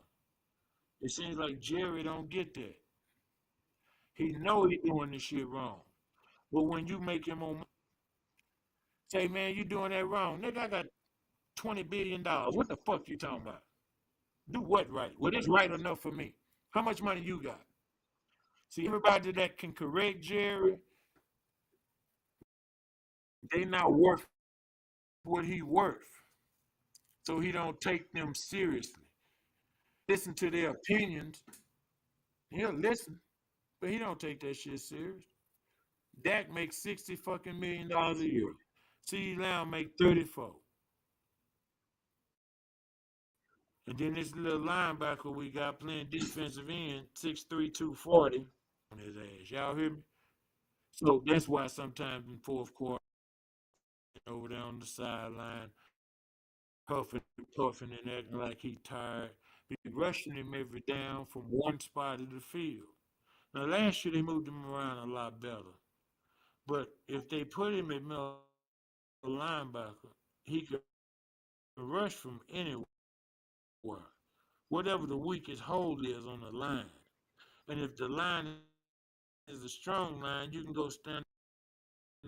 It seems like Jerry don't get that. He know he doing this shit wrong. But when you make him on say, man, you doing that wrong. Nigga, I got $20 billion. What the fuck you talking about? Do what right? Well, it's right enough for me. How much money you got? See, everybody that can correct Jerry, they not worth what he worth. So he don't take them seriously. Listen to their opinions. He'll listen, but he don't take that shit serious. Dak makes $60 fucking million a year. CeeDee Lamb make 34. And then this little linebacker we got playing defensive end, 6'3", 240 on his ass. Y'all hear me? So that's why sometimes in fourth quarter, over there on the sideline, puffing and acting like he tired. Be rushing him every down from one spot of the field. Now last year they moved him around a lot better. But if they put him at middle linebacker, he could rush from anywhere. Whatever the weakest hold is on the line. And if the line is a strong line, you can go stand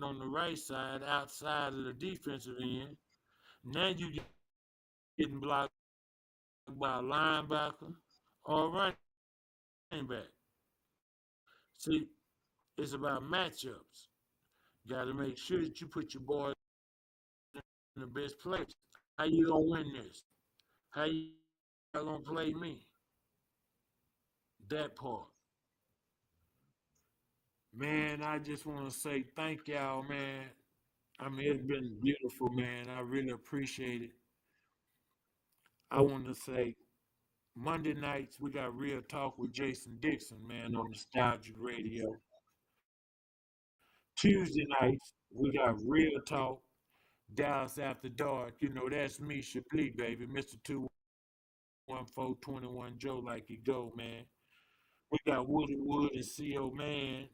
on the right side outside of the defensive end. Now you getting blocked by a linebacker or a running back. See, it's about matchups. Got to make sure that you put your boy in the best place. How you gonna win this? How you gonna play me? That part. Man, I just want to say thank y'all, man. I mean, it's been beautiful, man. I really appreciate it. I want to say Monday nights, we got Real Talk with Jason Dixon, man, on Nostalgic Radio. Tuesday nights, we got Real Talk, Dallas After Dark. You know, that's me, Chablis, baby, Mr. 21421 Joe, like you go, man. We got Woody Wood and CO Man.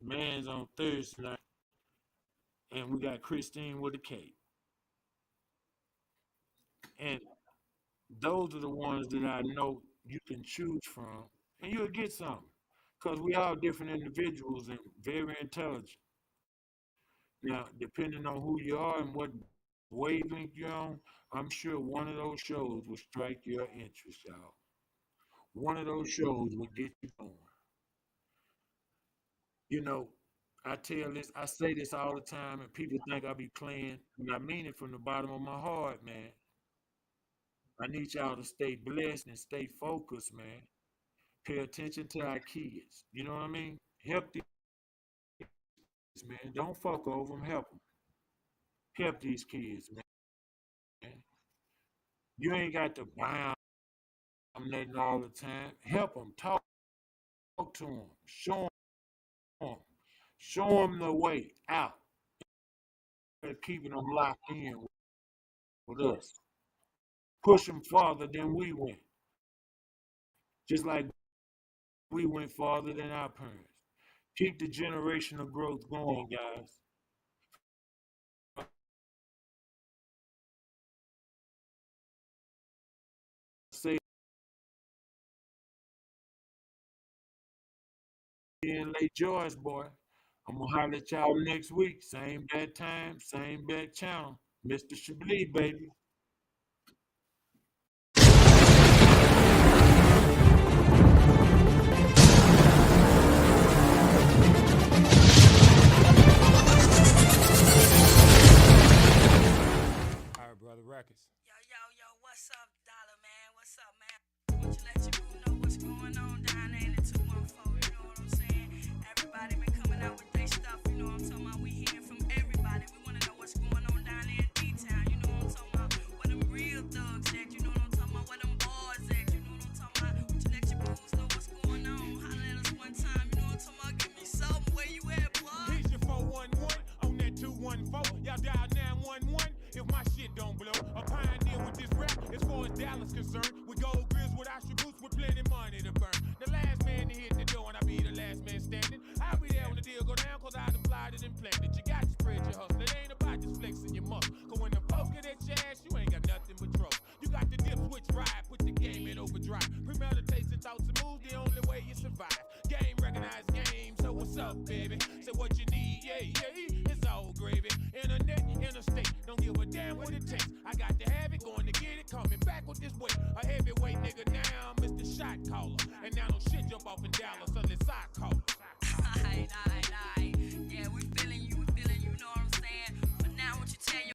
Man's on Thursday night. And we got Christine with a K. And those are the ones that I know you can choose from, and you'll get something. Because we all different individuals and very intelligent. Now, depending on who you are and what wavelength you're on, I'm sure one of those shows will strike your interest, y'all. One of those shows will get you going. You know, I say this all the time, and people think I be playing, and I mean it from the bottom of my heart, man. I need y'all to stay blessed and stay focused, man. Pay attention to our kids. You know what I mean? Help these kids, man. Don't fuck over them. Help them. Help these kids, man. You ain't got to buy them nothing all the time. Help them. Talk to them. Show them. Show them the way out. Instead of keeping them locked in with us. Push them farther than we went. Just like we went farther than our parents. Keep the generational growth going, guys. Say in Lake George, boy. I'm gonna holler at y'all next week. Same bad time, same bad channel. Mr. Chablis, baby. All right, brother. Dallas concerned. With gold grills, with Osher boots, with plenty money to burn. The last man to hit the door, and I be the last man standing. I'll be there when the deal go down, cause I done applied it and planned it. You got to spread your hustle. It ain't about just flexing your muscle. Cause when the folks get at your ass, you ain't got nothing but trouble. You got the dip switch ride, put the game in overdrive. Premeditation, thoughts and moves, the only way you survive. Game recognized game, so what's up, baby? Say what you need, yeah, it's all gravy. Internet, interstate, don't give a damn what it takes. I got to have it, going to get it, coming back with this weight. A heavyweight nigga now, Mr. Shot Caller. And now don't shit jump off in Dallas unless I call. Aight.